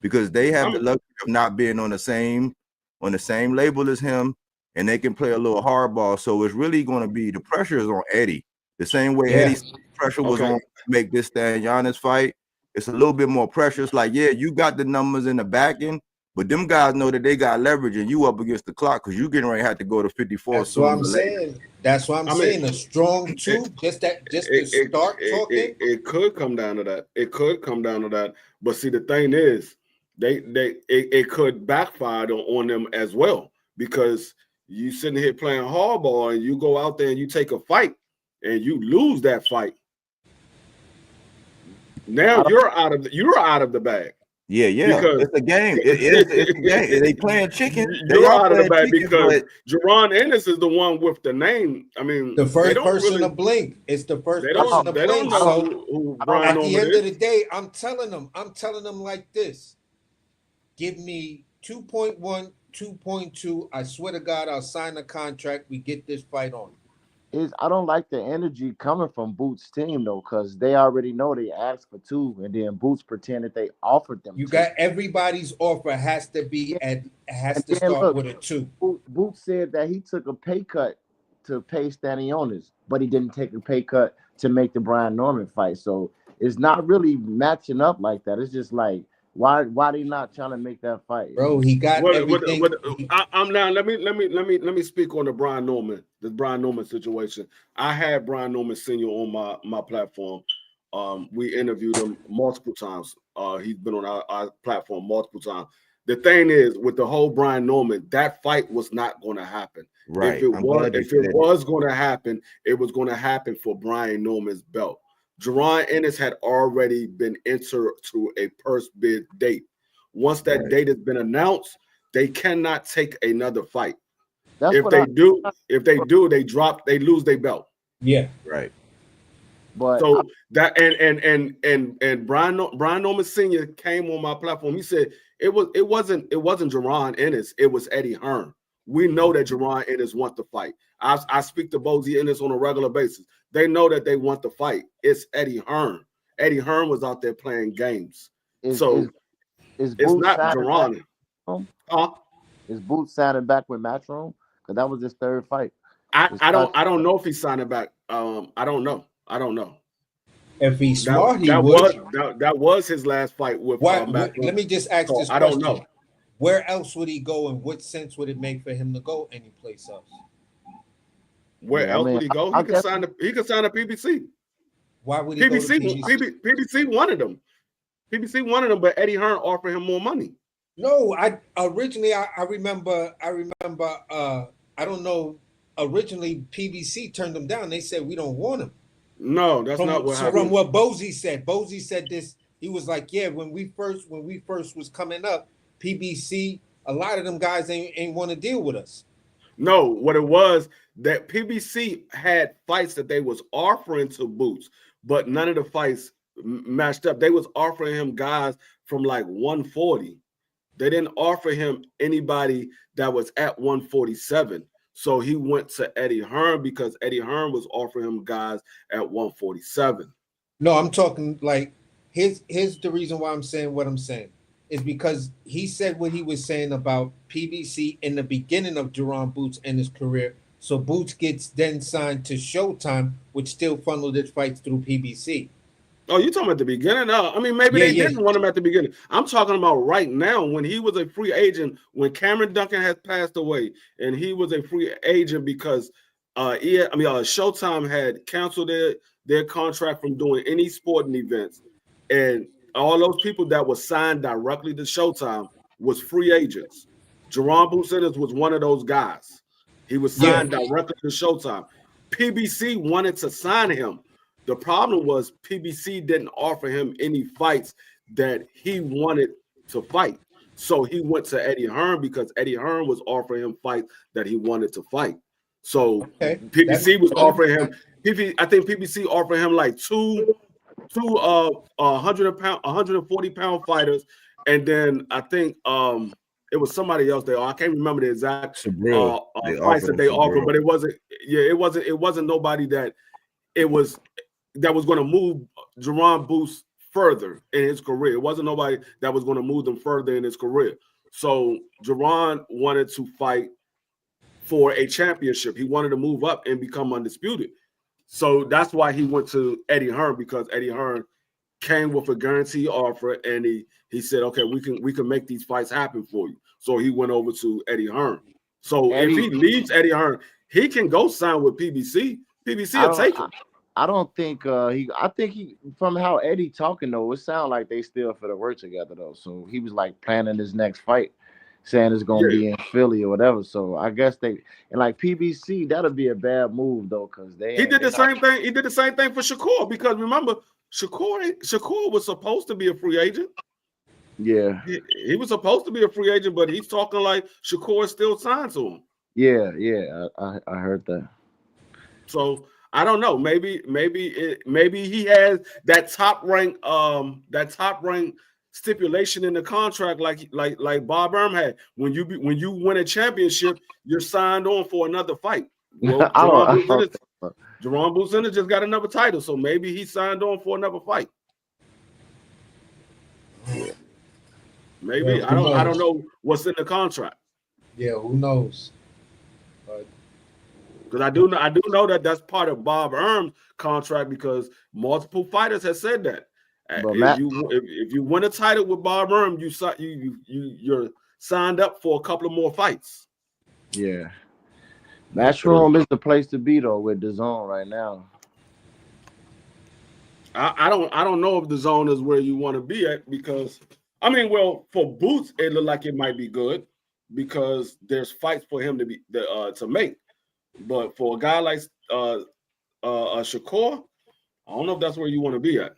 because they have the luxury of not being on the same label as him, and they can play a little hardball. So it's really going to be, the pressure is on Eddie. The same way Eddie's pressure was on to make this Giannis fight. It's a little bit more pressure. It's like, yeah, you got the numbers in the back end, but them guys know that they got leverage, and you up against the clock because you getting ready to have to go to 54 That's sooner what I'm or later. saying. That's what I'm saying. A strong two, just to start talking. It could come down to that. It could come down to that. But see, the thing is, it could backfire on them as well, because you sitting here playing hardball and you go out there and you take a fight and you lose that fight. Now you're out of the bag. Yeah, because it's a game. It's a game. They playing chicken. You're out of the bag because Jerron Ennis is the one with the name. I mean, the first person to blink. It's the first person to blink. They don't know who Brian Norman is. At the end of the day, I'm telling them like this. Give me 2.1, 2.2. I swear to God, I'll sign the contract. We get this fight on. I don't like the energy coming from Boots' team though, because they already know they asked for 2, and then Boots pretend that they offered them. You got everybody's offer has to be start with a 2. Boots said that he took a pay cut to pay Stanionis, but he didn't take a pay cut to make the Brian Norman fight. So it's not really matching up like that. It's just like, why they not trying to make that fight? Bro, he got everything. I'm now. Let me speak on the Brian Norman situation. I had Brian Norman Sr. on my platform. We interviewed him multiple times. He's been on our platform multiple times. The thing is, with the whole Brian Norman, that fight was not going to happen. Right. If it was going to happen, it was going to happen for Brian Norman's belt. Jerron Ennis had already been entered to a purse bid date. Once that date has been announced, they cannot take another fight. If they do, they lose their belt. Yeah, right. But so that and Brian Norman Sr. came on my platform. He said it wasn't Jerron Ennis, it was Eddie Hearn. We know that Jerron Ennis want to fight. I speak to Bozy Ennis on a regular basis. They know that they want to fight. It's Eddie Hearn. Eddie Hearn was out there playing games. It's not Jerron. Is Boots signing back with Matchroom? Because that was his 3rd fight. I don't know if he's signing back. I don't know. If he's smart, that was his last fight with let me just ask this question. I don't know. Where else would he go, and what sense would it make for him to go anyplace else? Where else would he go? He could sign a PBC. Why would he go to PBC? PBC wanted him. PBC wanted him, but Eddie Hearn offered him more money. No, I remember. I don't know. Originally, PBC turned him down. They said we don't want him. No, that's not what From happened. what Bozy said this. He was like, yeah, when we first was coming up, PBC, a lot of them guys ain't want to deal with us. No, what it was that PBC had fights that they was offering to Boots, but none of the fights matched up. They was offering him guys from like 140. They didn't offer him anybody that was at 147. So he went to Eddie Hearn because Eddie Hearn was offering him guys at 147. No, I'm talking like here's the reason why I'm saying what I'm saying is because he said what he was saying about PBC in the beginning of Jerron Boots and his career. So Boots gets then signed to Showtime, which still funneled his fights through PBC. Oh, you talking about the beginning? I mean, maybe they didn't want him at the beginning. I'm talking about right now when he was a free agent, when Cameron Duncan has passed away, and he was a free agent because Showtime had canceled their contract from doing any sporting events, and all those people that were signed directly to Showtime was free agents. Jerron Boots was one of those guys. He was signed directly to Showtime. PBC wanted to sign him. The problem was PBC didn't offer him any fights that he wanted to fight. So he went to Eddie Hearn because Eddie Hearn was offering him fights that he wanted to fight. So PBC was offering him. I think PBC offered him like two 140-pound fighters, and then I think it was somebody else there. I can't remember the exact fights that they offered, but it wasn't nobody that was going to move Jerron Boots further in his career. It wasn't nobody that was going to move them further in his career. So Jerron wanted to fight for a championship. He wanted to move up and become undisputed. So that's why he went to Eddie Hearn, because Eddie Hearn came with a guarantee offer, and he said, okay, we can make these fights happen for you. So he went over to Eddie Hearn. So if he leaves Eddie Hearn, he can go sign with PBC. PBC will take him. I don't think I think he, from how Eddie talking though, it sounds like they still for the work together though. So he was like planning his next fight, saying it's gonna be in Philly or whatever. So I guess and like PBC, that'll be a bad move though, because he did the same thing. He did the same thing for Shakur, because remember, Shakur was supposed to be a free agent. Yeah, he was supposed to be a free agent, but he's talking like Shakur is still signed to him. Yeah, I heard that. So I don't know. Maybe he has that top rank stipulation in the contract, like Bob Arum had. When you win a championship, you're signed on for another fight. Well, Jerron Boots just got another title, so maybe he signed on for another fight. Maybe I don't know what's in the contract. Yeah, who knows? Because I do know that that's part of Bob Arum's contract, because multiple fighters have said that. If you win a title with Bob Arum, you're signed up for a couple of more fights. Yeah, Matchroom is the place to be though with DAZN right now. I don't know if DAZN is where you want to be at, because I mean, well, for Boots it looked like it might be good because there's fights for him to make. But for a guy like Shakur, I don't know if that's where you want to be at.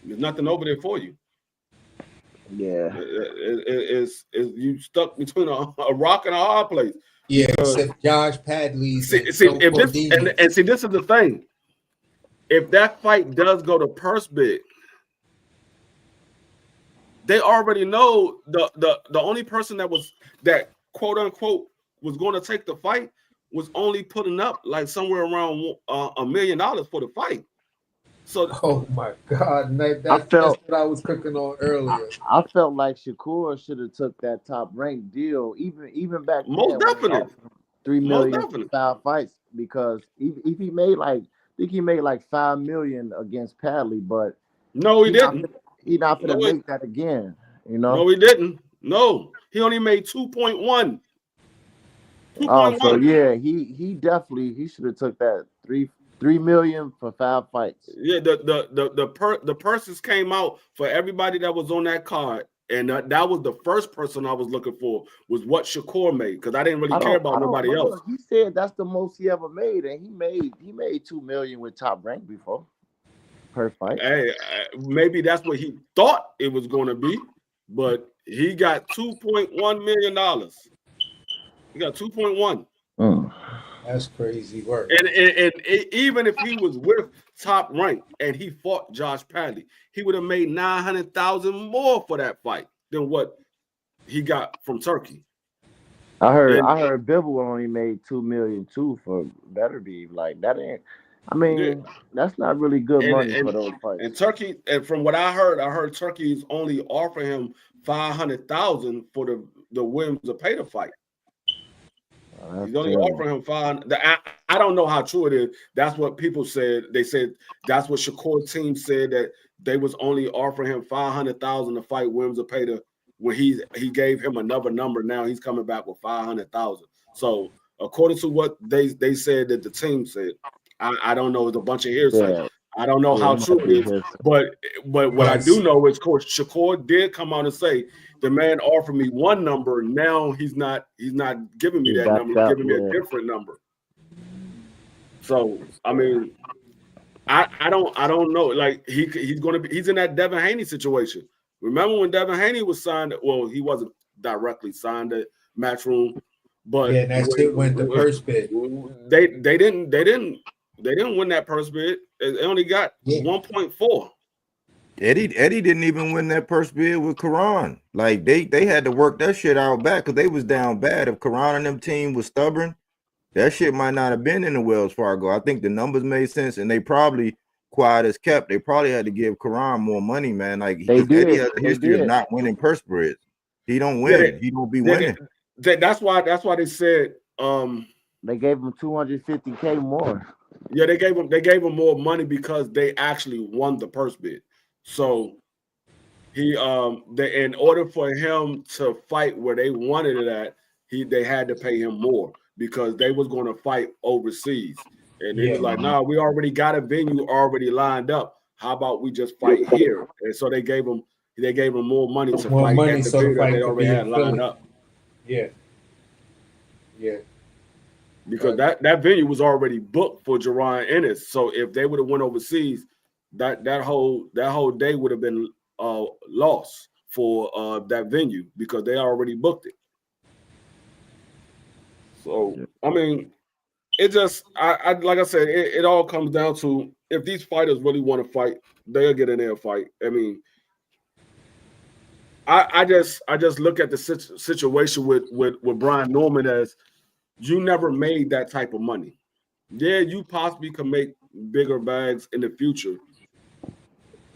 There's nothing over there for you. Yeah, it's you stuck between a rock and a hard place. Yeah, except Josh Padley. See, this is the thing. If that fight does go to purse bid, they already know the only person that quote unquote was going to take the fight was only putting up like somewhere around $1 million for the fight. So, oh my God, that's what I was cooking on earlier. I felt like Shakur should have took that top ranked deal, even back then. Most definitely, $3 million for 5 fights, because if he made like, I think he made like $5 million against Padley, but no, he didn't. He's not gonna make that again. You know? No, he didn't. No, he only made 2.1. So yeah, he definitely should have took that $3 million for 5 fights. Yeah, the purses came out for everybody that was on that card And that was the first person I was looking for was what Shakur made because I didn't really I care don't about nobody else. remember. He said that's the most he ever made, and he made 2 million with Top Rank before per fight. Hey, maybe that's what he thought it was going to be, but he got $2.1 million. He got 2.1. That's crazy work. And even if he was with Top Rank and he fought Josh Padley, he would have made 900,000 more for that fight than what he got from Turkey. I heard Bivol only made 2 million too for Beterbiev. Like that ain't. I mean, that's not really good money for those fights. And Turkey, and from what I heard Turkey is only offering him 500,000 for the Williams Zepeda fight. He's only offering him 500. I don't know how true it is. That's what people said. They said that's what Shakur's team said, that they was only offering him 500,000 to fight Williams Zepeda when he gave him another number. Now he's coming back with 500,000. So according to what they said that the team said, I don't know. It's a bunch of hearsay. Yeah. I don't know how true it is, but what I do know is Coach Shakur did come out and say the man offered me one number. Now he's not giving me that number. He's giving me a different number. So I mean, I don't know. Like he's in that Devin Haney situation. Remember when Devin Haney was signed? Well, he wasn't directly signed at Matchroom, but yeah, that's it. Went the purse bid. They didn't win that purse bid. They only got 1.4. Eddie didn't even win that purse bid with Karan. Like they had to work that shit out back because they was down bad. If Karan and them team was stubborn, that shit might not have been in the Wells Fargo. I think the numbers made sense, and they probably, quiet as kept, they probably had to give Karan more money, man. Like Eddie has a history of not winning purse bids. He don't win. He don't be winning. That's why they said they gave him 250K more. Yeah, they gave him more money because they actually won the purse bid. So he in order for him to fight where they wanted it at, they had to pay him more because they was going to fight overseas. And they was like, nah, we already got a venue already lined up. How about we just fight here? And so they gave him more money to fight at the venue that they already had lined up. Yeah. Because that venue was already booked for Jerron Ennis. So if they would have went overseas, that whole day would have been lost for that venue because they already booked it. So I mean, it just I like I said, it all comes down to if these fighters really want to fight, they'll get in there and fight. I mean, I just look at the situation with Brian Norman as you never made that type of money. Yeah, you possibly can make bigger bags in the future,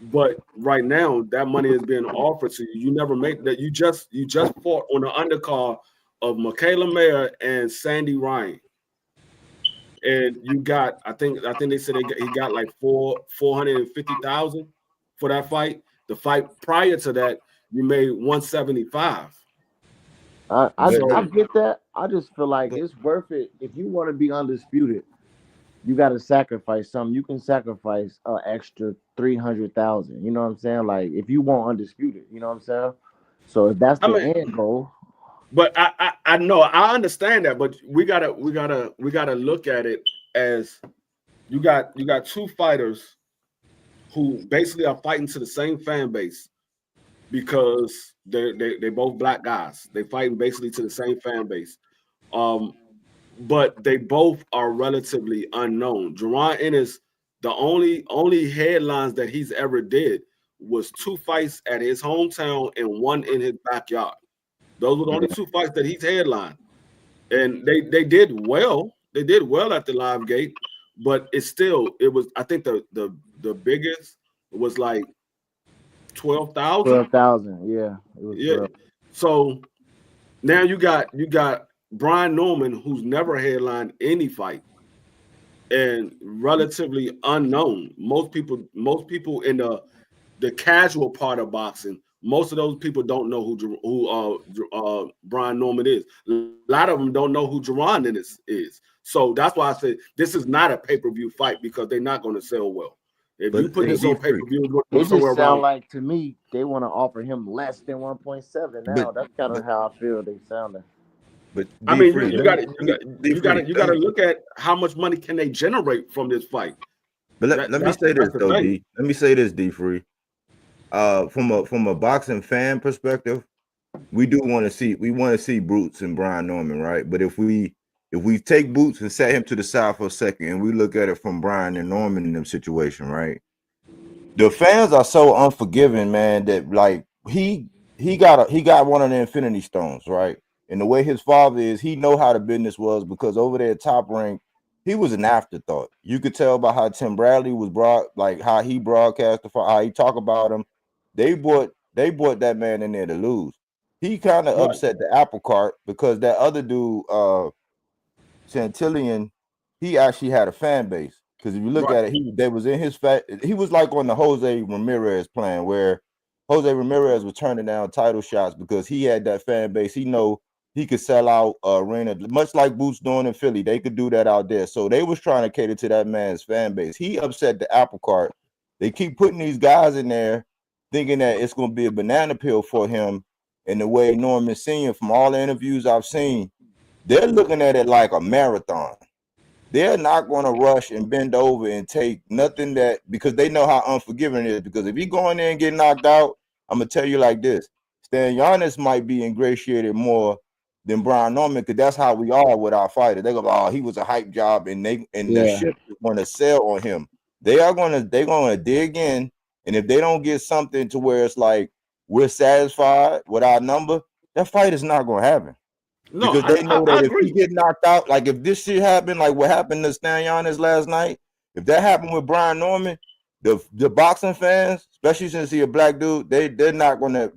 but right now that money is being offered to you. You never make that. You just fought on the undercard of Michaela Mayer and Sandy Ryan, and you got I think they said he got like 450,000 for that fight. The fight prior to that, you made 175. I get that. I just feel like it's worth it. If you want to be undisputed, you got to sacrifice something. You can sacrifice an extra 300,000. You know what I'm saying? Like if you want undisputed, you know what I'm saying? So if that's the end goal. But I know I understand that, but we gotta look at it as you got two fighters who basically are fighting to the same fan base because they both black guys. They fighting basically to the same fan base. But they both are relatively unknown. Jerron Ennis, the only headlines that he's ever did was 2 fights at his hometown and 1 in his backyard. Those were the only 2 fights that he's headlined. And they did well. They did well at the live gate, but it was I think the biggest was like 12,000. 12,000, yeah. It was 12. So now you got Brian Norman, who's never headlined any fight and relatively unknown. Most people in the casual part of boxing, most of those people don't know who Brian Norman is. A lot of them don't know who Jerron Ennis is. So that's why I said this is not a pay-per-view fight because they're not going to sell well. If you But put hey, this D on pay free. per view, it's It somewhere just sound around. like to me they want to offer him less than 1.7 But now. That's kind of but how I feel they sounding. but I D mean, free. you Let got me to let me D free. you got to look at how much money can they generate from this fight. But let me say That's this the though, thing. D. Let me say this, D free. From a boxing fan perspective, we want to see Boots and Brian Norman, right? But if we take Boots and set him to the side for a second and we look at it from Brian and Norman in them situation, right? The fans are so unforgiving, man, that like he got one of the Infinity Stones, right? And the way his father is, he know how the business was because over there at Top Rank, he was an afterthought. You could tell by how Tim Bradley was brought, like how he broadcast, how he talk about him. They brought that man in there to lose. He kind of Right, upset the apple cart because that other dude, Chantillion, he actually had a fan base. Because if you look right. at it, they was in his he was like on the Jose Ramirez plan where Jose Ramirez was turning down title shots because he had that fan base. He know he could sell out arena, much like Boots doing in Philly. They could do that out there. So they was trying to cater to that man's fan base. He upset the apple cart. They keep putting these guys in there thinking that it's going to be a banana peel for him. And the way Norman Sr., from all the interviews I've seen, they're looking at it like a marathon. They're not going to rush and bend over and take nothing that because they know how unforgiving it is. Because if you go in there and get knocked out, I'm gonna tell you like this: Stan Giannis might be ingratiated more than Brian Norman because that's how we are with our fighters. They go, oh, he was a hype job, and the Yeah. ship is going to sell on him. They're gonna dig in, and if they don't get something to where it's like we're satisfied with our number, that fight is not going to happen No, because they know I that if he agree. get knocked out, like if this shit happened, like what happened to Stan Giannis last night, if that happened with Brian Norman, the boxing fans, especially since he a black dude, they're not gonna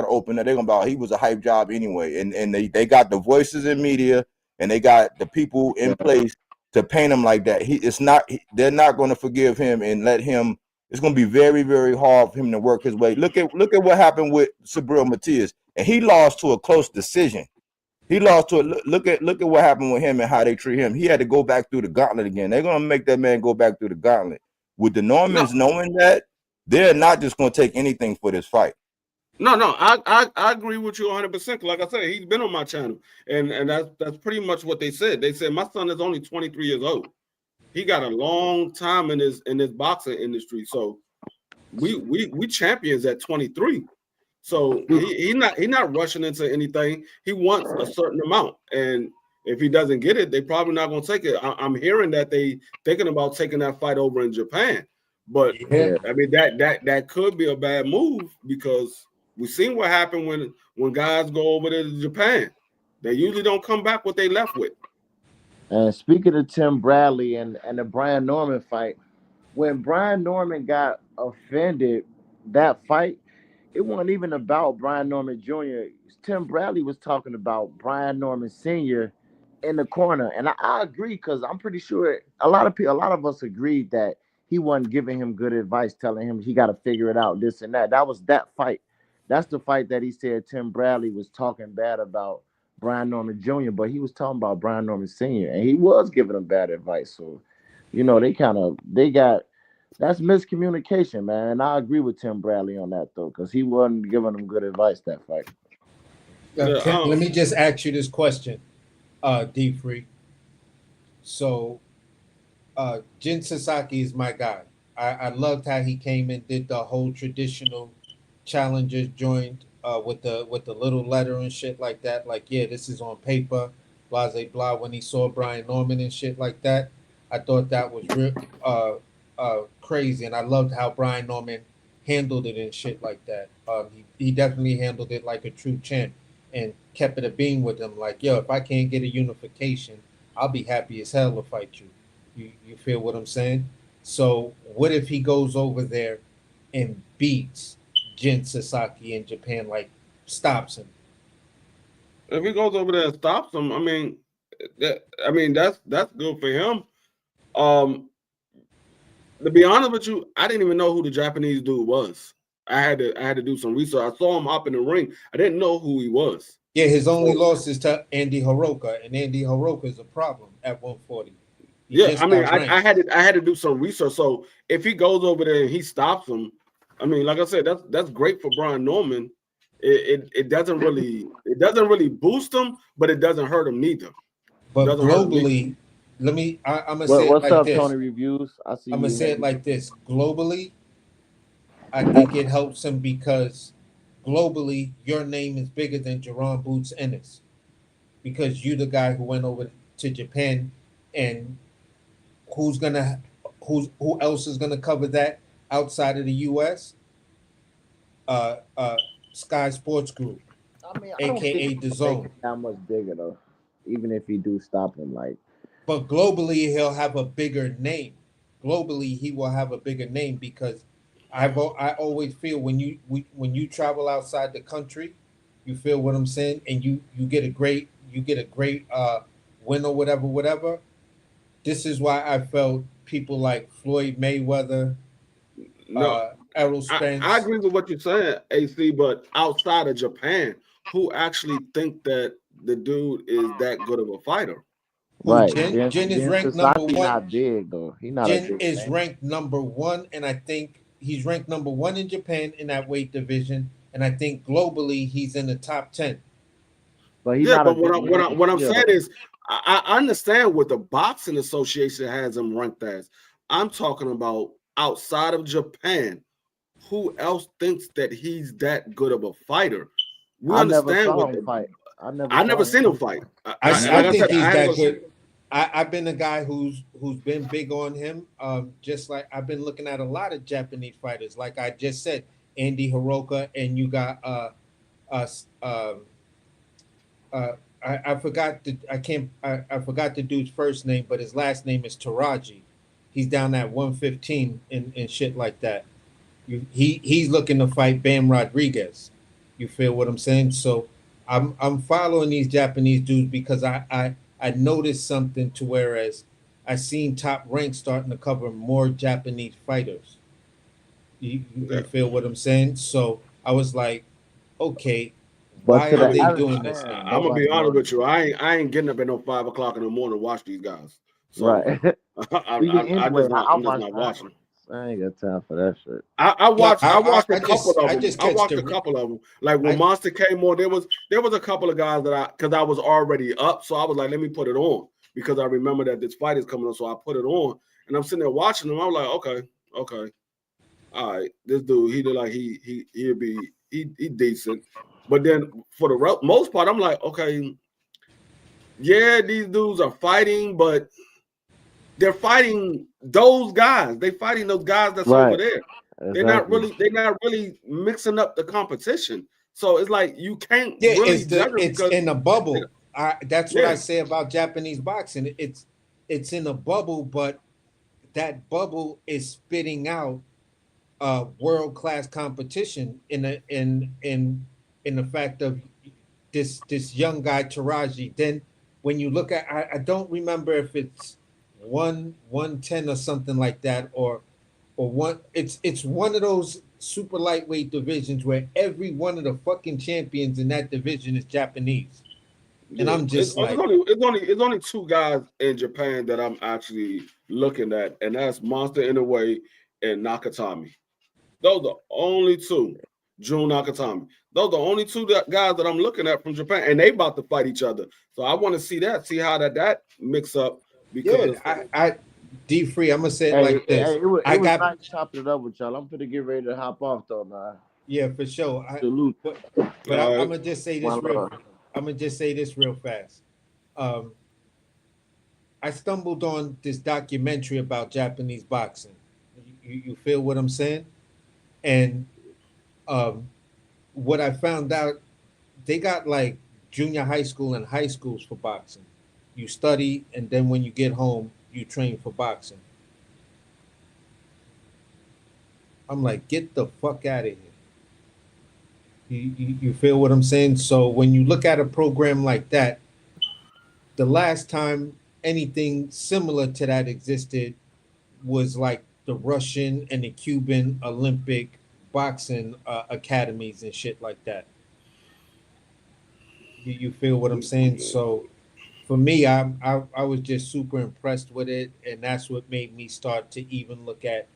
open it. They're gonna be he was a hype job anyway, and they got the voices in media and they got the people in place to paint him like that. They're not gonna forgive him and let him. It's gonna be very very hard for him to work his way. Look at what happened with Sabril Matias, and he lost to a close decision. He lost to it. Look at what happened with him and how they treat him. He had to go back through the gauntlet again. They're gonna make that man go back through the gauntlet. With the No, Normans knowing that, they're not just gonna take anything for this fight. no. I agree with you 100%. Like I said, he's been on my channel, and that's pretty much what they said. They said my son is only 23 years old. He got a long time in this boxing industry. So we champions at 23. So he not rushing into anything. He wants a certain amount, and if he doesn't get it, they probably not going to take it. I'm hearing that they thinking about taking that fight over in Japan, but Yeah. I mean that could be a bad move because we've seen what happened when guys go over there to Japan. They usually don't come back what they left with. And speaking of Tim Bradley and the Brian Norman fight, when Brian Norman got offended that fight, it wasn't even about Brian Norman Jr. Tim Bradley was talking about Brian Norman Sr. in the corner, and I agree because I'm pretty sure a lot of us agreed that he wasn't giving him good advice, telling him he got to figure it out, this and that. That was that fight. That's the fight that he said Tim Bradley was talking bad about Brian Norman Jr., but he was talking about Brian Norman Sr. and he was giving him bad advice. So, they got that's miscommunication, man. And I agree with Tim Bradley on that though, because he wasn't giving him good advice that fight. Yeah, Let me just ask you this question, D Free. So, Jin Sasaki is my guy. I loved how he came and did the whole traditional challengers joined with the little letter and shit like that. Like, yeah, this is on paper, blah blah blah. When he saw Brian Norman and shit like that, I thought that was real crazy, and I loved how Brian Norman handled it and shit like that. He definitely handled it like a true champ and kept it a beam with him. Like, yo, if I can't get a unification, I'll be happy as hell to fight you. You feel what I'm saying? So what if he goes over there and beats Jin Sasaki in Japan, like stops him? if he goes over there and stops him, that's good for him. To be honest with you, I didn't even know who the Japanese dude was. I had to do some research. I saw him up in the ring. I didn't know who he was. Yeah, his only So loss is to Andy Hiroka, and Andy Hiroka is a problem at 140. He Yeah, I just mean, got I ranked. had to do some research. So if he goes over there and he stops him, I mean, like I said, that's great for Brian Norman. It doesn't really boost him, but it doesn't hurt him neither. But Doesn't hurt him neither. globally, I'm gonna say it What's like up, this. Tony Reviews? I see I'm gonna you say it here. like this. Globally, I think it helps him because globally, your name is bigger than Jerron Boots Ennis because you the guy who went over to Japan, and who's gonna who else is gonna cover that outside of the U.S. Uh, uh, Sky Sports Group, I mean, I don't think aka it's gonna make DAZN. him that much bigger though. Even if he do stop him, like But globally, he'll have a bigger name. Globally, he will have a bigger name because I always feel when you travel outside the country, you feel what I'm saying, and you get a great win or whatever. This is why I felt people like Floyd Mayweather, No, Errol I Spence. agree with what you're saying, AC. But outside of Japan, who actually think that the dude is that good of a fighter? Who right. Jin? Jin is Then ranked number Sasaki one. not big though. He not a Jin big is name, ranked number one, and I think he's ranked number one in Japan in that weight division, and I think globally he's in the top 10. but he Yeah, not a but big name what I'm still saying though. is, I understand what the boxing association has him ranked as. I'm talking about outside of Japan. Who else thinks that he's that good of a fighter? We I never understand saw what him the fight. I never I saw never him seen him fight. fight. I I Like I never think said, saw I he's had to that go. good. I've been a guy who's been big on him. Just like I've been looking at a lot of Japanese fighters, like I just said, Andy Hiroka, and you got uh, um, uh, I forgot I forgot the dude's first name, but his last name is Taraji. He's down at 115 and shit like that. He's looking to fight Bam Rodriguez. You feel what I'm saying? So I'm following these Japanese dudes because I noticed something to whereas I seen Top Rank starting to cover more Japanese fighters. You feel what I'm saying? So I was like, okay, But why to are I the they mean, average doing this? fan, I'm gonna be nobody honest know with you. anything. I ain't getting up at no 5 o'clock in the morning to watch these guys. So Right. I, Me I anyway, just not I I'm just watch not the watching. highlights. I ain't got time for that shit. No, I watched a I couple just of I them. just I catch watched a the couple of them. Like when I Monster came on, there was a couple of guys that because I was already up, so I was like, let me put it on because I remember that this fight is coming on, so I put it on, and I'm sitting there watching them. I'm like, okay, all right, this dude, he look like he decent, but then for the most part, I'm like, okay, yeah, these dudes are fighting, but they're fighting those guys. They fighting those guys that's over Right. there. Exactly. They're not really mixing up the competition. So it's like you can't yeah, really judge them it's because in a they, bubble. That's what I yeah, say about Japanese boxing. It's in a bubble, but that bubble is spitting out world class competition in the fact of this young guy Taraji. Then when you look at I don't remember if it's 110 or something like that or one it's one of those super lightweight divisions where every one of the fucking champions in that division is Japanese. And yeah. I'm just like, It's only two guys in Japan that I'm actually looking at, and that's Monster Inoue and Nakatami. Those are the only two. Jun Nakatami. Those are the only two guys that I'm looking at from Japan, and they about to fight each other. So I want to see how that mix up yeah, because I D free, I'm gonna say it Hey, like this. it I was got nice chopping it up with y'all. I'm gonna get ready to hop off though, man. yeah, for sure. Salute. But I'm uh, gonna just say this One real. love. I'm gonna just say this real fast. Um, I stumbled on this documentary about Japanese boxing. You feel what I'm saying? And um, what I found out, they got like junior high school and high schools for boxing. You study, and then when you get home, you train for boxing. I'm like, get the fuck out of here. You feel what I'm saying? So when you look at a program like that, the last time anything similar to that existed was like the Russian and the Cuban Olympic boxing academies and shit like that. You feel what I'm saying? So for me, I was just super impressed with it, and that's what made me start to even look at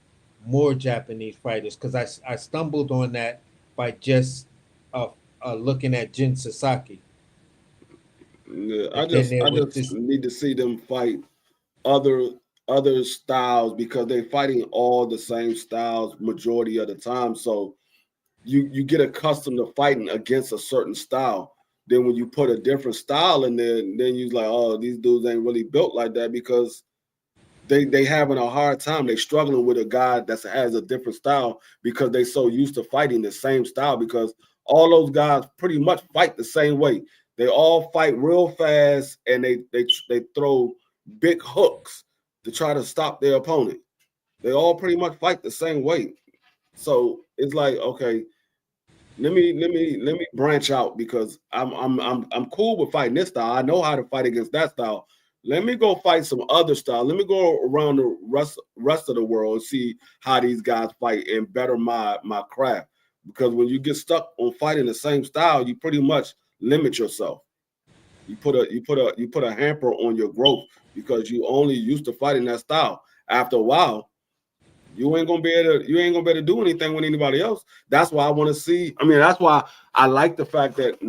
more Japanese fighters because I stumbled on that by just uh, looking at Jin Sasaki, Yeah, and then there I was just this. need to see them fight other styles because they're fighting all the same styles majority of the time. So you get accustomed to fighting against a certain style. Then when you put a different style in there, then you're like, oh, these dudes ain't really built like that because they having a hard time. They struggling with a guy that has a different style because they so used to fighting the same style because all those guys pretty much fight the same way. They all fight real fast and they throw big hooks to try to stop their opponent. They all pretty much fight the same way. So it's like, okay, let me branch out because I'm cool with fighting this style. I know how to fight against that style. Let me go fight some other style. Let me go around the rest of the world and see how these guys fight and better my craft. Because when you get stuck on fighting the same style, you pretty much limit yourself. You put a hamper on your growth because you only used to fighting that style. After a while, you ain't gonna be able to do anything with anybody else. That's why I want to see. I mean, that's why I like the fact that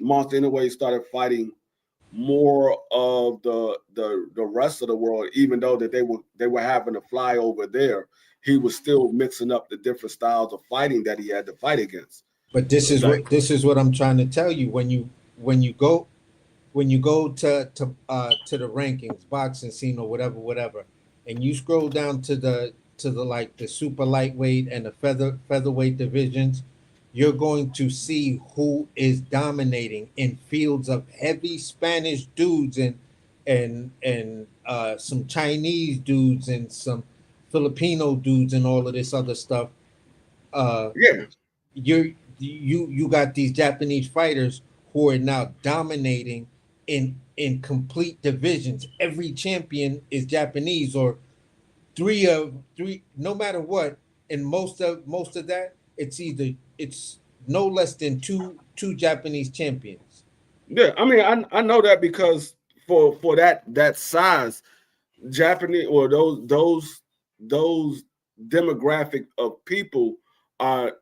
Monster Anyway started fighting more of the rest of the world, even though that they were having to fly over there. He was still mixing up the different styles of fighting that he had to fight against. But Like, this is what I'm trying to tell you. When you go when you go to the rankings, boxing scene or whatever, and you scroll down to the like the super lightweight and the featherweight divisions, you're going to see who is dominating in fields of heavy Spanish dudes and some Chinese dudes and some Filipino dudes and all of this other stuff. Uh, yeah, you got these Japanese fighters who are now dominating in complete divisions. Every champion is Japanese or three, no matter what. And most of that, it's no less than two Japanese champions. yeah. I mean, I know that because for that size, Japanese or those demographic of people are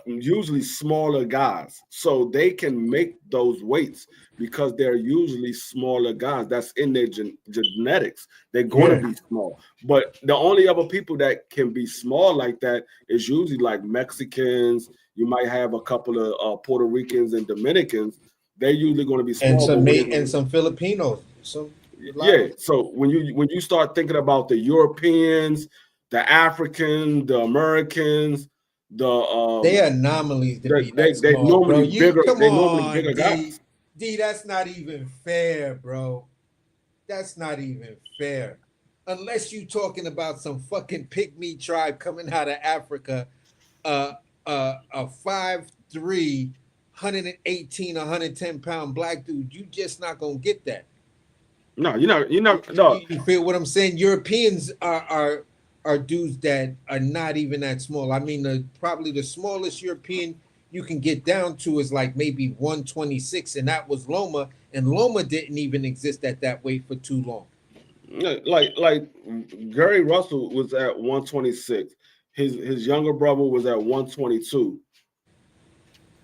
usually smaller guys, so they can make those weights because they're usually smaller guys. That's in their genetics. They're going to Yeah. be small. But the only other people that can be small like that is usually like Mexicans. You might have a couple of Puerto Ricans and Dominicans. They're usually going to be And small, but when it, some Filipinos. Some a lot yeah. of So when you start thinking about the Europeans, the Africans, the Americans, the they are anomalies to be that they small, bro. normally You bigger. come They normally on, bigger D. guys. D, that's not even fair, bro. That's not even fair. Unless you talking about some fucking pygmy tribe coming out of Africa, a 5'3", 118, 110 pound black dude, you just not gonna get that. No, no. You feel what I'm saying? Europeans are dudes that are not even that small. I mean, probably the smallest European you can get down to is like maybe 126, and that was Loma, and Loma didn't even exist at that weight for too long. Like Gary Russell was at 126. His younger brother was at 122.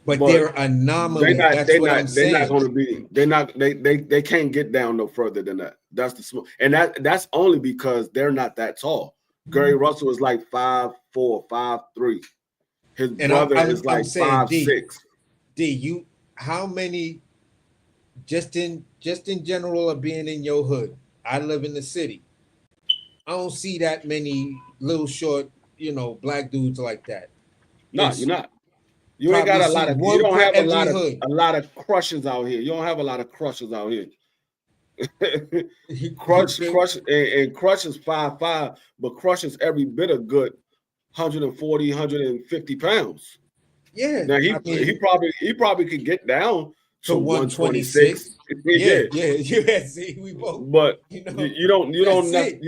But But they're anomalies. That's what I'm they're not saying. going to be they can't get down no further than that. That's the small, and that's only because they're not that tall. Gary Russell is like 5'4", 5'3". His And brother is I'm like saying, 5'6". D, you how many just in general of being in your hood? I live in the city. I don't see that many little short, black dudes like that. No, you're It's not. You ain't probably got a see lot of. You one don't per have every hood. a lot of crushes out here. You don't have a lot of crushes out here. You feel? And Crush is 5'5", but Crush is every bit a good 140, 150 pounds. Yeah, Now I mean he probably could get down to to 126. 126. Yeah, Yeah. yeah, yeah. See, we both, But you that's it.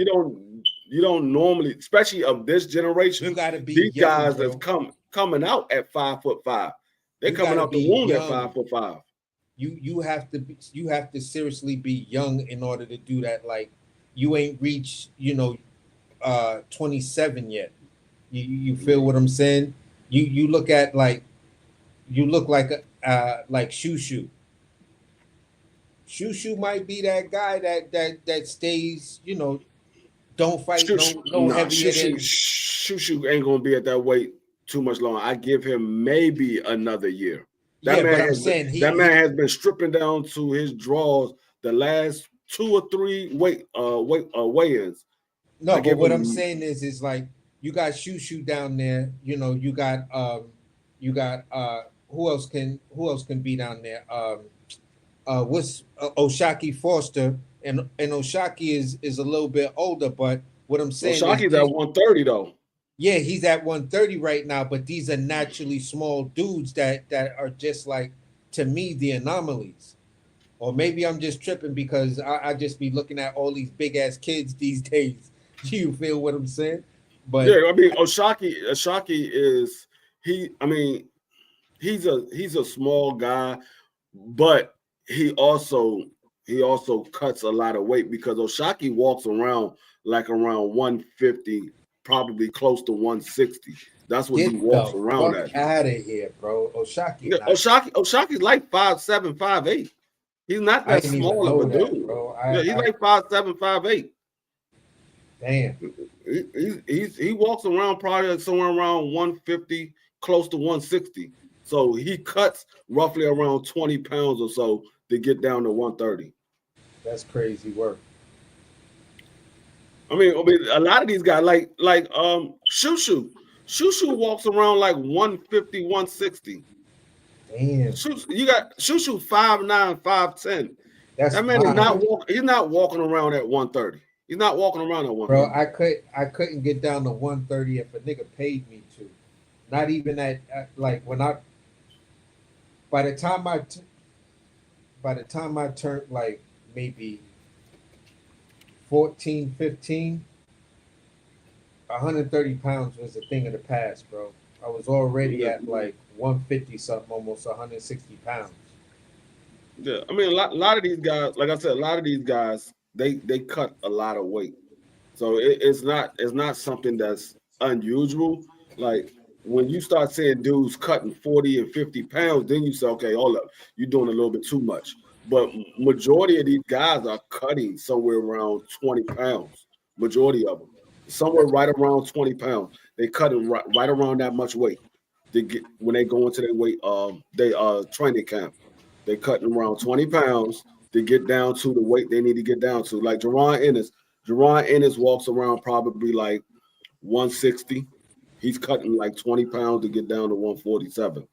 you don't normally, especially of this You generation, got to be these young, guys that's bro. coming out at 5'5". They're You coming got to out the be womb at young. 5'5". you have to seriously be young in order to do that. Like you ain't reached 27 yet. You feel what I'm saying? You look at like you look like Shushu. Shushu might be that guy that stays, don't fight no Nah, heavier than. Shushu ain't gonna be at that weight too much longer. I give him maybe another year. That Yeah, but man I'm has been, saying that man has been stripping down to his draws the last 2 or 3 weigh-ins. no, I but give what I'm him saying is like you got Shushu down there, you got who else can be down there? What's Oshaki Foster, and Oshaki is a little bit older, but what I'm saying is Oshaki's at 130 though. yeah, he's at 130 right now, but these are naturally small dudes that are just like, to me, the anomalies. Or maybe I'm just tripping because I just be looking at all these big ass kids these days. You feel what I'm saying? But Yeah, I mean Oshaki is he. I mean he's a small guy, but he also he also cuts a lot of weight because Oshaki walks around like around 150, probably close to 160. That's what he get walks the around fuck at. out of here, bro. Oshaki Yeah, not. Oshaki's like 5'7", 5'8". He's not I that didn't even small of a know that, dude. bro. Yeah, he's like 5'7", 5'8". Damn. He walks around probably like somewhere around 150, close to 160. So he cuts roughly around 20 pounds or so to get down to 130. That's crazy work. I mean, a lot of these guys like Shushu. Shushu walks around like 150, 160. Damn. You got Shushu 5'9", 5'10". That's That man is wild. not walking. He's not walking around at 130. He's not walking around at Bro, 130. I couldn't get down to 130 if a nigga paid me to. Not even like when I by the time I turned like maybe 14, 15, 130 pounds was a thing of the past, bro. I was already Yeah. at like 150 something, almost 160 pounds. Yeah, I mean, a lot of these guys, like I said, a lot of these guys, they cut a lot of weight, so it's not something that's unusual. Like when you start seeing dudes cutting 40 and 50 pounds, then you say, okay, hold up, you're doing a little bit too much. But majority of these guys are cutting somewhere around 20 pounds. Majority of them, somewhere That's right around 20 pounds. They cutting right around that much weight. They get when they go into their weight, they training camp. They cutting around 20 pounds to get down to the weight they need to get down to. Like Jerron Ennis walks around probably like 160. He's cutting like 20 pounds to get down to 147.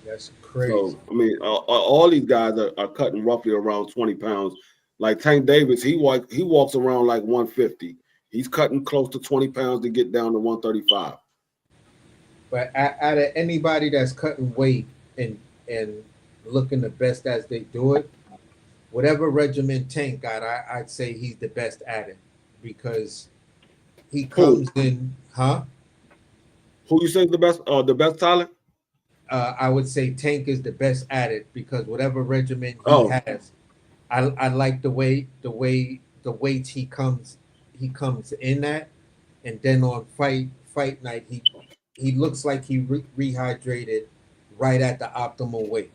that's crazy. So I mean, all these guys are cutting roughly around 20 pounds. Like Tank Davis, he walks around like 150. He's cutting close to 20 pounds to get down to 135. But out of anybody that's cutting weight and looking the best as they do it, whatever regimen Tank got, I'd say he's the best at it because he Who? comes in, huh? Who you say is the best talent? I would say Tank is the best at it because whatever regimen he Oh, has, I like the weights he comes in at, and then on fight night he looks like he rehydrated right at the optimal weight.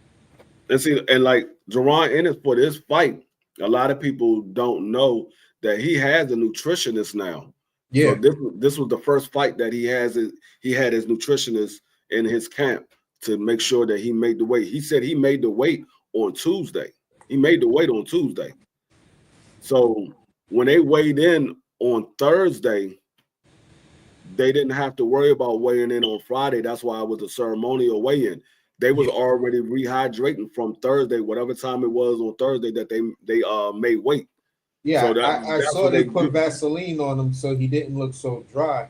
and see, and like Jerron Ennis for this fight, a lot of people don't know that he has a nutritionist now. So Yeah, this was the first fight that he had his nutritionist in his camp to make sure that he made the weight. He said he made the weight on Tuesday. He made the weight on Tuesday. So when they weighed in on Thursday, they didn't have to worry about weighing in on Friday. That's why it was a ceremonial weigh-in. They was yeah, already rehydrating from Thursday, whatever time it was on Thursday that they made weight. So yeah. I that's saw what they they put do. Vaseline on him so he didn't look so dry.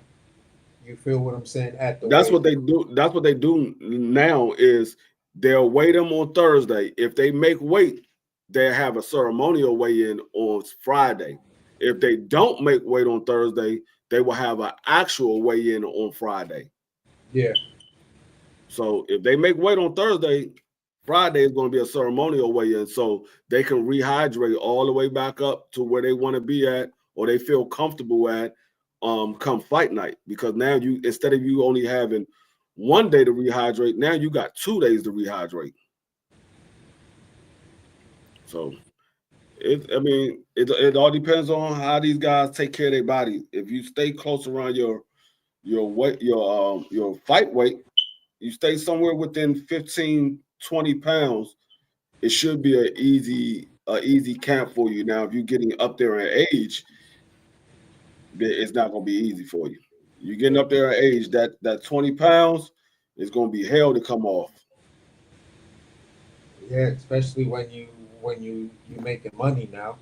You feel what I'm saying at the That's weight? what they do. That's what they do now is they'll weigh them on Thursday. If they make weight, they have a ceremonial weigh-in on Friday. If they don't make weight on Thursday, they will have an actual weigh-in on Friday. Yeah, So if they make weight on Thursday, Friday is going to be a ceremonial weigh-in, so they can rehydrate all the way back up to where they want to be at or they feel comfortable at come fight night. Because now you, instead of you only having 1 day to rehydrate, now you got 2 days to rehydrate. So it all depends on how these guys take care of their body. If you stay close around your weight, your fight weight, you stay somewhere within 15, 20 pounds, it should be an easy camp for you. Now, if you're getting up there in age, it's not going to be easy for you. You're getting up there in age, that 20 pounds is going to be hell to come off. Yeah, especially when you making money now.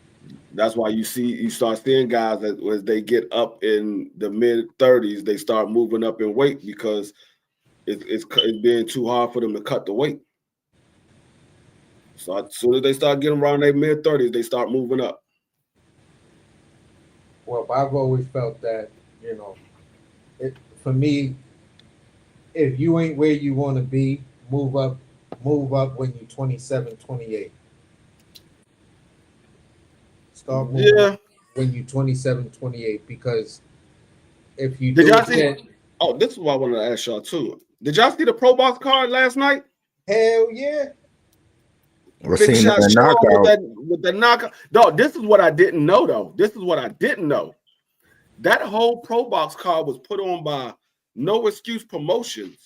That's why you start seeing guys that as they get up in the mid 30s, they start moving up in weight because it's being too hard for them to cut the weight. So as soon as they start getting around their mid 30s, they start moving up. Well, I've always felt that, for me, if you ain't where you want to be, move up when you're 27, 28. Start moving up when you're 27, 28, because if you Did do y'all it see? then, Oh, this is what I wanted to ask y'all too. Did y'all see the Pro Box card last night? hell yeah. We're Big seeing Shot that Sean knockout. with the knockout. No, this is what I didn't know though. This is what I didn't know. That whole Pro Box card was put on by No Excuse Promotions.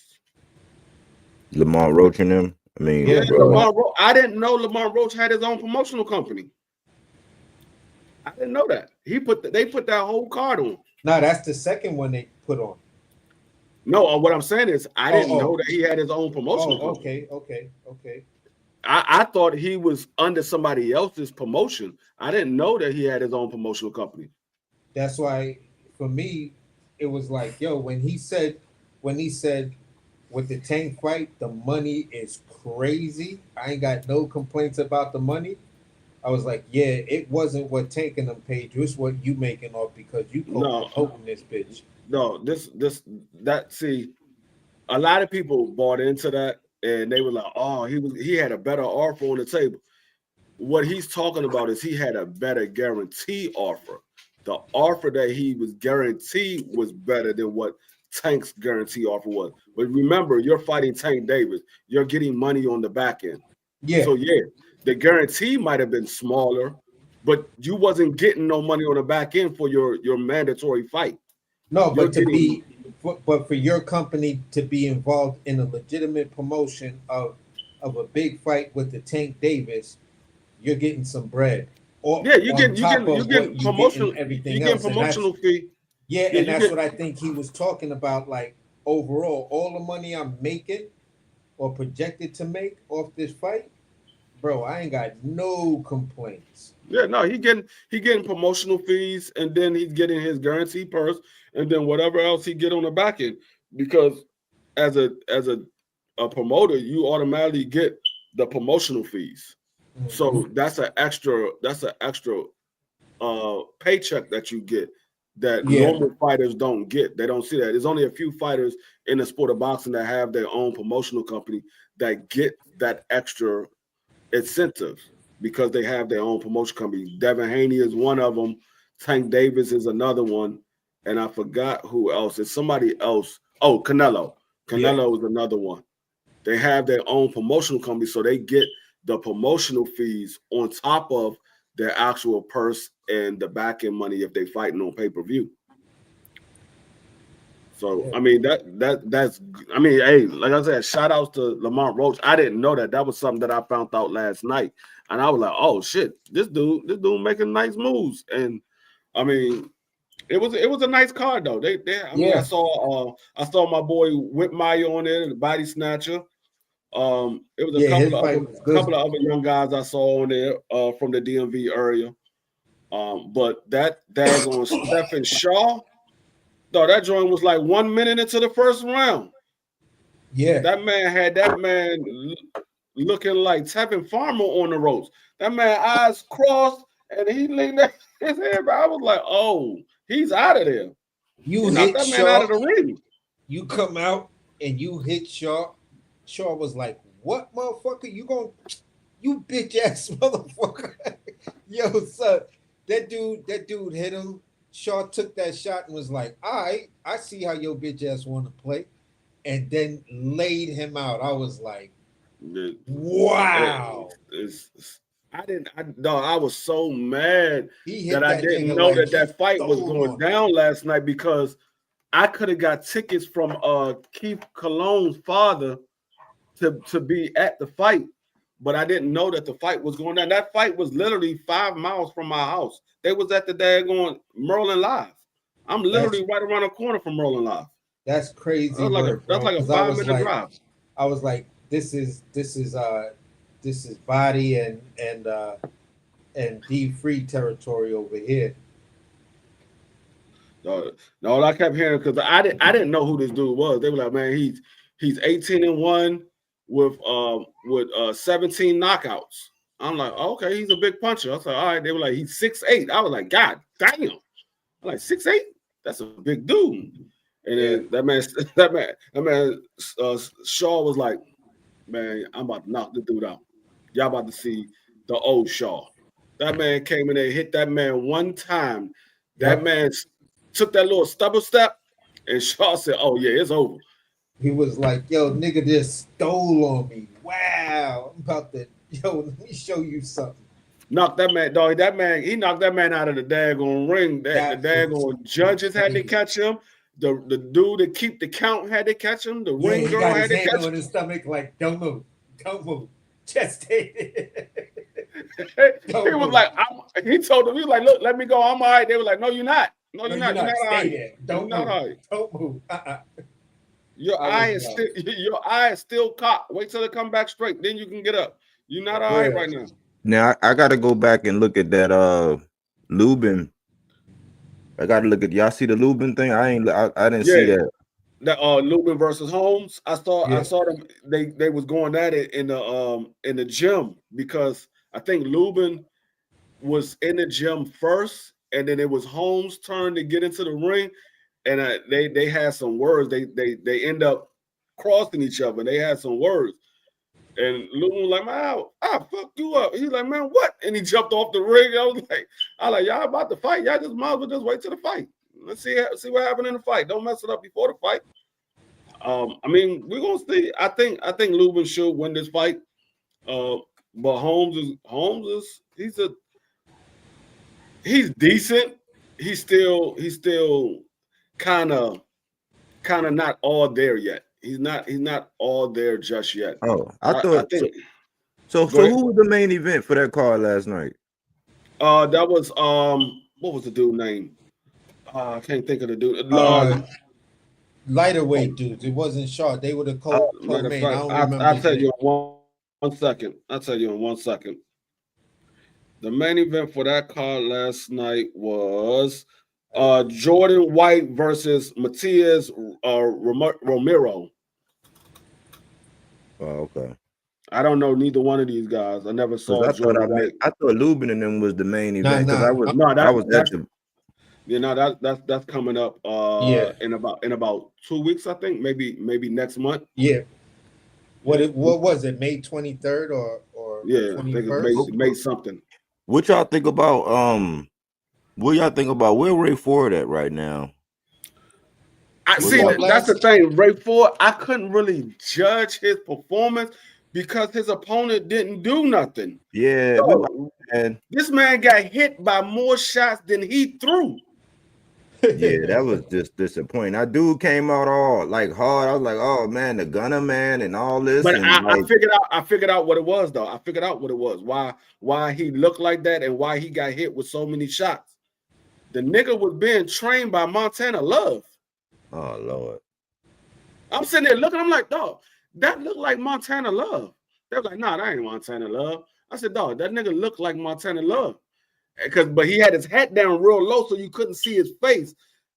Lamont Roach and them. I mean, Yeah, Lamont Roach. I didn't know Lamont Roach had his own promotional company. I didn't know that. They put that whole card on. No, that's the second one they put on. No, what I'm saying is I didn't know that he had his own promotional company. Okay. I thought he was under somebody else's promotion. I didn't know that he had his own promotional company. That's why, for me, it was like, yo, when he said with the Tank fight, the money is crazy. I ain't got no complaints about the money. I was like, yeah, it wasn't what Tank and them paid you. It's what you making off because you promoting this bitch. No, see, a lot of people bought into that and they were like, oh, he had a better offer on the table. What he's talking about is he had a better guarantee offer. The offer that he was guaranteed was better than what Tank's guarantee offer was. But remember, you're fighting Tank Davis. You're getting money on the back end. Yeah. So yeah, the guarantee might have been smaller, but you wasn't getting no money on the back end for your mandatory fight. No, but for your company to be involved in a legitimate promotion of a big fight with the Tank Davis, you're getting some bread. Or yeah, you getting promotional everything you else. getting promotional fee. Yeah, and that's what I think he was talking about. Like overall, all the money I'm making or projected to make off this fight, bro, I ain't got no complaints. Yeah, no, he getting promotional fees, and then he's getting his guarantee purse, and then whatever else he get on the back end. Because as a promoter, you automatically get the promotional fees. Mm-hmm. So that's an extra paycheck that you get that normal fighters don't get. They don't see that. There's only a few fighters in the sport of boxing that have their own promotional company that get that extra incentive because they have their own promotion company. Devin Haney is one of them. Tank Davis is another one. And I forgot who else. It's somebody else. Oh, Canelo. Canelo is another one. They have their own promotional company, so they get the promotional fees on top of their actual purse and the back end money if they fighting on pay-per-view. So I mean that's I mean, hey, like I said, shout outs to Lamont Roach. I didn't know that. That was something that I found out last night. And I was like, oh shit, this dude making nice moves. And I mean, it was a nice card though. I saw my boy Whitmire on there, the body snatcher. It was a couple of other young guys I saw on there from the DMV area. But that daggone Stephen Shaw, though, that joint was like 1 minute into the first round. Yeah, that man looking like Tevin Farmer on the ropes. That man eyes crossed and he leaned his head back. I was like, oh, he's out of there. You hit that man out of the ring. You come out and you hit Shaw. Shaw was like, what, motherfucker? You bitch ass motherfucker. Yo, son, that dude hit him. Shaw took that shot and was like, all right, I see how your bitch ass want to play. And then laid him out. I was like, wow. I was so mad He hit that I that didn't nigga know like that fight was stole going on him. down last night, because I could have got tickets from Keith Cologne's father to be at the fight, but I didn't know that the fight was going down. That fight was literally 5 miles from my house. They was at the daggone Merlin Live. I'm literally right around the corner from Merlin Live. That's crazy work, That's bro. like a 'Cause I was 5-minute like, drive. I was like, this is body and D free territory over here. No, I kept hearing, because I didn't know who this dude was. They were like, man, he's 18-1 with 17 knockouts. I'm like, oh, okay, he's a big puncher. I was like, all right. They were like, he's 6'8". I was like, God damn. I'm like, 6'8"? That's a big dude. And then that man Shaw was like, man, I'm about to knock the dude out. Y'all about to see the old Shaw. That man came in there, hit that man one time. That man took that little stubble step, and Shaw said, oh, yeah, it's over. He was like, yo, nigga just stole on me. Wow. I'm about to, let me show you something. Knocked that man, dog. He knocked that man out of the daggone ring. The daggone judges had to catch him. The dude that keep the count had to catch him. The ring girl had to catch him. He got his hand on his stomach like, don't move. Just stay He was like, he told them, he was like, look, let me go. I'm all right. They were like, no, you're not. No, you're not. You're not all right. Don't move. Right. Don't move. Your eye is still caught. Wait till it come back straight. Then you can get up. You're not all right right now. Now I got to go back and look at that Lubin. I got to look at, y'all see the Lubin thing? I didn't see that. That Lubin versus Holmes. I saw them. They was going at it in the gym, because I think Lubin was in the gym first, and then it was Holmes' turn to get into the ring, and they had some words. They end up crossing each other. They had some words. And Lubin was like, man, I'll fuck you up. He's like, man, what? And he jumped off the ring. I was like, y'all about to fight. Y'all just might as well just wait till the fight. Let's see what happened in the fight. Don't mess it up before the fight. I mean, we're gonna see. I think Lubin should win this fight. But Holmes is he's decent. He's still kind of not all there yet. He's not all there just yet. Oh, I think so. So who was the main event for that card last night? That was what was the dude name? I can't think of the dude. Lighter weight dudes. It wasn't short. They were the co-main. I'll tell you in 1 second. I'll tell you in 1 second. The main event for that card last night was Jordan White versus Matias Romero. Oh, okay. I don't know neither one of these guys. I never saw. I thought Lubin and them was the main event, because that's coming up in about 2 weeks, I think, maybe next month. Yeah. What was it? May 23rd or yeah, 21st? May something. What y'all think about where Ray Ford at right now? I see that's the thing. Ray Ford, I couldn't really judge his performance because his opponent didn't do nothing. Yeah, this man got hit by more shots than he threw. Yeah, that was just disappointing. That dude came out all like hard. I was like, oh man, the Gunner man and all this. But I figured out what it was though. I figured out what it was. Why he looked like that and why he got hit with so many shots. The nigga was being trained by Montana Love. Oh Lord. I'm sitting there looking, I'm like, dog, that looked like Montana Love. They were like, nah, that ain't Montana Love. I said, dog, that nigga looked like Montana Love. But he had his hat down real low so you couldn't see his face.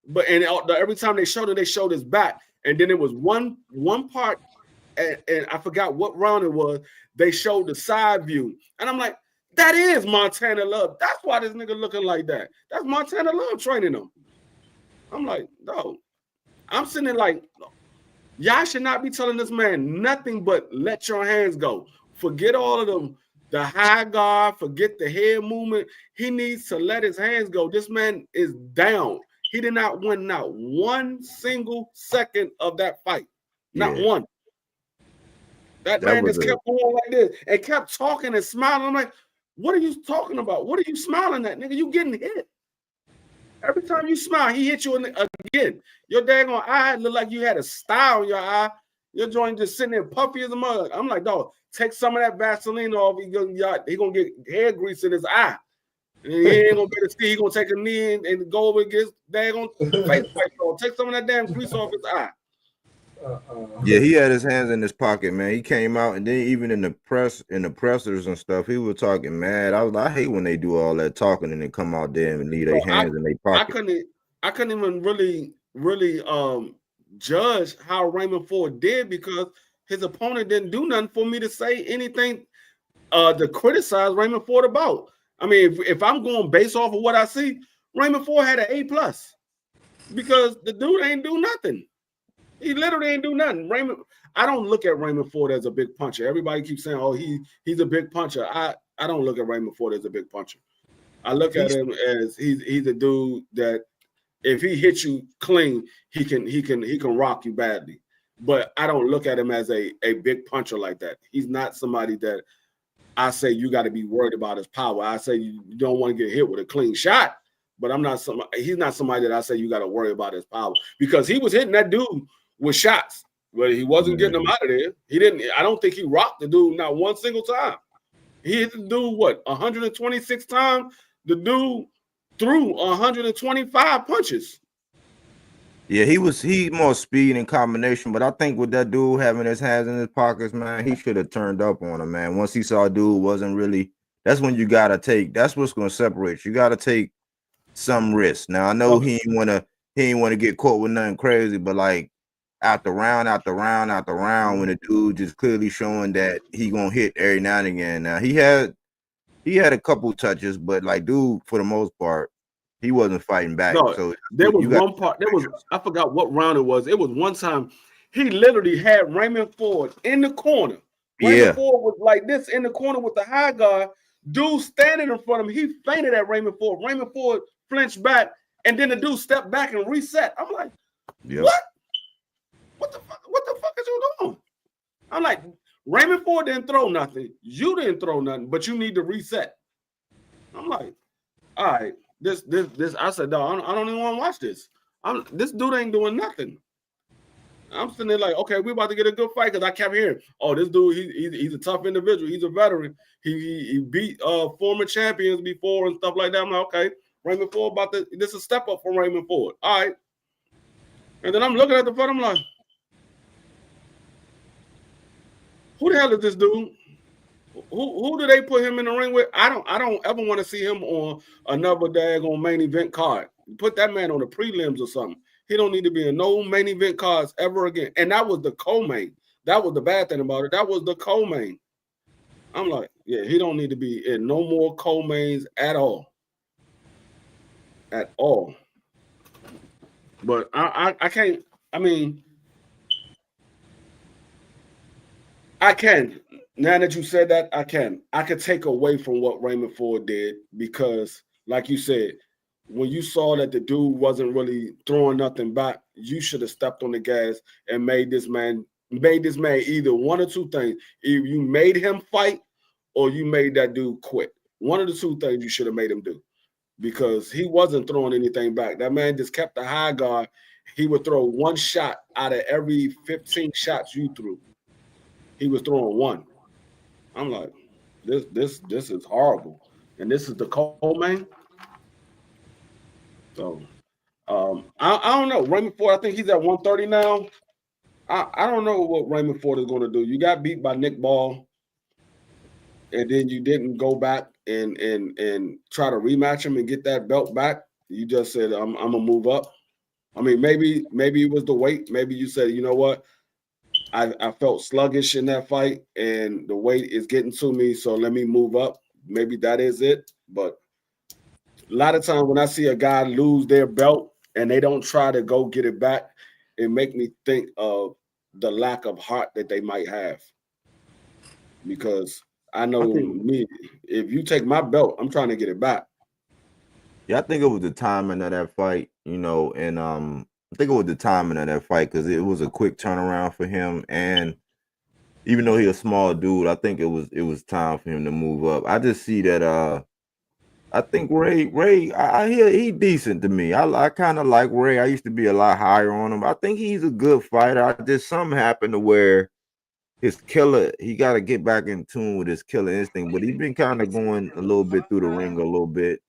But every time they showed his back. And then it was one part, and I forgot what round it was. They showed the side view. And I'm like, that is Montana Love. That's why this nigga looking like that. That's Montana Love training him. I'm like, dog. I'm sitting there like, Y'all should not be telling this man nothing but let your hands go. Forget all of them, the high guard, forget the head movement. He needs to let his hands go. This man is down. He did not win not one single second of that fight. Not Yeah, one. That that man was just a kept going like this and kept talking and smiling. I'm like, what are you talking about? What are you smiling at, nigga? You getting hit. Every time you smile, he hit you again. Your daggone eye look like you had a star on your eye. Your joint just sitting there puffy as a mug. I'm like, dog, take some of that Vaseline off. He gonna get hair grease in his eye. And he ain't gonna be able to see. He gonna take a knee and go over against daggone face wipe off. Take some of that damn grease off his eye. yeah. He had his hands in his pocket, man. He came out and then even in the pressers and stuff, he was talking mad. I hate when they do all that talking and then come out there and leave their hands in their I pocket. couldn't even really judge how Raymond Ford did because his opponent didn't do nothing for me to say anything to criticize Raymond Ford about. I mean, if I'm going based off of what I see, Raymond Ford had an A+ because the dude ain't do nothing. He literally ain't do nothing. I don't look at Raymond Ford as a big puncher. Everybody keeps saying, "Oh, he's a big puncher." I don't look at Raymond Ford as a big puncher. I look at him as he's a dude that if he hits you clean, he can rock you badly. But I don't look at him as a big puncher like that. He's not somebody that I say you got to be worried about his power. I say you don't want to get hit with a clean shot, but he's not somebody that I say you got to worry about his power because he was hitting that dude with shots, but he wasn't getting them out of there. He didn't. I don't think he rocked the dude not one single time. He hit the dude 126 times. The dude threw 125 punches. Yeah, he more speed and combination, but I think with that dude having his hands in his pockets, man, he should have turned up on him, man. Once he saw dude wasn't really, that's when you gotta take. That's what's gonna separate you. You gotta take some risk. Now I know he ain't wanna get caught with nothing crazy, but like after round after round after round, when the dude just clearly showing that he gonna hit every now and again. Now he had a couple touches, but like dude, for the most part, he wasn't fighting back. No, So there was you got one part. I forgot what round it was. It was one time he literally had Raymond Ford in the corner. Raymond yeah. Ford was like this in the corner with the high guard. Dude standing in front of him. He fainted at Raymond Ford. Raymond Ford flinched back, and then the dude stepped back and reset. I'm like, what? What the fuck? What the fuck is you doing? I'm like, Raymond Ford didn't throw nothing. You didn't throw nothing, but you need to reset. I'm like, all right. This. I said, dog, I don't even want to watch this. This dude ain't doing nothing. I'm sitting there like, okay, we're about to get a good fight because I kept hearing, oh, this dude, he's a tough individual. He's a veteran. He beat former champions before and stuff like that. I'm like, okay, Raymond Ford this is a step up for Raymond Ford. All right. And then I'm looking at the fight. I'm like, who the hell is this dude? Who do they put him in the ring with? I don't ever want to see him on another daggone main event card. Put that man on the prelims or something. He don't need to be in no main event cards ever again. And that was the co-main. That was the bad thing about it. That was the co-main. I'm like, yeah, he don't need to be in no more co-mains at all. At all. But I can't. I mean, I can. Now that you said that, I can. I could take away from what Raymond Ford did because, like you said, when you saw that the dude wasn't really throwing nothing back, you should have stepped on the gas and made this man either one or two things. Either you made him fight or you made that dude quit. One of the two things you should have made him do because he wasn't throwing anything back. That man just kept the high guard. He would throw one shot out of every 15 shots you threw. He was throwing one. I'm like, this is horrible. And this is the co-main. So I don't know. Raymond Ford, I think he's at 130 now. I don't know what Raymond Ford is going to do. You got beat by Nick Ball, and then you didn't go back and try to rematch him and get that belt back. You just said, I'm gonna move up. I mean, maybe it was the weight. Maybe you said, you know what? I felt sluggish in that fight, and the weight is getting to me, so let me move up. Maybe that is it. But a lot of times when I see a guy lose their belt and they don't try to go get it back, it make me think of the lack of heart that they might have. Because I I know think, me, if you take my belt, I'm trying to get it back. yeah, I think it was the timing of that fight, and I think it was the timing of that fight because it was a quick turnaround for him, and even though he's a small dude, I think it was time for him to move up. I just see that I think Ray, I hear he decent to me. I kind of like Ray. I used to be a lot higher on him. I think he's a good fighter. I just something happened to where his killer, he got to get back in tune with his killer instinct. But he's been kind of going a little bit through the ring a little bit.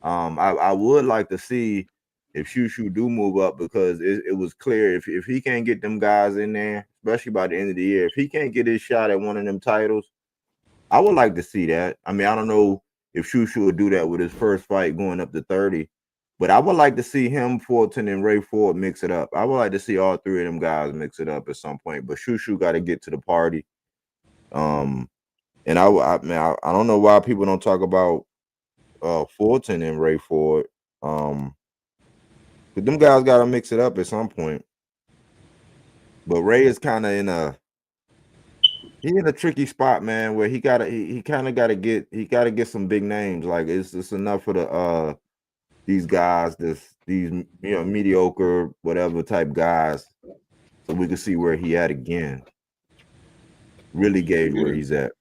I would like to see if Shushu do move up because it was clear if he can't get them guys in there, especially by the end of the year, if he can't get his shot at one of them titles, I would like to see that. I mean, I don't know if Shushu would do that with his first fight going up to 30, but I would like to see him, Fulton, and Ray Ford mix it up. I would like to see all three of them guys mix it up at some point. But Shushu got to get to the party. And I don't know why people don't talk about Fulton and Ray Ford. But them guys got to mix it up at some point. But Ray is kind of in a tricky spot, man, where he kind of gotta get some big names. Like it's enough for these guys, these mediocre whatever type guys, so we can see where he at again. Really gauge where he's at.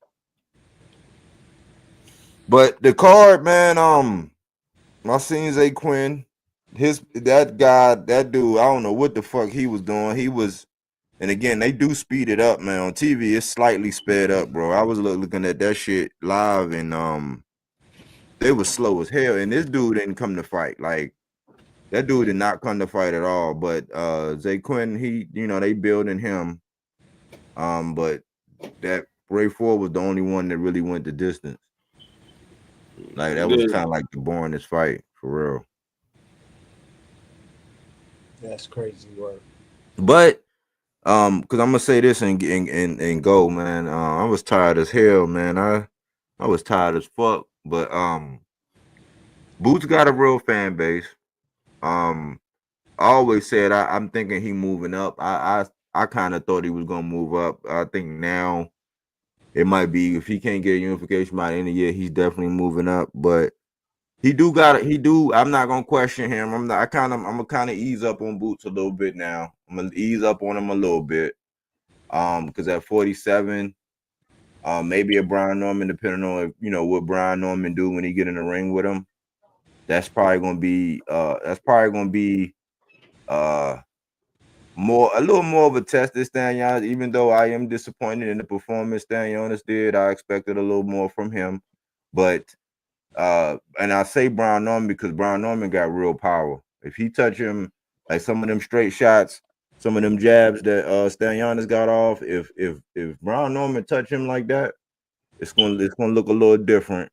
But the card, man, I seen Zay Quinn, that dude, I don't know what the fuck he was doing. And again, they do speed it up, man. On TV, it's slightly sped up, bro. I was looking at that shit live, and they was slow as hell. And this dude didn't come to fight. Like that dude did not come to fight at all. But Zay Quinn, they building him. But that Ray Ford was the only one that really went the distance. Like that was kind of like the boringest fight for real. That's crazy work. But because I'm gonna say this and go, man. I was tired as hell, man. I was tired as fuck. But Boots got a real fan base. I always said I'm thinking he moving up. I kind of thought he was gonna move up. I think now it might be if he can't get unification by the end of the year, he's definitely moving up. But he do. I'm not gonna question him. I'm gonna kind of ease up on Boots a little bit now. I'm gonna ease up on him a little bit. Because at 47, maybe a Brian Norman, depending on what Brian Norman do when he get in the ring with him. That's probably gonna be a little more of a test this Stanionis, even though I am disappointed in the performance Stanionis did. I expected a little more from him. But and I say Brian Norman because Brian Norman got real power. If he touch him, like some of them straight shots, some of them jabs that Stanionis got off, if Brian Norman touch him like that, it's gonna look a little different.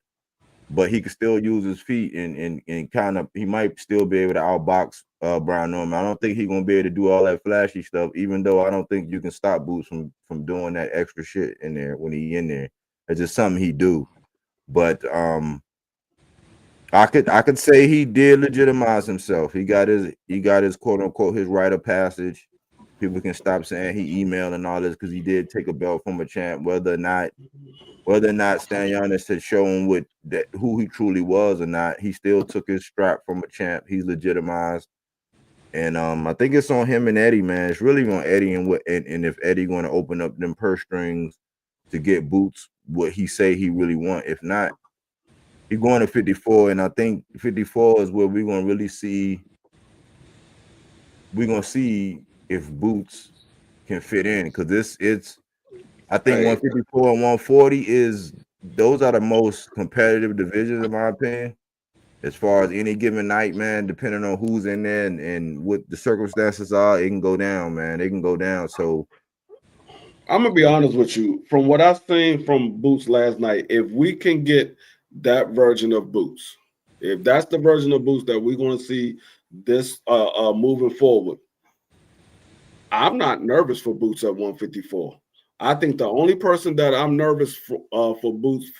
But he can still use his feet and kind of he might still be able to outbox Brian Norman. I don't think he's gonna be able to do all that flashy stuff, even though I don't think you can stop Boots from doing that extra shit in there when he in there. It's just something he do. But I could say he did legitimize himself. He got his quote unquote his rite of passage. People can stop saying he emailed and all this because he did take a belt from a champ, whether or not Stanionis had shown who he truly was or not. He still took his strap from a champ. He's legitimized. And I think it's on him and Eddie, man. It's really on Eddie and if Eddie going to open up them purse strings to get Boots what he say he really want. If not, he's going to 54, and I think 54 is where we're gonna really see. We're gonna see if Boots can fit in because I think 154 and 140 those are the most competitive divisions in my opinion. As far as any given night, man, depending on who's in there and what the circumstances are, it can go down, man. It can go down. So I'm gonna be honest with you. From what I've seen from Boots last night, if we can get that version of Boots, if that's the version of Boots that we're gonna see this moving forward, I'm not nervous for Boots at 154. I think the only person that I'm nervous for Boots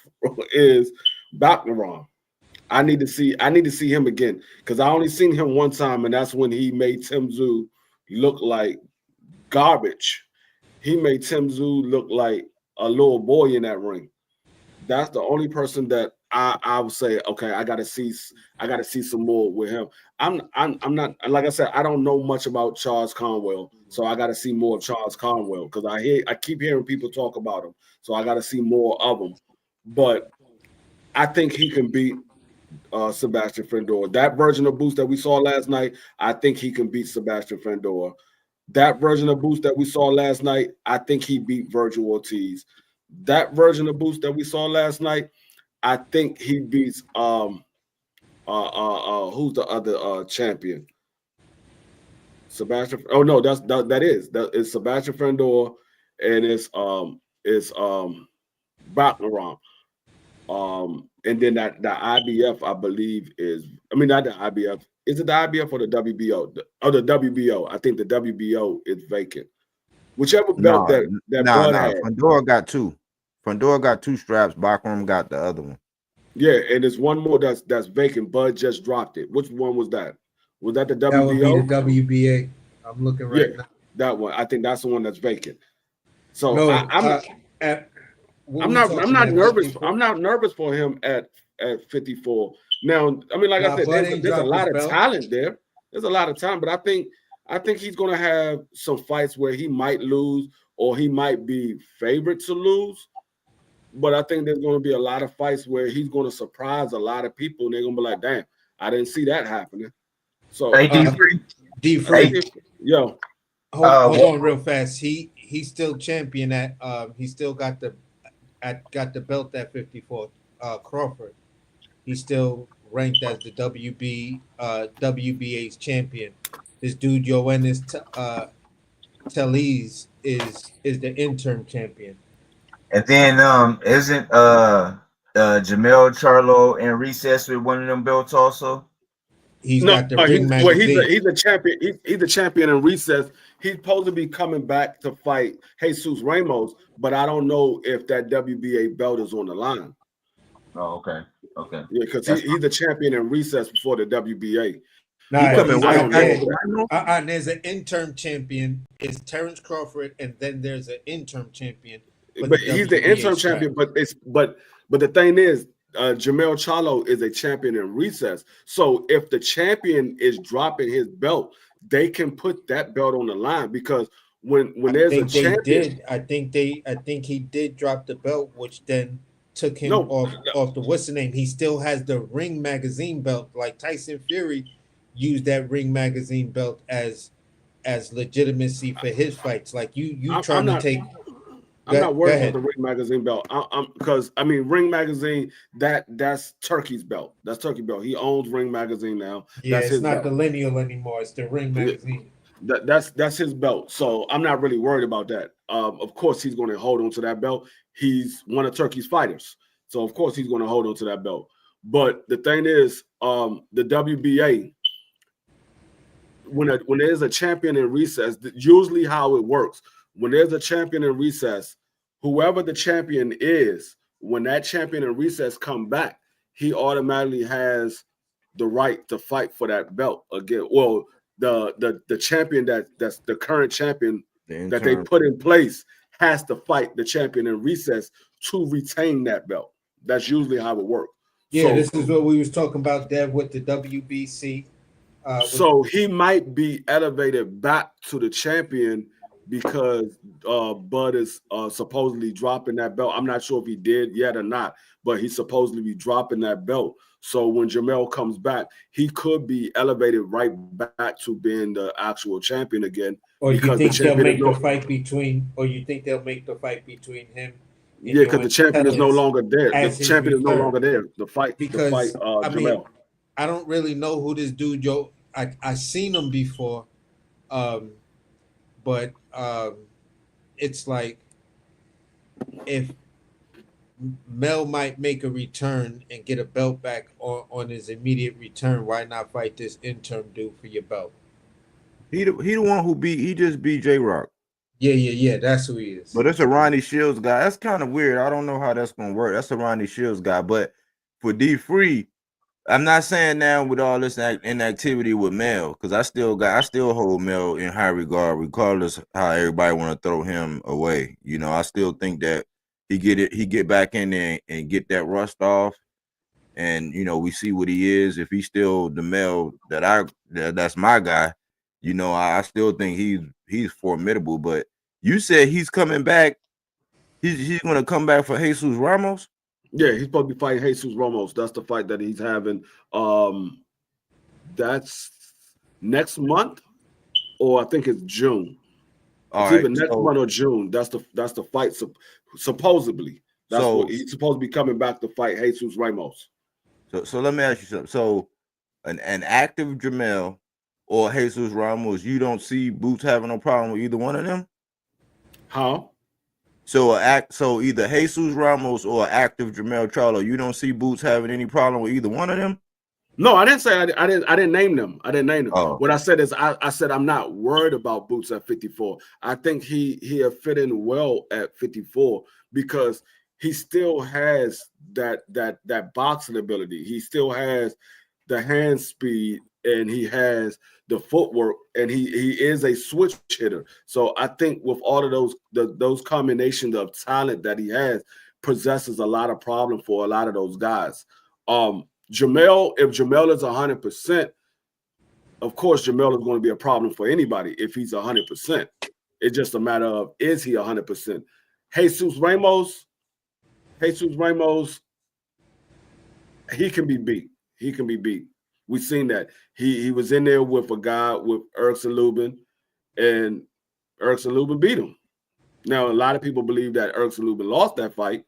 is Baccarat. I need to see him again because I only seen him one time, and that's when he made Tim Tszyu look like garbage. he made Tim Tszyu look like a little boy in that ring. That's the only person that I would say, okay, I gotta see some more with him. I'm not, like I said, I don't know much about Charles Conwell, so I gotta see more of Charles Conwell because I keep hearing people talk about him, so I gotta see more of him. But I think he can beat Sebastian Fendor. That version of Boost that we saw last night, I think he can beat Sebastian Fendor. That version of Boost that we saw last night, I think he beat Virgil Ortiz. That version of Boost that we saw last night, I think he beats who's the other champion? Sebastian. Oh no, that is Sebastian Fendor, and it's Baccarat. And then that the IBF, I believe, is, I mean, not the IBF. Is it the IBF or the WBO? The WBO. I think the WBO is vacant. Whichever belt that Bud had. Fendor got two. Fendor got two straps. Baccarat got the other one. Yeah, and there's one more that's vacant. Bud just dropped it. Which one was that? Was that the WBO? That would be the WBA. I'm looking right now. That one. I think that's the one that's vacant. So No, I'm not nervous. 54? I'm not nervous for him at 54. Now, I mean, like I said, there's a lot of talent there. There's a lot of talent, but I think he's gonna have some fights where he might lose or he might be favored to lose. But I think there's gonna be a lot of fights where he's gonna surprise a lot of people, and they're gonna be like, "Damn, I didn't see that happening." So, D-Free. Yo, hold on real fast. He's still champion at he still got the belt at 54. Crawford. He's still ranked as the WBA's champion. This dude Yoenis Tellez is the interim champion. And then isn't Jamel Charlo in recess with one of them belts also? He's got the ring magazine. He's a champion. He's a champion in recess. He's supposed to be coming back to fight Jesus Ramos, but I don't know if that WBA belt is on the line. Oh, okay. Yeah, because he's a champion in recess before the WBA. There's an interim champion. It's Terrence Crawford, and then there's an interim champion. But he's the interim champion. But the thing is, Jamel Charlo is a champion in recess. So if the champion is dropping his belt, they can put that belt on the line because when there's a champion, I think he did drop the belt, which then took him off the what's the name. He still has the Ring Magazine belt, like Tyson Fury used that Ring Magazine belt as legitimacy for his fights. Like you trying to take. I'm not worried about the Ring Magazine belt. Because Ring Magazine, that's Turkey's belt. That's Turkey belt. He owns Ring Magazine now. Yeah, that's it's not the Lineal anymore. It's the Ring Magazine. That's his belt. So I'm not really worried about that. Of course, he's going to hold on to that belt. He's one of Turkey's fighters, so of course he's going to hold on to that belt. But the thing is, the WBA, when there's a champion in recess, usually how it works. When there's a champion in recess, whoever the champion is, when that champion in recess come back, he automatically has the right to fight for that belt again. Well, the champion that's the current champion that they put in place has to fight the champion in recess to retain that belt. That's usually how it works. Yeah, so, this is what we was talking about there with the WBC. So he might be elevated back to the champion because Bud is supposedly dropping that belt. I'm not sure if he did yet or not, but he's supposedly be dropping that belt. So when Jamel comes back, he could be elevated right back to being the actual champion again. Or you think they'll make the fight between? Or you think they'll make the fight between him? Yeah, because the champion is no longer there. The champion is no longer there. Jamel. I don't really know who this dude. I seen him before, but it's like if Mel might make a return and get a belt back on his immediate return, why not fight this interim dude for your belt? He the one who he just beat J-Rock. Yeah, that's who he is. But it's a Ronnie Shields guy. That's kind of weird. I don't know how that's gonna work. That's a Ronnie Shields guy. But for D-Free, I'm not saying now with all this inactivity with Mel, because I still hold Mel in high regard, regardless how everybody want to throw him away. You know, I still think that he get back in there and get that rust off, and you know, we see what he is. If he's still the Mel that's my guy, you know, I still think he's formidable. But you said he's coming back. He's going to come back for Jesus Ramos. Yeah, he's supposed to be fighting Jesus Ramos. That's the fight that he's having. That's next month, or I think it's June. All It's right, either next month or June. That's the fight. Supposedly, that's what he's supposed to be coming back to fight Jesus Ramos. So let me ask you something. So an active Jamel or Jesus Ramos, you don't see Boots having no problem with either one of them? How? So either Jesus Ramos or active Jamel Charlo, you don't see Boots having any problem with either one of them? No, I didn't say I didn't name them. I didn't name them. Oh. What I said is I said I'm not worried about Boots at 54. I think he'll fit in well at 54 because he still has that boxing ability. He still has the hand speed and he has the footwork and he is a switch hitter. So I think with all of those combinations of talent that he has possesses a lot of problem for a lot of those guys. Jamel, if Jamel is 100%, of course, Jamel is going to be a problem for anybody if he's 100%. It's just a matter of, is he 100%? Jesus Ramos, he can be beat. He can be beat. We've seen that. He was in there with a guy with Eriksen Lubin, and Eriksen Lubin beat him. Now, a lot of people believe that Eriksen Lubin lost that fight,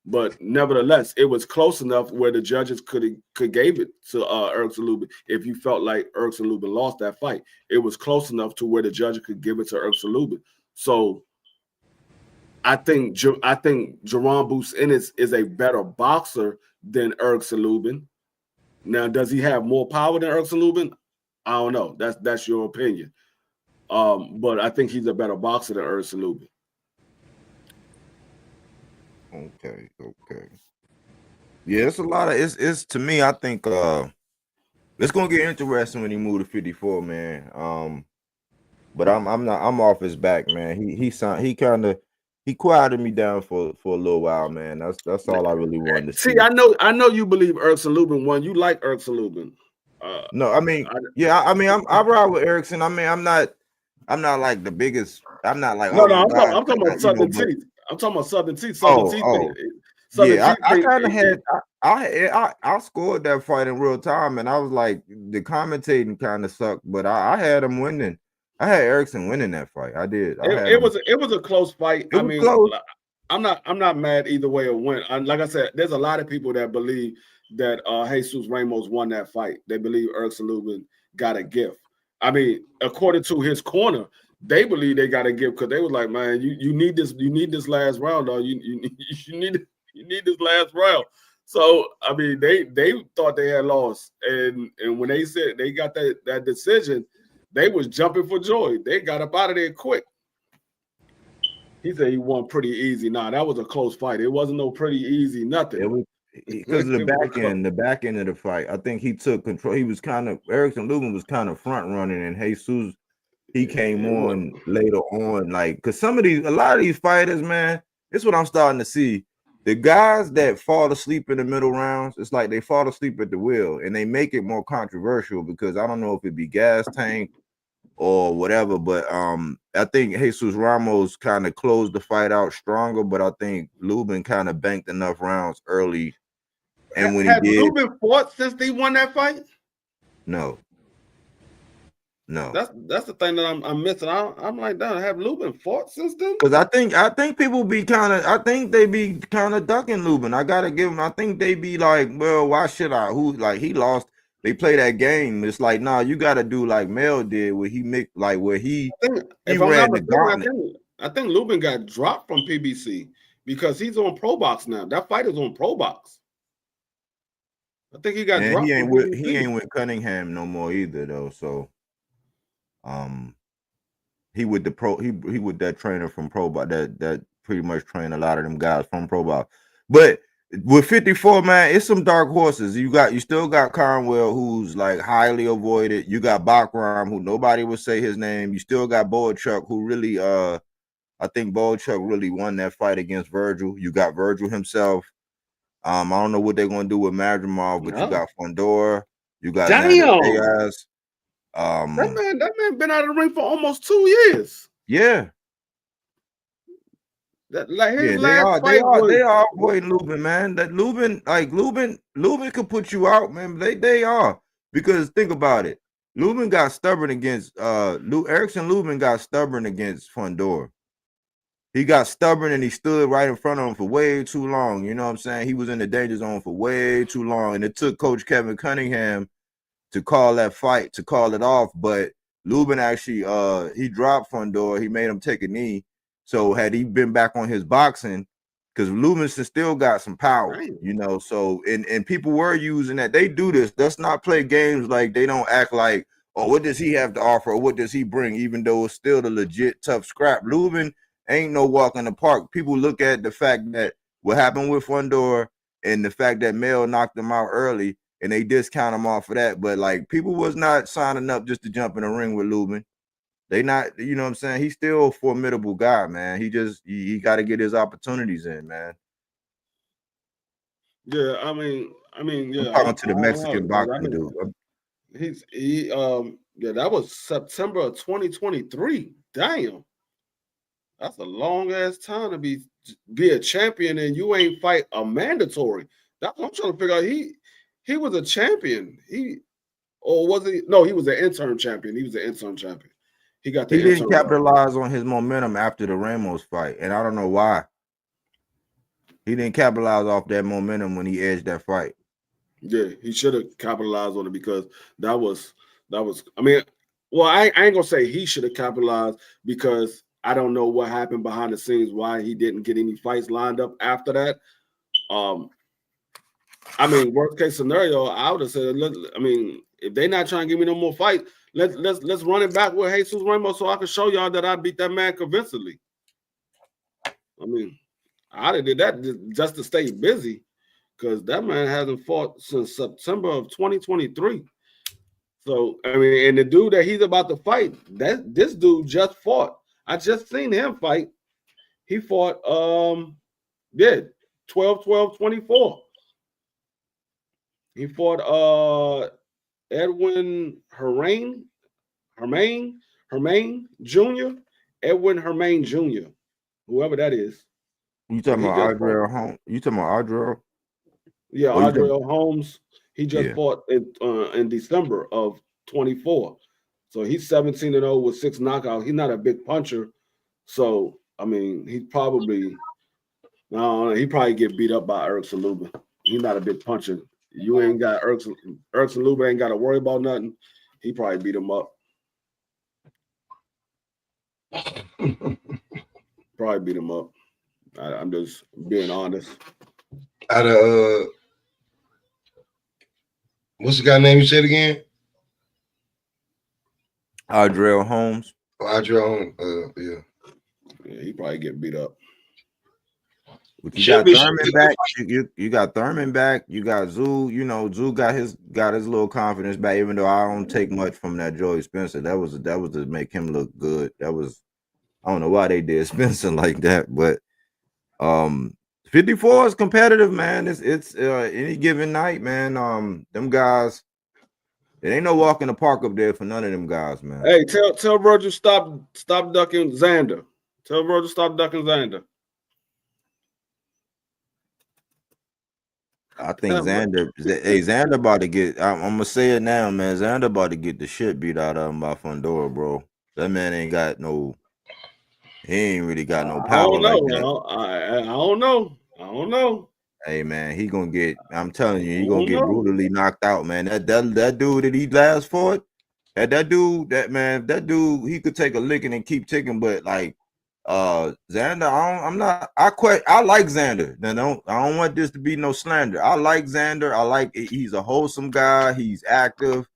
but nevertheless, it was close enough where the judges could gave it to Eriksen Lubin. If you felt like Eriksen Lubin lost that fight, it was close enough to where the judges could give it to Eriksen Lubin. So I think Jerome Boots Ennis is a better boxer than Eriksen Lubin. Now, does he have more power than Eriksen Lubin? I don't know. That's your opinion. But I think he's a better boxer than Eriksen Lubin. Okay. Yeah, it's a lot of it's to me, I think it's gonna get interesting when he move to 54, man. But I'm off his back, man. He quieted me down for a little while, man. That's all I really wanted to see. See, I know you believe Eriksen Lubin won. You like Eriksen Lubin. No, I mean, I ride with Eriksen. I mean, I'm not like the biggest. I'm not like I'm talking about Southern Teeth. I'm talking about Southern Teeth. I kind of had I scored that fight in real time, and I was like, the commentating kind of sucked, but I had him winning. I had Eriksen winning that fight. I did. It was a close fight. I mean, close. I'm not mad either way it went. Like I said, there's a lot of people that believe that Jesus Ramos won that fight. They believe Eriksen Lubin got a gift. I mean, according to his corner, they believe they got a gift because they was like, man, you need this last round, dog. You need this last round. So I mean, they thought they had lost, and when they said they got that decision, they was jumping for joy. They got up out of there quick. He said he won pretty easy. Nah, that was a close fight. It wasn't no pretty easy, nothing. It was because of the back end of the fight. I think he took control. He was Eriksen Lubin was kind of front running, and Jesus, he came on later on. Like, because a lot of these fighters, man, this is what I'm starting to see. The guys that fall asleep in the middle rounds, it's like they fall asleep at the wheel, and they make it more controversial because I don't know if it be gas tank or whatever, but I think Jesus Ramos kind of closed the fight out stronger, but I think Lubin kind of banked enough rounds early. And when he did, Lubin fought since they won that fight? No. That's the thing that I'm missing. I'm like, damn, have Lubin fought since then? Because I think people be they be kind of ducking Lubin. I gotta give them. I think they be like, well, why should I? He lost. They play that game. It's like, nah, you got to do like Mel did, where he ran the gauntlet. I think Lubin got dropped from PBC because he's on Pro Box now. That fight is on Pro Box. I think he got dropped. He ain't with Cunningham no more either, though. So, he with that trainer from Pro Box that pretty much trained a lot of them guys from Pro Box. But with 54, man, it's some dark horses. You still got Conwell, who's like highly avoided. You got Bachram, who nobody would say his name. You still got Boachuk, who really I think Boachuk really won that fight against Virgil. You got Virgil himself. I don't know what they're gonna do with Madrimov, but you got Fondor, you got Xander Damn. Diaz. That man been out of the ring for almost 2 years. Yeah. That like his Yeah, last fight they are avoiding Lubin, man. That Lubin could put you out, man. They are, because think about it. Lubin got stubborn against Erickson. Lubin got stubborn against Fondor. He got stubborn and he stood right in front of him for way too long. You know what I'm saying? He was in the danger zone for way too long, and it took Coach Kevin Cunningham to call that fight, to call it off. But Lubin actually he dropped Fondor. He made him take a knee. So had he been back on his boxing, because Lubin still got some power, you know. So and people were using that. They do this. Let's not play games like they don't act like, oh, what does he have to offer? Or what does he bring? Even though it's still the legit tough scrap. Lubin ain't no walk in the park. People look at the fact that what happened with Fondor and the fact that Mel knocked him out early, and they discount him off of that. But like, people was not signing up just to jump in the ring with Lubin. They not, you know what I'm saying? He's still a formidable guy, man. He got to get his opportunities in, man. Yeah, I mean, yeah. I'm talking to the Mexican boxing dude. Yeah, that was September of 2023. Damn. That's a long ass time to be a champion and you ain't fight a mandatory. That's what I'm trying to figure out. He was a champion. Or was he? No, he was an interim champion. He was an interim champion. He got the He didn't capitalize on his momentum after the Ramos fight, and I don't know why. He didn't capitalize off that momentum when he edged that fight. Yeah, he should have capitalized on it, because that was. I mean, well, I ain't gonna say he should have capitalized, because I don't know what happened behind the scenes, why he didn't get any fights lined up after that. I mean, worst case scenario, I would have said, I mean, if they're not trying to give me no more fight, let's run it back with Jesus Ramos so I can show y'all that I beat that man convincingly. I mean, I'd have did that just to stay busy, because that man hasn't fought since September of 2023. So, I mean, and the dude that he's about to fight, this dude just fought. I just seen him fight. He fought 12-12-24. He fought Edwin Hermain Jr. Edwin Hermain Jr. Whoever that is. You talking about Adriel Holmes? You talking about Adriel? Yeah, Adriel Holmes. He just fought in December of 24. So he's 17-0 with 6 knockouts. He's not a big puncher. So, I mean, he probably get beat up by Erickson Lubin. He's not a big puncher. You ain't got Erickson Lubin ain't got to worry about nothing. He probably beat him up. Probably beat him up. I'm just being honest. Out of what's the guy name you said again? Adriel Holmes. Adriel Holmes. Yeah, he probably get beat up. But you got Thurman back. You got Thurman back. You got Zoo. You know, Zoo got his little confidence back. Even though I don't take much from that Joey Spencer, that was to make him look good. That was, I don't know why they did Spencer like that, but 54 is competitive, man. It's any given night, man. Them guys, it ain't no walk in the park up there for none of them guys, man. Hey, tell Virgil stop ducking Xander. Tell Virgil stop ducking Xander. I think Xander about to get. I'm gonna say it now, man. Xander about to get the shit beat out of him by Fondor, bro. That man ain't got no. He ain't really got no power like that. I don't know. Hey man, he gonna get. I'm telling you, he gonna get brutally knocked out, man. That dude that he last fought, that dude, he could take a licking and keep ticking, but like. Xander, I like Xander. I don't want this to be no slander. I like Xander. He's a wholesome guy. He's active.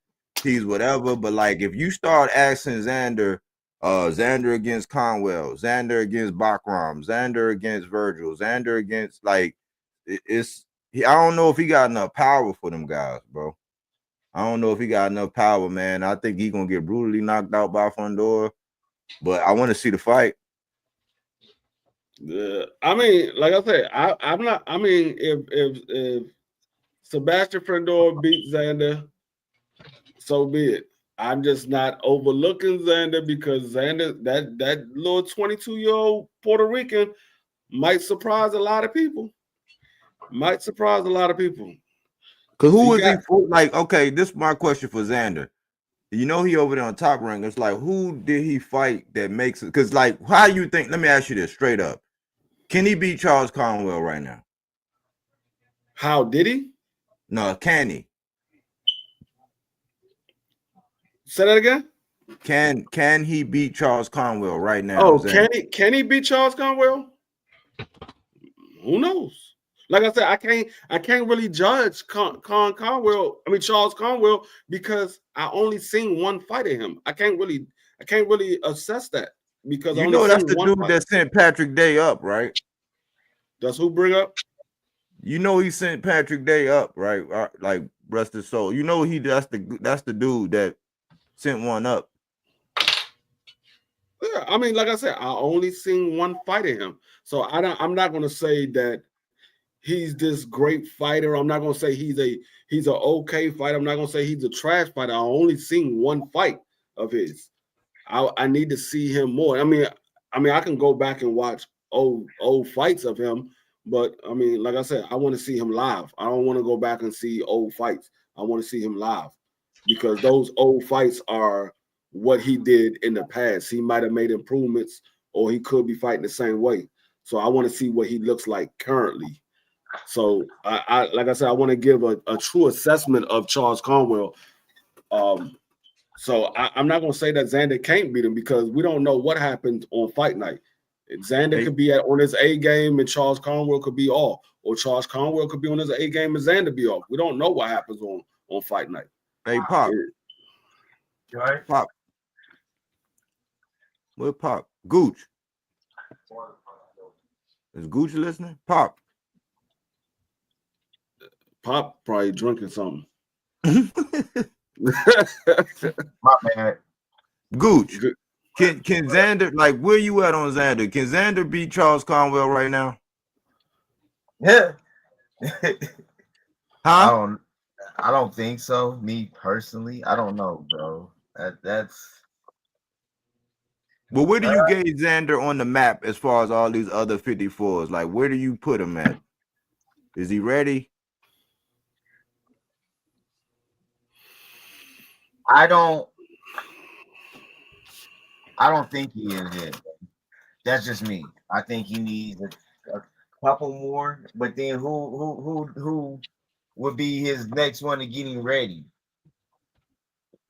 He's whatever. But like, if you start asking Xander, Xander against Conwell, Xander against Bachram, Xander against Virgil, Xander against I don't know if he got enough power for them guys, bro. I don't know if he got enough power, man. I think he's gonna get brutally knocked out by Fundora, but I want to see the fight. Yeah, I mean, like I said, I'm not. I mean, if Sebastian Fundora beats Xander, so be it. I'm just not overlooking Xander because Xander, that little 22-year-old Puerto Rican, might surprise a lot of people. Might surprise a lot of people. Cause who He is he got for? Like, okay, this is my question for Xander. You know he over there on Top Rank. It's like, who did he fight that makes it? Because like, how you think? Let me ask you this straight up: can he beat Charles Conwell right now? how did he? No, can he? Say that again. Can he beat Charles Conwell right now? Oh, Xander? can he beat Charles Conwell? Who knows? Like I said, I can't really judge Conwell. I mean Charles Conwell because I only seen one fight of him. I can't really assess that because I You only know that's seen the one dude fight. that sent Patrick Day up, right? That's who bring up. You know he sent Patrick Day up, right? Like rest his soul. You know that's the dude that sent one up. Yeah, I mean, like I said, I only seen one fight of him, so I'm not going to say that he's this great fighter. I'm not going to say he's an okay fighter. I'm not going to say he's a trash fighter. I only seen one fight of his. I need to see him more. I mean, I can go back and watch old fights of him, but I mean, like I said, I want to see him live. I don't want to go back and see old fights. I want to see him live because those old fights are what he did in the past. He might have made improvements, or he could be fighting the same way. So I want to see what he looks like currently. So I like I said, I want to give a true assessment of Charles Conwell. So I'm not going to say that Xander can't beat him because we don't know what happened on fight night. Xander could be on his A game and Charles Conwell could be off, or Charles Conwell could be on his A game and Xander be off. We don't know what happens on fight night. Hey, Pop. Right? Pop. Where Pop? Gooch. Is Gooch listening? Pop. Pop probably drinking something. My bad. Gooch. Can Xander, like, where you at on Xander? Can Xander beat Charles Conwell right now? Yeah. Huh? I don't think so. Me personally, I don't know, bro. That's. Well, where do you gauge Xander on the map as far as all these other 54s? Like, where do you put him at? Is he ready? I don't think he is yet. That's just me. I think he needs a couple more. But then who would be his next one to getting ready?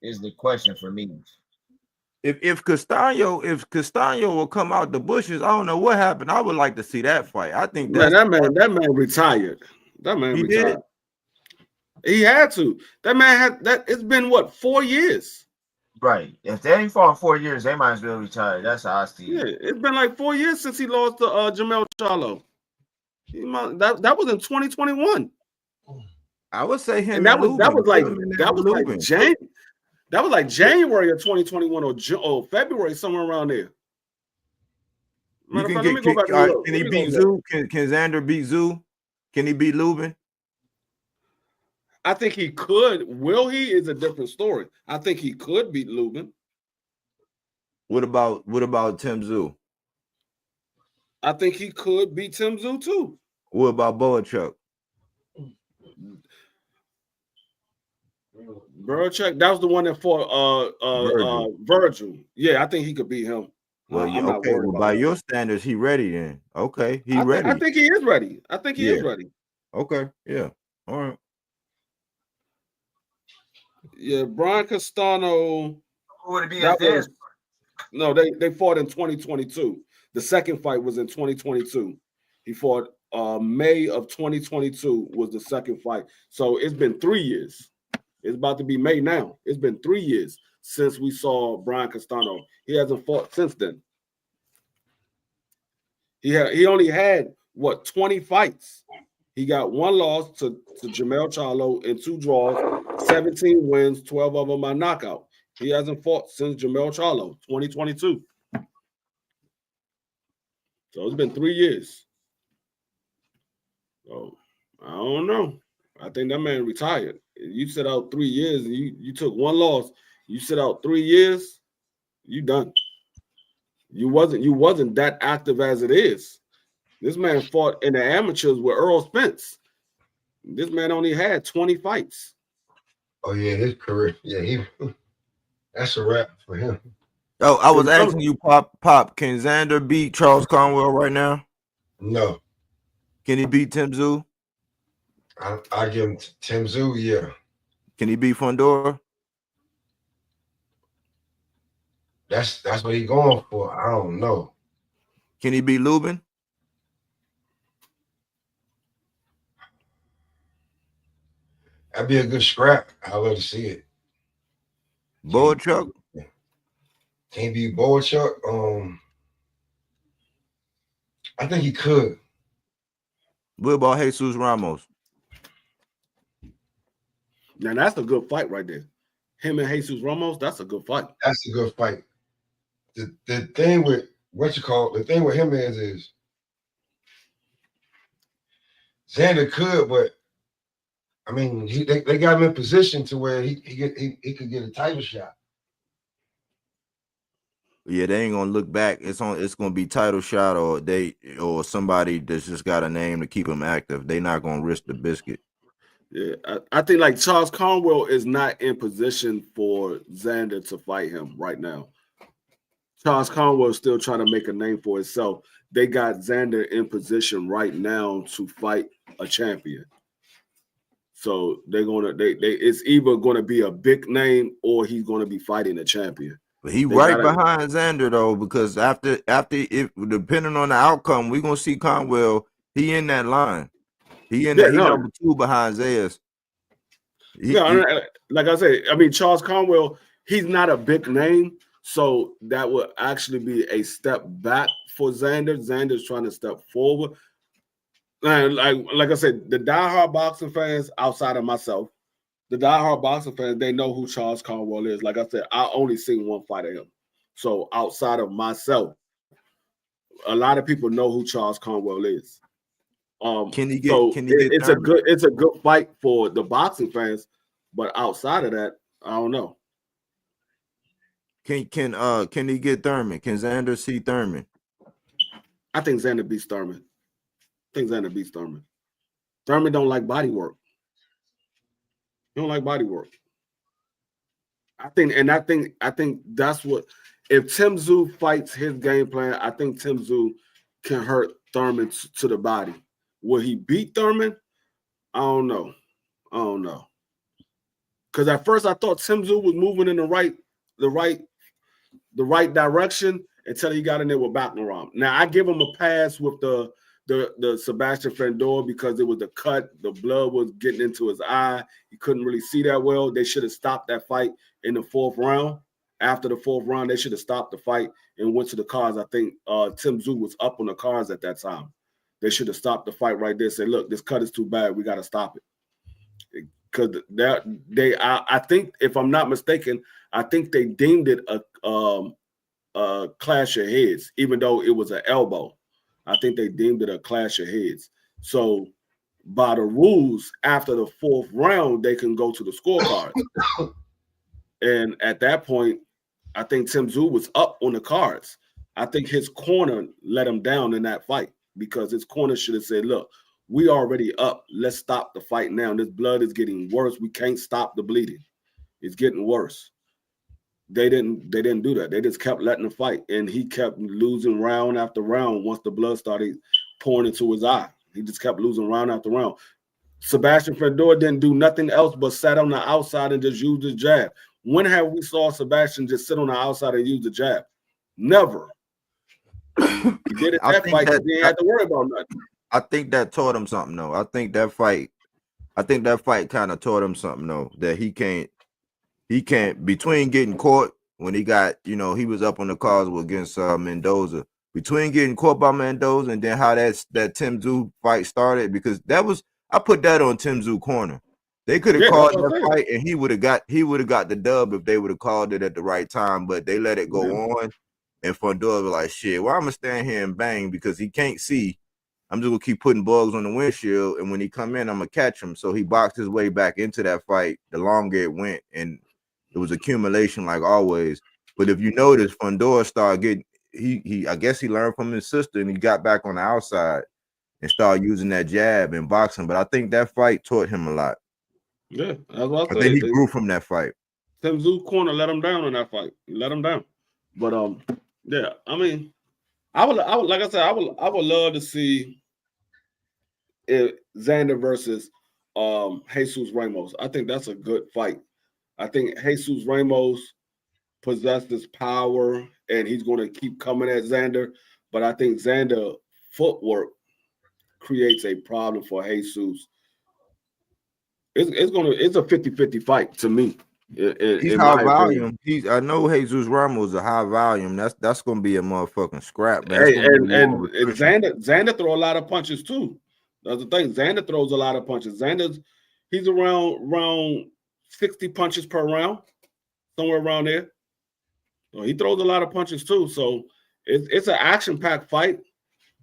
Is the question for me. If Castaño will come out the bushes, I don't know what happened. I would like to see that fight. I think Man, that man retired. That man he retired. Did? He had to. That man had that. It's been what, 4 years? Right. If they ain't fought 4 years, they might as well retire. That's how I see it. Yeah, it's been like 4 years since he lost to Jamel Charlo. That was in 2021. I would say him And that was like January of 2021 or February, somewhere around there. You can Let get. me go back and look. Can he beat Zoo? Can Xander beat Zoo? Can he beat Lubin? I think he could. Will he is a different story. I think he could beat Lubin. What about Tim Zoo? I think he could beat Tim Zoo too. What about Boachuk? Burchak, that was the one that fought Virgil. Yeah, I think he could beat him. Well, I'm not okay. worried Well, about by that. your standards, he ready then. Okay, he I ready. I think he is ready. I think he is ready. Okay, yeah. All right. Yeah, Brian Castano. Who would it be? No, they fought in 2022. The second fight was in 2022. He fought May of 2022 was the second fight. So it's been 3 years. It's about to be May now. It's been 3 years since we saw Brian Castano. He hasn't fought since then. He only had 20 fights. He got 1 loss to Jamel Charlo and 2 draws, 17 wins, 12 of them by knockout. He hasn't fought since Jamel Charlo, 2022. So it's been 3 years. So I don't know. I think that man retired. You sit out 3 years and you took 1 loss. You sit out 3 years, you done. You wasn't that active as it is. This man fought in the amateurs with Earl Spence. This man only had 20 fights. Oh yeah, his career. Yeah, that's a wrap for him. Oh, I was asking you, Pop, can Xander beat Charles Conwell right now? No. Can he beat Tim Tszyu? I give him Tim Tszyu, yeah. Can he beat Fundora? That's what he's going for. I don't know. Can he beat Lubin? That'd be a good scrap. I'd love to see it. Boychuk? Can he beat Boychuk? I think he could. What about Jesus Ramos? Now that's a good fight right there. Him and Jesus Ramos, that's a good fight. That's a good fight. The thing with the thing with him is Xander could, but I mean they got him in position to where he could get a title shot. Yeah, they ain't gonna look back. It's gonna be title shot or somebody that's just got a name to keep him active. They not gonna risk the biscuit. Yeah, I think like Charles Conwell is not in position for Xander to fight him right now. Charles Conwell is still trying to make a name for himself. They got Xander in position right now to fight a champion. So it's either gonna be a big name or he's gonna be fighting a champion. But he behind Xander though, because after if depending on the outcome, we're gonna see Conwell. He in that line. He number 2 behind Zayas. Like I said, I mean Charles Conwell, he's not a big name, so that would actually be a step back for Xander. Xander's trying to step forward. And like I said, the diehard boxing fans outside of myself, the diehard boxing fans, they know who Charles Conwell is. Like I said, I only seen 1 fight of him. So outside of myself, a lot of people know who Charles Conwell is. It's a good fight for the boxing fans, but outside of that, I don't know. Can he get Thurman? Can Xander see Thurman? I think Xander beats Thurman. Thurman don't like body work. He don't like body work. I think that's what, if Tim Tszyu fights his game plan, I think Tim Tszyu can hurt Thurman to the body. Will he beat Thurman? I don't know. Because at first I thought Tim Tszyu was moving in the right direction until he got in there with Bacnaram. Now I give him a pass with the Sebastian Fendor because it was the cut, the blood was getting into his eye. He couldn't really see that well. They should have stopped that fight in the 4th round. After the 4th round, they should have stopped the fight and went to the cards. I think Tim Tszyu was up on the cards at that time. They should have stopped the fight right there. Say, look, this cut is too bad. We got to stop it. Because I think, if I'm not mistaken, I think they deemed it a clash of heads, even though it was an elbow. I think they deemed it a clash of heads. So by the rules, after the 4th round, they can go to the scorecards. And at that point, I think Tim Tszyu was up on the cards. I think his corner let him down in that fight because his corner should have said, look, we already up. Let's stop the fight now. This blood is getting worse. We can't stop the bleeding. It's getting worse. They didn't do that. They just kept letting him fight, and he kept losing round after round once the blood started pouring into his eye. He just kept losing round after round. Sebastian Fedor didn't do nothing else but sat on the outside and just used his jab. When have we saw Sebastian just sit on the outside and use the jab? Never. He did it that fight because he didn't have to worry about nothing. I think that taught him something, though. I think that fight kind of taught him something, though, that he can't, between getting caught when he got, he was up on the cards against Mendoza. between getting caught by Mendoza and then how that Tim Zoo fight started, because I put that on Tim Zoo corner. They could have Yeah, that's called what I'm that saying. fight and he would have got the dub if they would have called it at the right time, but they let it go on. And Fundora was like, shit, well, I'm gonna stand here and bang because he can't see. I'm just gonna keep putting bugs on the windshield, and when he come in, I'm gonna catch him. So he boxed his way back into that fight. The longer it went, and it was accumulation like always. But if you notice, Fundora started getting he I guess he learned from his sister, and he got back on the outside and started using that jab and boxing. But I think that fight taught him a lot. Yeah, that's what I I think he said. grew from that fight. Tim Zoo corner let him down in that fight. He let him down. But yeah, I mean, I would like I said, I would love to see Xander versus Jesus Ramos. I think that's a good fight. I think Jesus Ramos possesses power and he's going to keep coming at Xander. But I think Xander footwork creates a problem for Jesus. It's a 50-50 fight to me. He's In high my opinion. volume. I know Jesus Ramos is a high volume. That's gonna be a motherfucking scrap, man. It's Hey, gonna be and more attrition. Xander throw a lot of punches too. That's the thing. Xander throws a lot of punches. He's around 60 punches per round, somewhere around there. So he throws a lot of punches too. So it's an action-packed fight.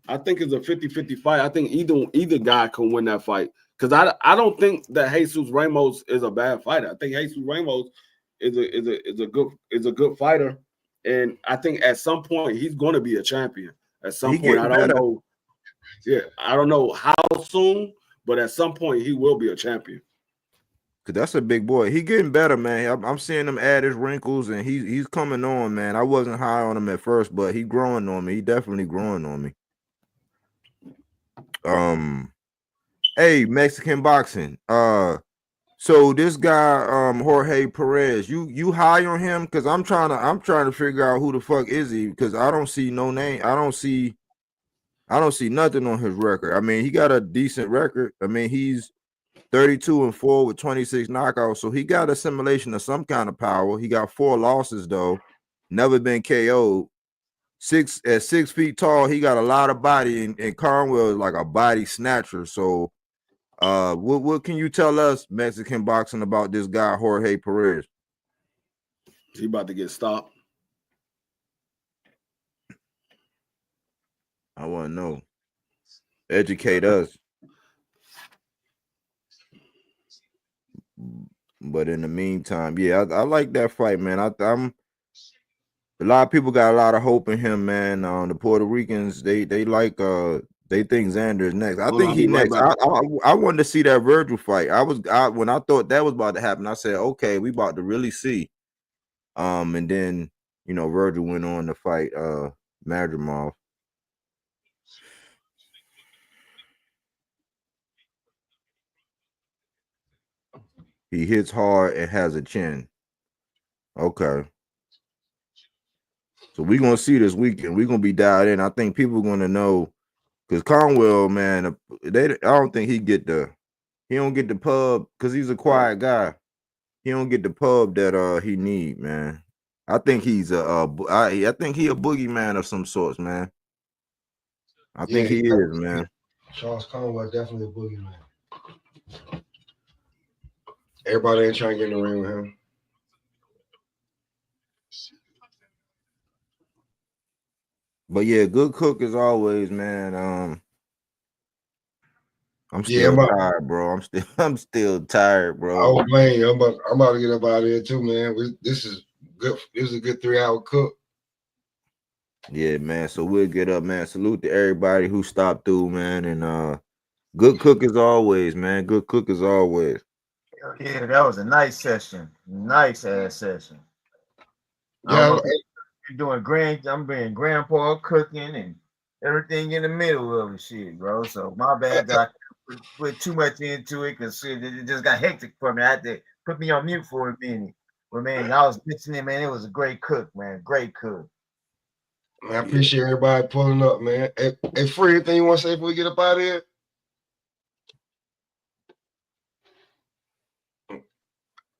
I think it's a 50-50 fight. I think either guy can win that fight. Because I don't think that Jesus Ramos is a bad fighter. I think Jesus Ramos is a good fighter. And I think at some point he's going to be a champion. At some He point, I getting don't better. know. Yeah, I don't know how soon, but at some point he will be a champion. Cause that's a big boy. He getting better, man. I'm seeing him add his wrinkles, and he's coming on, man. I wasn't high on him at first, but he growing on me. He definitely growing on me. Hey, Mexican boxing. So this guy, Jorge Perez, you high on him? Cause I'm trying to figure out who the fuck is he? Because I don't see no name. I don't see nothing on his record. I mean, he got a decent record. I mean, he's 32-4 with 26 knockouts. So he got assimilation of some kind of power. He got 4 losses though. Never been KO'd. 6 feet tall. He got a lot of body, and Conwell is like a body snatcher. So what can you tell us, Mexican boxing, about this guy Jorge Perez? He about to get stopped. I want to know. Educate us. But in the meantime, yeah, I like that fight, man. I'm a lot of people got a lot of hope in him, man. The Puerto Ricans, they like they think Xander is next. I Hold on, think I'll he be right next. back. I wanted to see that Virgil fight. When I thought that was about to happen, I said, okay, we about to really see. And then Virgil went on to fight Madrimov. He hits hard and has a chin. Okay. So we're gonna see this weekend. We're gonna be dialed in. I think people are gonna know because Conwell, man, I don't think he don't get the pub because he's a quiet guy. He don't get the pub that he need, man. I think he's I think he a boogeyman of some sorts, man. I think he is, man. Charles Conway definitely a boogeyman. Everybody ain't trying to get in the ring with him. But yeah, good cook as always, man. I'm Yeah, still tired, bro. I'm still tired, bro. I don't blame you. I'm about to get up out of here too, man. This is good. This is a good 3-hour cook. Yeah, man. So we'll get up, man. Salute to everybody who stopped through, man. And good cook as always, man. Good cook as always. Yeah, that was a nice session. Nice ass session. Yeah, I'm being grandpa cooking and everything in the middle of the shit, bro. So my bad that I put too much into it because it just got hectic for me. I had to put me on mute for a minute. But man, I was listening, man. It was a great cook, man. Great cook. I appreciate everybody pulling up, man. Hey, Free, anything you want to say before we get up out of here?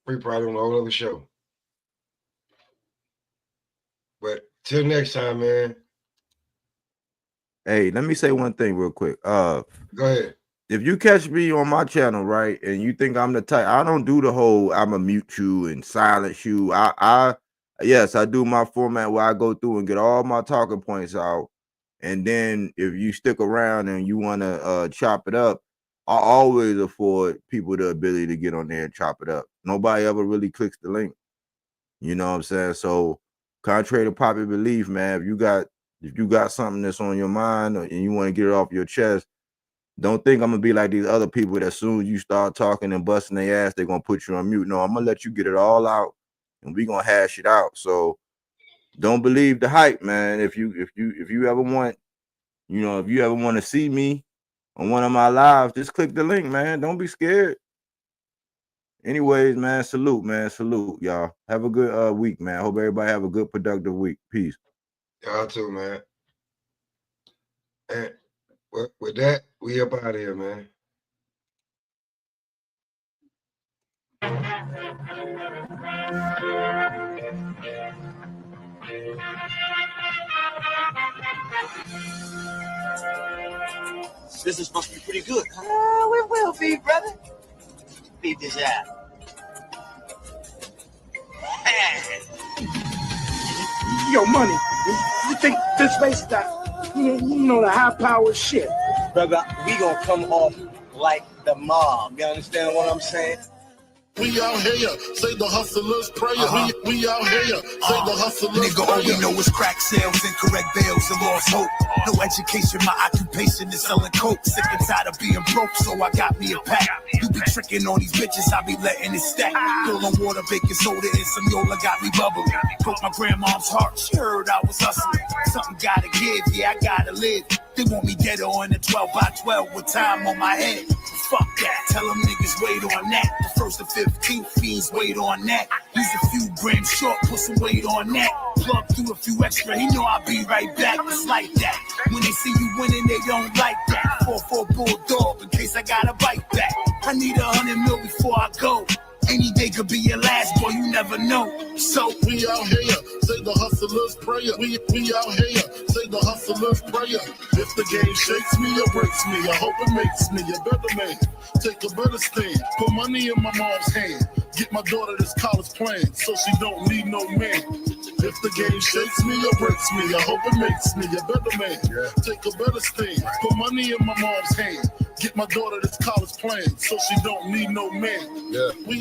Free probably on a whole other show. But till next time, man. Hey, let me say one thing real quick. Go ahead. If you catch me on my channel, right, and you think I'm the type, I don't do the whole I'm a mute you and silence you. Yes, I do my format where I go through and get all my talking points out. And then if you stick around and you want to chop it up, I always afford people the ability to get on there and chop it up. Nobody ever really clicks the link. You know what I'm saying? So contrary to popular belief, man, if you got something that's on your mind and you want to get it off your chest, don't think I'm gonna be like these other people that as soon as you start talking and busting their ass, they're gonna put you on mute. No, I'm gonna let you get it all out and we're gonna hash it out. So don't believe the hype, man. If you ever want, if you ever want to see me on one of my lives, just click the link, man. Don't be scared. Anyways, man, salute, man. Salute, y'all. Have a good week, man. Hope everybody have a good, productive week. Peace. Y'all too, man. And with that, we up out of here, man. This is supposed to be pretty good. It will be, brother. Beat this out. Yo, money. You think this race that you know the high power shit? Brother, we gonna come off like the mob. You understand what I'm saying? We out here, say the hustlers prayer. We out here, say the hustlers nigga, all we know is crack sales, incorrect bills, and lost hope. No education, my occupation is selling coke. Sick and tired of being broke, so I got me a pack. You be tricking on these bitches, I be letting it stack. Pulling water, baking soda, and some Yola got me bubbling. Broke my grandma's heart, she heard I was hustling. Something gotta give, yeah, I gotta live. They want me dead on the 12 by 12 with time on my head. Fuck that, tell them niggas wait on that. The 1st to 15th fiends wait on that. He's a few grams short, put some weight on that. Plug through a few extra, he know I'll be right back. It's like that, when they see you winning, they don't like that. 4-4 bulldog, in case I gotta bite back. I need 100 mil before I go. Any day could be your last, boy, you never know. So we out here, say the hustlers prayer. We out here, say the hustlers prayer. If the game shakes me or breaks me, I hope it makes me a better man. Take a better stand, put money in my mom's hand. Get my daughter this college plan, so she don't need no man. If the game shakes me or breaks me, I hope it makes me a better man. Take a better stand, put money in my mom's hand. Get my daughter this college plan, so she don't need no man. We